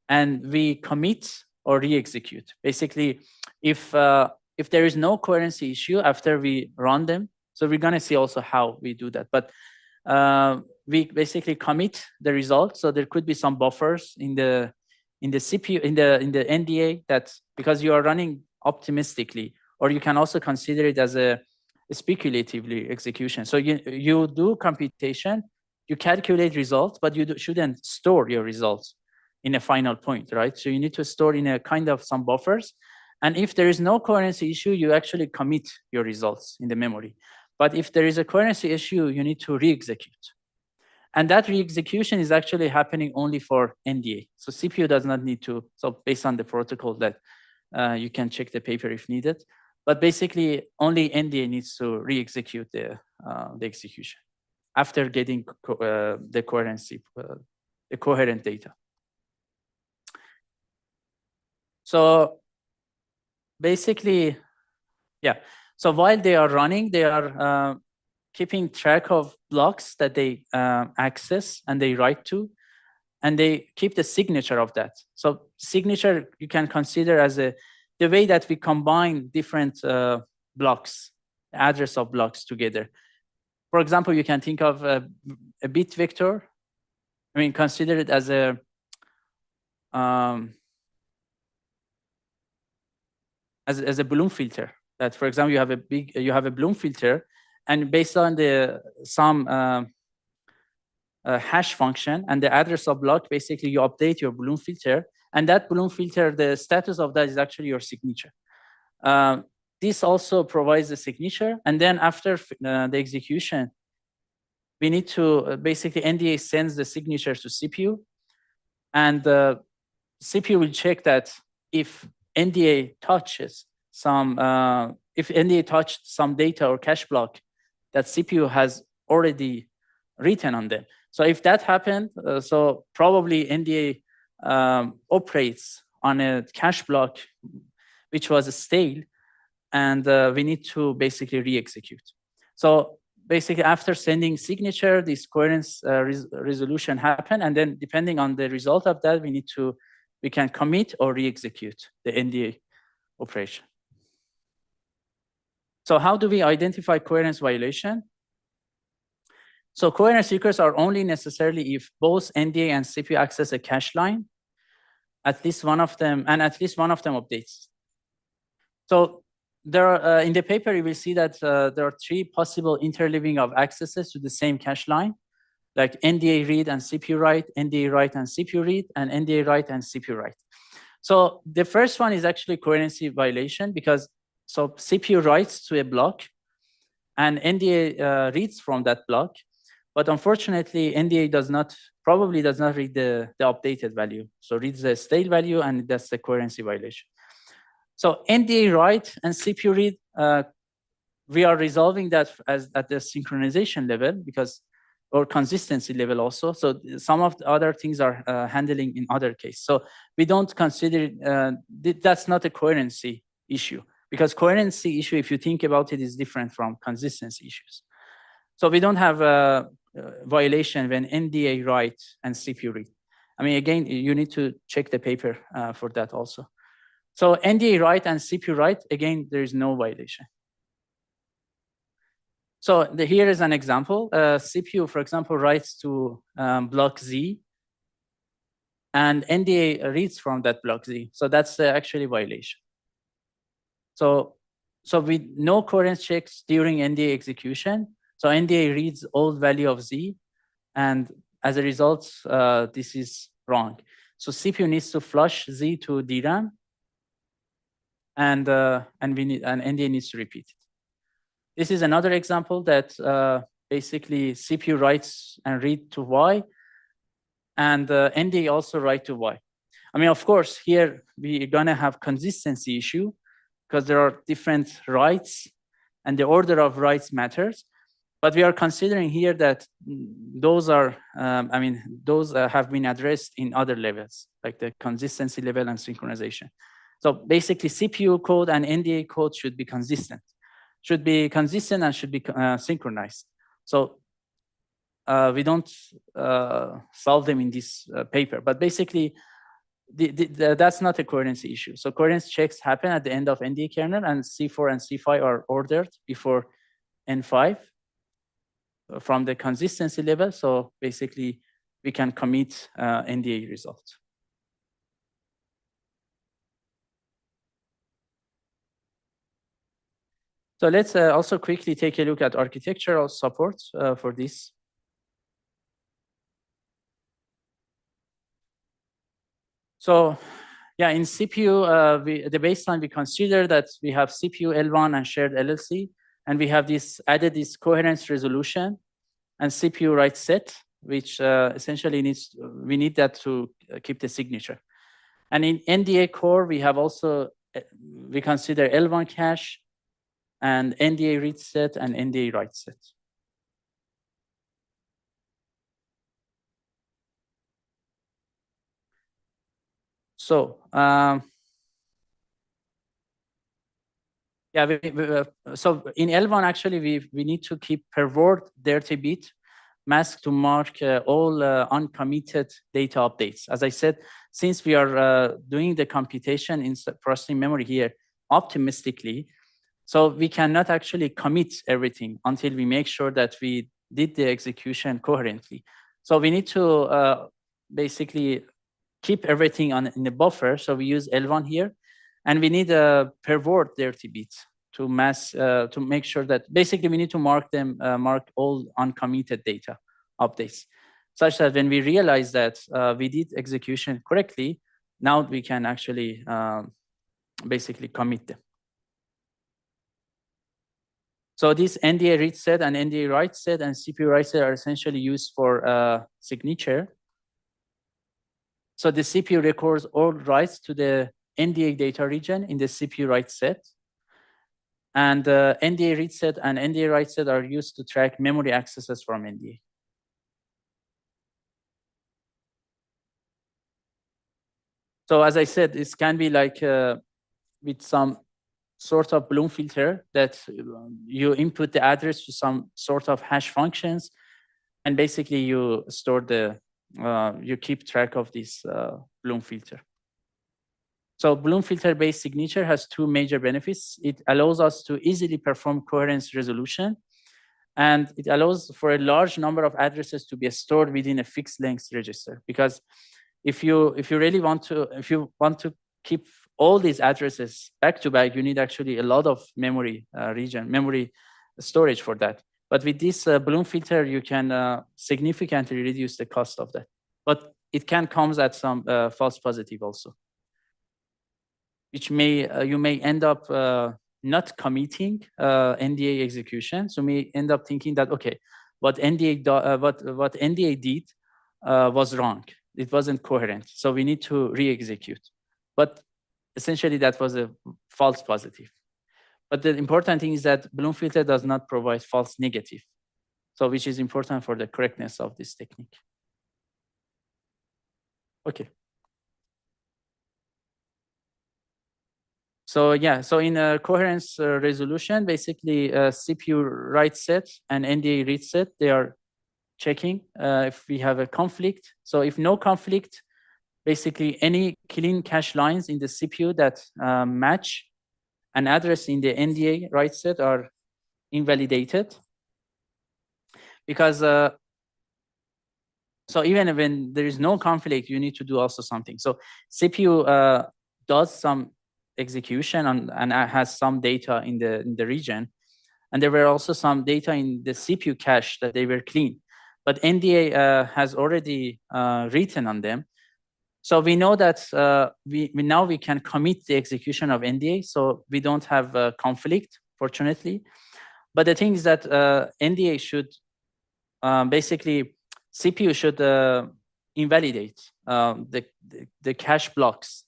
S1: And we commit or re-execute. Basically, if there is no coherency issue after we run them, so we're going to see also how we do that. But we basically commit the result. So there could be some buffers in the CPU, in the NDA, that because you are running optimistically, or you can also consider it as a speculatively execution. So you do computation, you calculate results, but you shouldn't store your results in a final point, right? So you need to store in a kind of some buffers. And if there is no coherency issue, you actually commit your results in the memory. But if there is a coherency issue, you need to re-execute. And that re-execution is actually happening only for NDA. So CPU does not need to, so based on the protocol that you can check the paper if needed. But basically, only NDA needs to re-execute the execution after getting the coherency, the coherent data. So basically, yeah. So while they are running, they are keeping track of blocks that they access and they write to, and they keep the signature of that. So signature you can consider as the way that we combine different blocks, address of blocks together. For example, you can think of a bit vector. I mean, consider it as a as a Bloom filter. That, for example, you have a Bloom filter, and based on some hash function and the address of block, basically you update your Bloom filter, and that Bloom filter, the status of that is actually your signature. This also provides the signature, and then after the execution, we need to basically NDA sends the signature to CPU, and CPU will check that if NDA touches some, if NDA touched some data or cache block that CPU has already written on them. So if that happened, so probably NDA operates on a cache block which was stale, and we need to basically re-execute. So basically, after sending signature, this coherence resolution happen, and then depending on the result of that, we can commit or re-execute the NDA operation. So how do we identify coherence violation? So coherence requests are only necessarily if both NDA and CPU access a cache line, at least one of them, and at least one of them updates. So there are, in the paper, you will see that there are 3 possible interleaving of accesses to the same cache line, like NDA read and CPU write, NDA write and CPU read, and NDA write and CPU write. So the first one is actually coherency violation, because so CPU writes to a block and NDA reads from that block, But unfortunately, NDA probably does not read the updated value. So reads the stale value, and that's the coherency violation. So NDA write and CPU read, we are resolving that at the synchronization level or consistency level also. So some of the other things are handling in other case. So we don't consider that's not a coherency issue, because coherency issue, if you think about it, is different from consistency issues. So we don't have a violation when NDA write and CPU read. I mean, again, you need to check the paper for that also. So NDA write and CPU write, again, there is no violation. So here is an example. CPU, for example, writes to block Z, and NDA reads from that block Z. So that's actually a violation. So with no coherence checks during NDA execution, so NDA reads old value of Z, and as a result, this is wrong. So CPU needs to flush Z to DRAM, and NDA needs to repeat it. This is another example that basically CPU writes and read to Y, and NDA also write to Y. I mean, of course, here we're gonna have consistency issue because there are different writes, and the order of writes matters. But we are considering here that those are, those have been addressed in other levels, like the consistency level and synchronization. So basically, CPU code and NDA code should be consistent. Should be consistent and should be synchronized. So we don't solve them in this paper, but basically that's not a coherency issue. So coherence checks happen at the end of NDA kernel, and C4 and C5 are ordered before N5 from the consistency level. So basically we can commit NDA result. So let's also quickly take a look at architectural support for this. So yeah, in CPU, the baseline, we consider that we have CPU L1 and shared LLC, and we have added this coherence resolution and CPU write set, which essentially we need that to keep the signature. And in NDA core, we have also, we consider L1 cache, and NDA read set and NDA write set. So yeah, so in L1 actually we need to keep per word dirty bit mask to mark all uncommitted data updates. As I said, since we are doing the computation in processing memory here optimistically, so we cannot actually commit everything until we make sure that we did the execution coherently. So we need to basically keep everything in the buffer. So we use L1 here, and we need a per word dirty bit to to make sure that basically we need to mark all uncommitted data updates, such that when we realize that we did execution correctly, now we can actually basically commit them. So this NDA read set and NDA write set and CPU write set are essentially used for signature. So the CPU records all writes to the NDA data region in the CPU write set. And NDA read set and NDA write set are used to track memory accesses from NDA. So as I said, this can be like with some sort of Bloom filter that you input the address to some sort of hash functions, and basically you store you keep track of this Bloom filter. So Bloom filter-based signature has two major benefits. It allows us to easily perform coherence resolution, and it allows for a large number of addresses to be stored within a fixed length register. Because if you really want to keep all these addresses back to back, you need actually a lot of memory memory storage for that. But with this Bloom filter, you can significantly reduce the cost of that. But it can come at some false positive also, which you may end up not committing NDA execution. So you may end up thinking that, okay, what NDA did was wrong. It wasn't coherent. So we need to re-execute. But essentially, that was a false positive. But the important thing is that Bloom filter does not provide false negative. So which is important for the correctness of this technique. Okay. So yeah, so in a coherence resolution, basically CPU write set and NDA read set, they are checking if we have a conflict. So if no conflict, basically any clean cache lines in the CPU that match an address in the NDA write set are invalidated. Because so even when there is no conflict, you need to do also something. So CPU does some execution and has some data in the region, and there were also some data in the CPU cache that they were clean, but NDA has already written on them. So we know that now we can commit the execution of NDA, so we don't have a conflict, fortunately. But the thing is that NDA should basically CPU should invalidate the cache blocks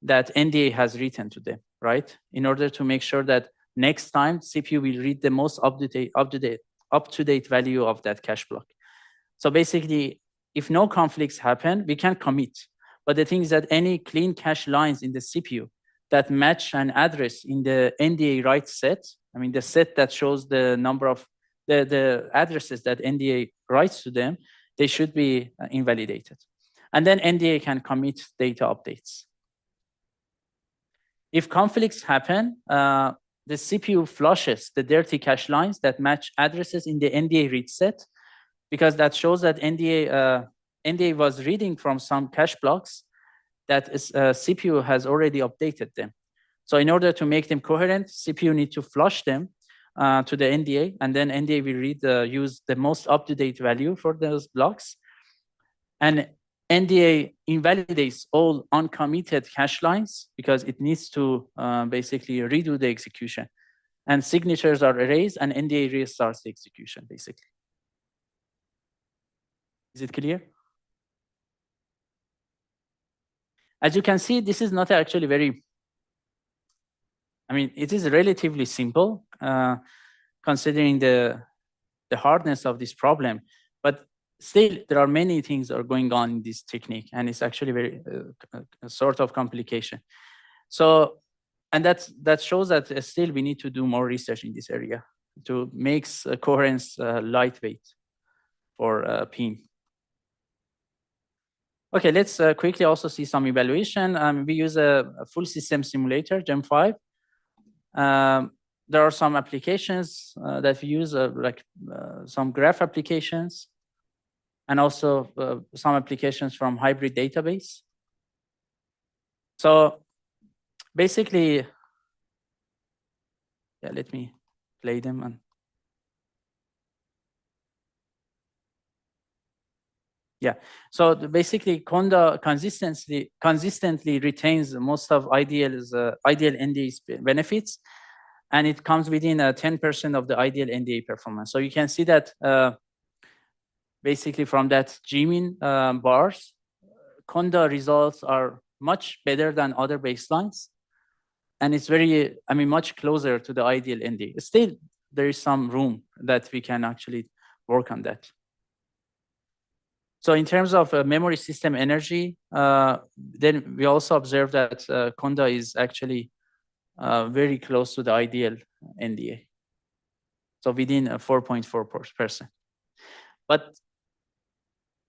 S1: that NDA has written to them, right? In order to make sure that next time CPU will read the most up-to-date value of that cache block. So basically, if no conflicts happen, we can commit. But the thing is that any clean cache lines in the CPU that match an address in the NDA write set, I mean the set that shows the number of the addresses that NDA writes to them, they should be invalidated. And then NDA can commit data updates. If conflicts happen, the CPU flushes the dirty cache lines that match addresses in the NDA read set, because that shows that NDA was reading from some cache blocks that CPU has already updated them. So in order to make them coherent, CPU need to flush them to the NDA, and then NDA will use the most up-to-date value for those blocks. And NDA invalidates all uncommitted cache lines because it needs to basically redo the execution. And signatures are erased, and NDA restarts the execution, basically. Is it clear? As you can see, this is not actually very, I mean, it is relatively simple considering the hardness of this problem, but still there are many things that are going on in this technique, and it's actually very a sort of complication. So, and that shows that still we need to do more research in this area to make coherence lightweight for PIN. Okay, let's quickly also see some evaluation. We use a full system simulator, GEM5. There are some applications that we use, like some graph applications, and also some applications from hybrid database. So basically, yeah, let me play them. And yeah, so basically Condo consistently retains most of ideal NDA's benefits, and it comes within 10% of the ideal NDA performance. So you can see that basically from that Gmin bars, Condo results are much better than other baselines, and it's very, I mean, much closer to the ideal NDA. Still, there is some room that we can actually work on that. So in terms of memory system energy, then we also observe that Condo is actually very close to the ideal NDA. So within 4.4%. But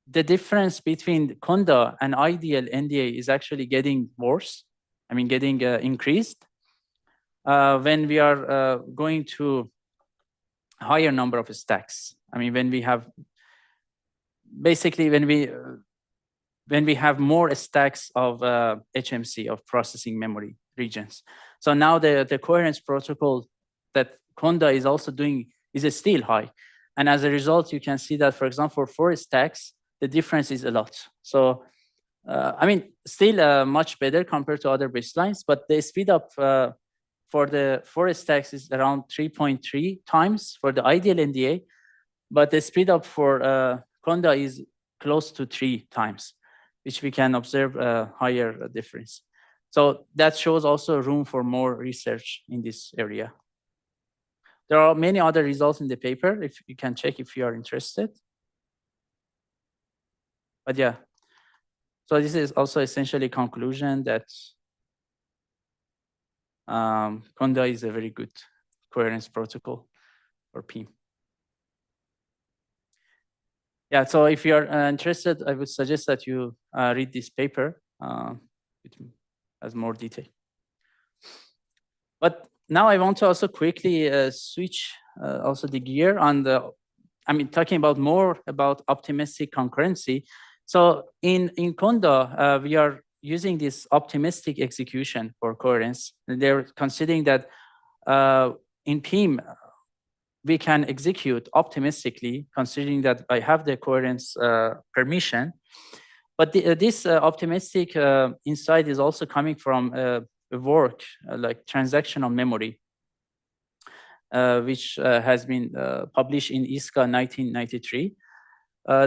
S1: the difference between Condo and ideal NDA is actually getting worse. I mean, getting increased when we are going to higher number of stacks. I mean, when we have basically when we have more stacks of HMC, of processing memory regions. So now the coherence protocol that Condo is also doing is still high. And as a result, you can see that, for example, for 4 stacks, the difference is a lot. So, I mean, still much better compared to other baselines, but the speed up for the 4 stacks is around 3.3 times for the ideal NDA. but the speed up for Condo is close to 3 times, which we can observe a higher difference. So that shows also room for more research in this area. There are many other results in the paper, if you can check if you are interested. But yeah, so this is also essentially conclusion that Condo is a very good coherence protocol for PIM. Yeah, so if you're interested, I would suggest that you read this paper as more detail. But now I want to also quickly switch also the gear on the, talking about more about optimistic concurrency. So in Condo, we are using this optimistic execution for coherence. They're considering that in PIM, we can execute optimistically, considering that I have the coherence permission. But this optimistic insight is also coming from a work like transactional memory, which has been published in ISCA 1993,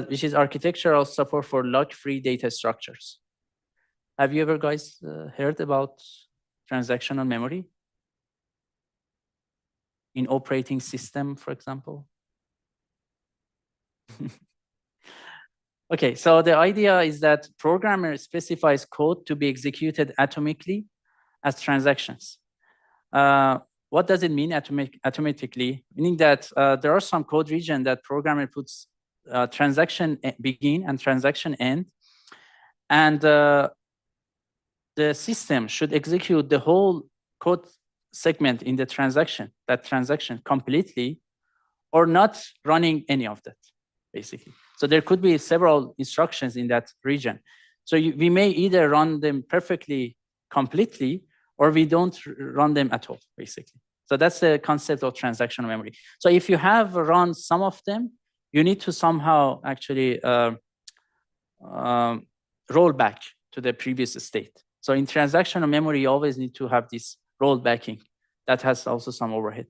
S1: which is architectural support for lock-free data structures. Have you ever guys heard about transactional memory in operating system, for example? Okay, so the idea is that programmer specifies code to be executed atomically as transactions. What does it mean atomically? Meaning that there are some code region that programmer puts transaction begin and transaction end, and the system should execute the whole code segment in the transaction, that transaction completely, or not running any of that, basically. So there could be several instructions in that region. So we may either run them perfectly, completely, or we don't run them at all, basically. So that's the concept of transactional memory. So if you have run some of them, you need to somehow actually roll back to the previous state. So in transactional memory, you always need to have this rollbacking. That has also some overhead.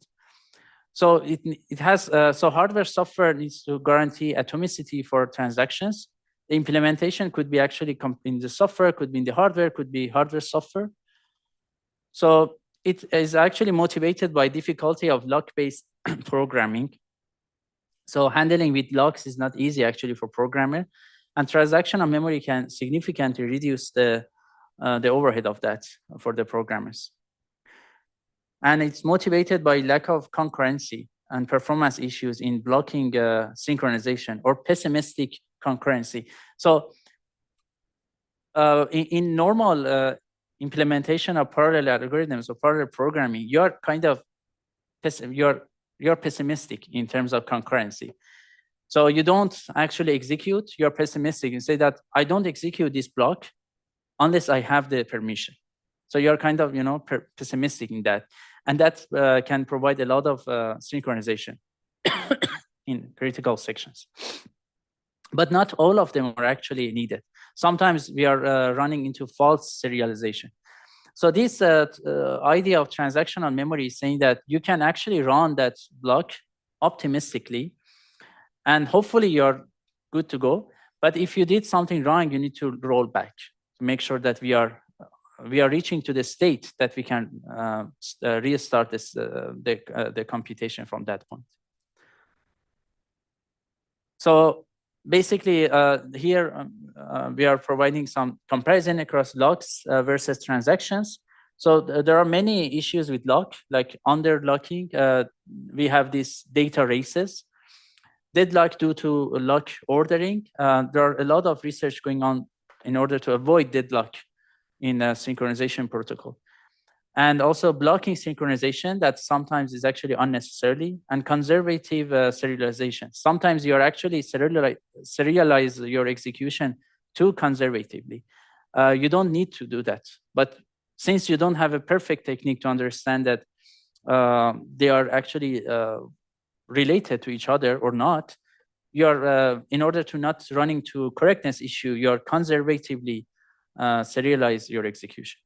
S1: So it has, so hardware software needs to guarantee atomicity for transactions. The implementation could be actually in the software, could be in the hardware, could be hardware software. So it is actually motivated by difficulty of lock-based programming. So handling with locks is not easy actually for programmer, and transactional memory can significantly reduce the overhead of that for the programmers. And it's motivated by lack of concurrency and performance issues in blocking synchronization or pessimistic concurrency. So in normal implementation of parallel algorithms or parallel programming, you're kind of you're pessimistic in terms of concurrency. So you don't actually execute, you're pessimistic and say that I don't execute this block unless I have the permission. So you're kind of, pessimistic in that. And that can provide a lot of synchronization in critical sections. But not all of them are actually needed. Sometimes we are running into false serialization. So this idea of transactional memory is saying that you can actually run that block optimistically, and hopefully you're good to go. But if you did something wrong, you need to roll back to make sure that we are reaching to the state that we can restart this, the computation from that point. So basically, here we are providing some comparison across locks versus transactions. So there are many issues with lock, like under locking. We have these data races, deadlock due to lock ordering. There are a lot of research going on in order to avoid deadlock in a synchronization protocol. And also blocking synchronization that sometimes is actually unnecessarily, and conservative serialization. Sometimes you're actually serialize your execution too conservatively. You don't need to do that. But since you don't have a perfect technique to understand that they are actually related to each other or not, you're, in order to not run into correctness issue, you're conservatively serialize your execution.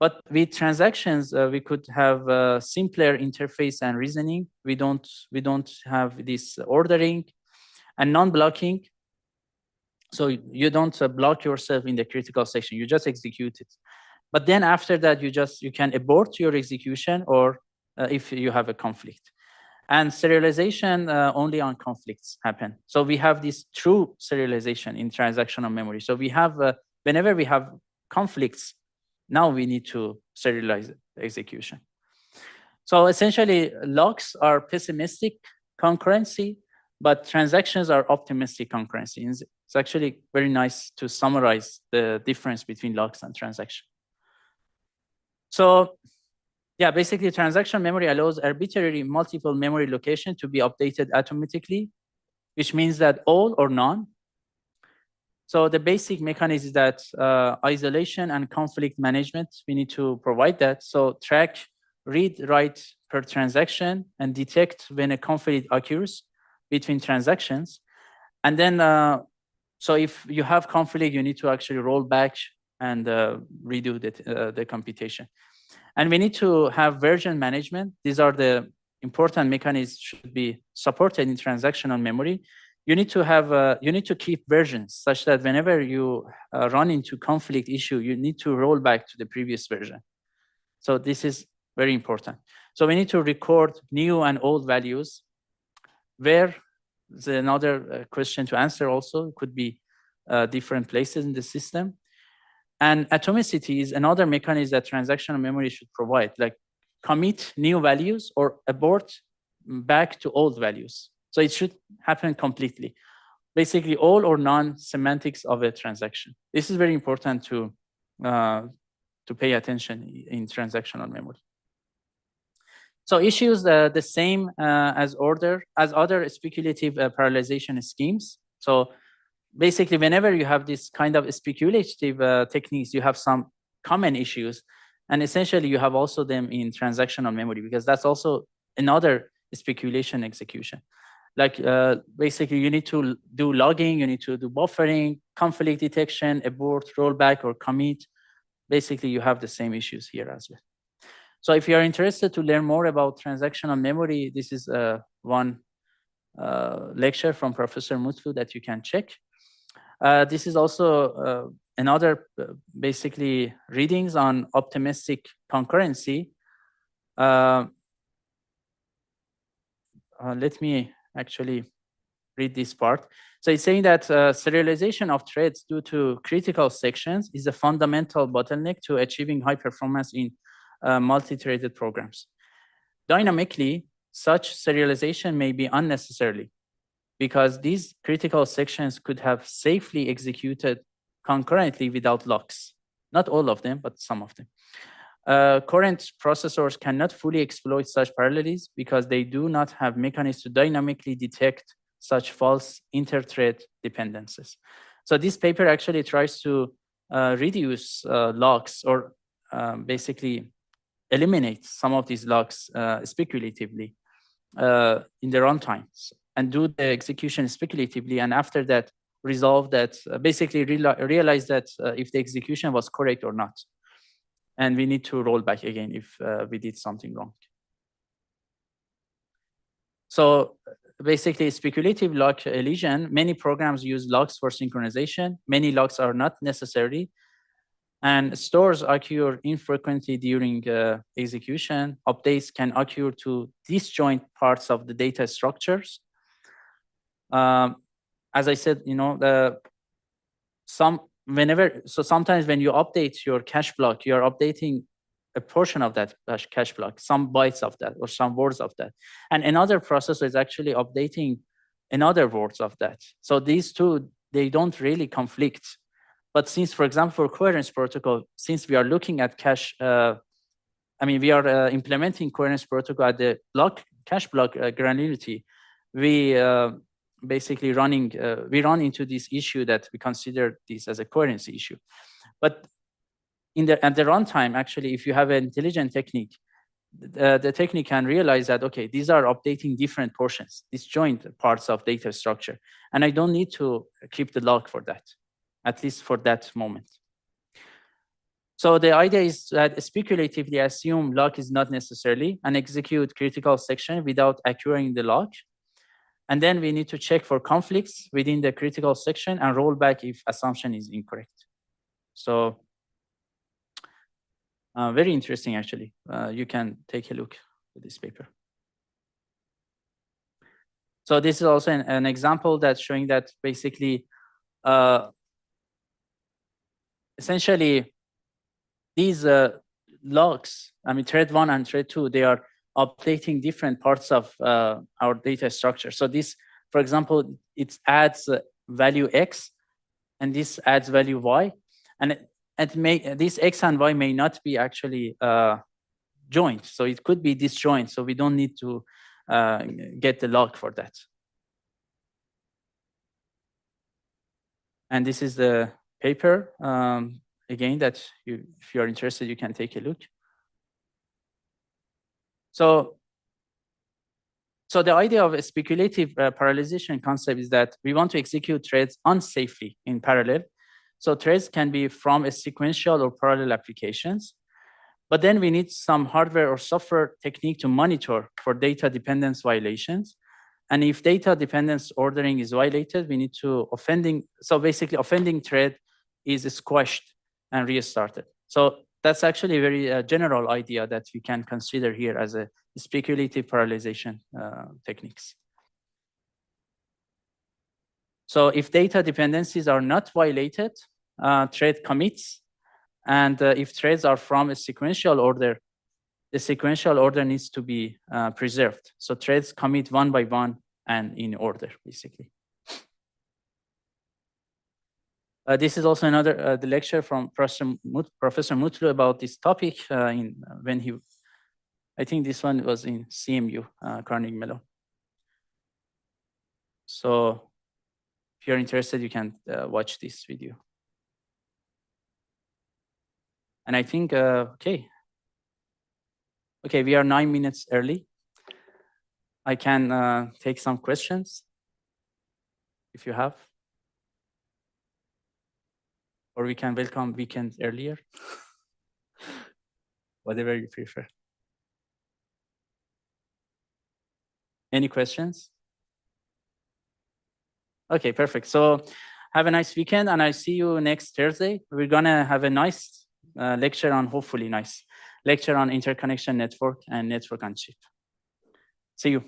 S1: But with transactions, we could have simpler interface and reasoning. We don't have this ordering and non-blocking. So you don't block yourself in the critical section. You just execute it. But then after that, you can abort your execution, or if you have a conflict. And serialization only on conflicts happen. So we have this true serialization in transactional memory. So we have, whenever we have conflicts, now we need to serialize execution. So essentially, locks are pessimistic concurrency, but transactions are optimistic concurrency. It's actually very nice to summarize the difference between locks and transaction. So yeah, basically transaction memory allows arbitrary multiple memory location to be updated automatically, which means that all or none. So the basic mechanism is that isolation and conflict management, we need to provide that. So track read, write per transaction and detect when a conflict occurs between transactions. And then, so if you have conflict, you need to actually roll back and redo the computation. And we need to have version management. These are the important mechanisms should be supported in transactional memory. You need to have, you need to keep versions such that whenever you run into conflict issue, you need to roll back to the previous version. So this is very important. So we need to record new and old values. Where is another question to answer also. It could be different places in the system. And atomicity is another mechanism that transactional memory should provide, like commit new values or abort back to old values. So it should happen completely. Basically, all or none semantics of a transaction. This is very important to pay attention in transactional memory. So issues the same as other speculative parallelization schemes. So basically, whenever you have this kind of speculative techniques, you have some common issues. And essentially, you have also them in transactional memory, because that's also another speculation execution. Like basically, you need to do logging, you need to do buffering, conflict detection, abort, rollback, or commit. Basically, you have the same issues here as well. So if you are interested to learn more about transactional memory, this is one lecture from Professor Mutlu that you can check. This is also another basically readings on optimistic concurrency. Let me actually read this part. So it's saying that serialization of threads due to critical sections is a fundamental bottleneck to achieving high performance in multi-threaded programs. Dynamically, such serialization may be unnecessary, because these critical sections could have safely executed concurrently without locks. Not all of them, but some of them. Current processors cannot fully exploit such parallelism because they do not have mechanisms to dynamically detect such false inter-thread dependencies. So this paper actually tries to reduce locks, or basically eliminate some of these locks speculatively in the runtimes, and do the execution speculatively, and after that resolve that, basically realize that if the execution was correct or not. And we need to roll back again if we did something wrong. So basically, speculative lock elision, many programs use locks for synchronization. Many locks are not necessary. And stores occur infrequently during execution. Updates can occur to disjoint parts of the data structures. As I said, you know, sometimes when you update your cache block, you are updating a portion of that cache block, some bytes of that, or some words of that. And another processor is actually updating another words of that. So these two, they don't really conflict. But since, for example, for Coherence protocol, since we are looking at cache, we are implementing Coherence protocol at the cache block granularity, we basically we run into this issue that we consider this as a coherency issue. But at the runtime, actually, if you have an intelligent technique, the technique can realize that, okay, these are updating different portions, disjoint parts of data structure, and I don't need to keep the log for that, at least for that moment. So the idea is that speculatively assume lock is not necessarily and execute critical section without acquiring the lock. And then we need to check for conflicts within the critical section and roll back if assumption is incorrect. So very interesting, actually. You can take a look at this paper. So this is also an example that's showing that basically, essentially, these logs, I mean, thread 1 and thread 2, they are updating different parts of our data structure. So this, for example, it adds value X, and this adds value Y, and this X and Y may not be actually joined. So it could be disjoint. So we don't need to get the log for that. And this is the paper. Again, that if you are interested, you can take a look. So the idea of a speculative parallelization concept is that we want to execute threads unsafely in parallel. So threads can be from a sequential or parallel applications, but then we need some hardware or software technique to monitor for data dependence violations. And if data dependence ordering is violated, we need to so basically offending thread is squashed and restarted. So that's actually a very general idea that we can consider here as a speculative parallelization techniques. So if data dependencies are not violated, thread commits. And if threads are from a sequential order, the sequential order needs to be preserved. So threads commit one by one and in order, basically. This is also another the lecture from Professor Mutlu about this topic I think this one was in CMU, Carnegie Mellon. So if you're interested, you can watch this video. And I think, okay, we are 9 minutes early. I can take some questions if you have. Or we can welcome weekend earlier. Whatever you prefer. Any questions? Okay, perfect. So have a nice weekend, and I see you next Thursday. We're gonna have a nice lecture on, hopefully nice lecture on interconnection network and network on chip. See you.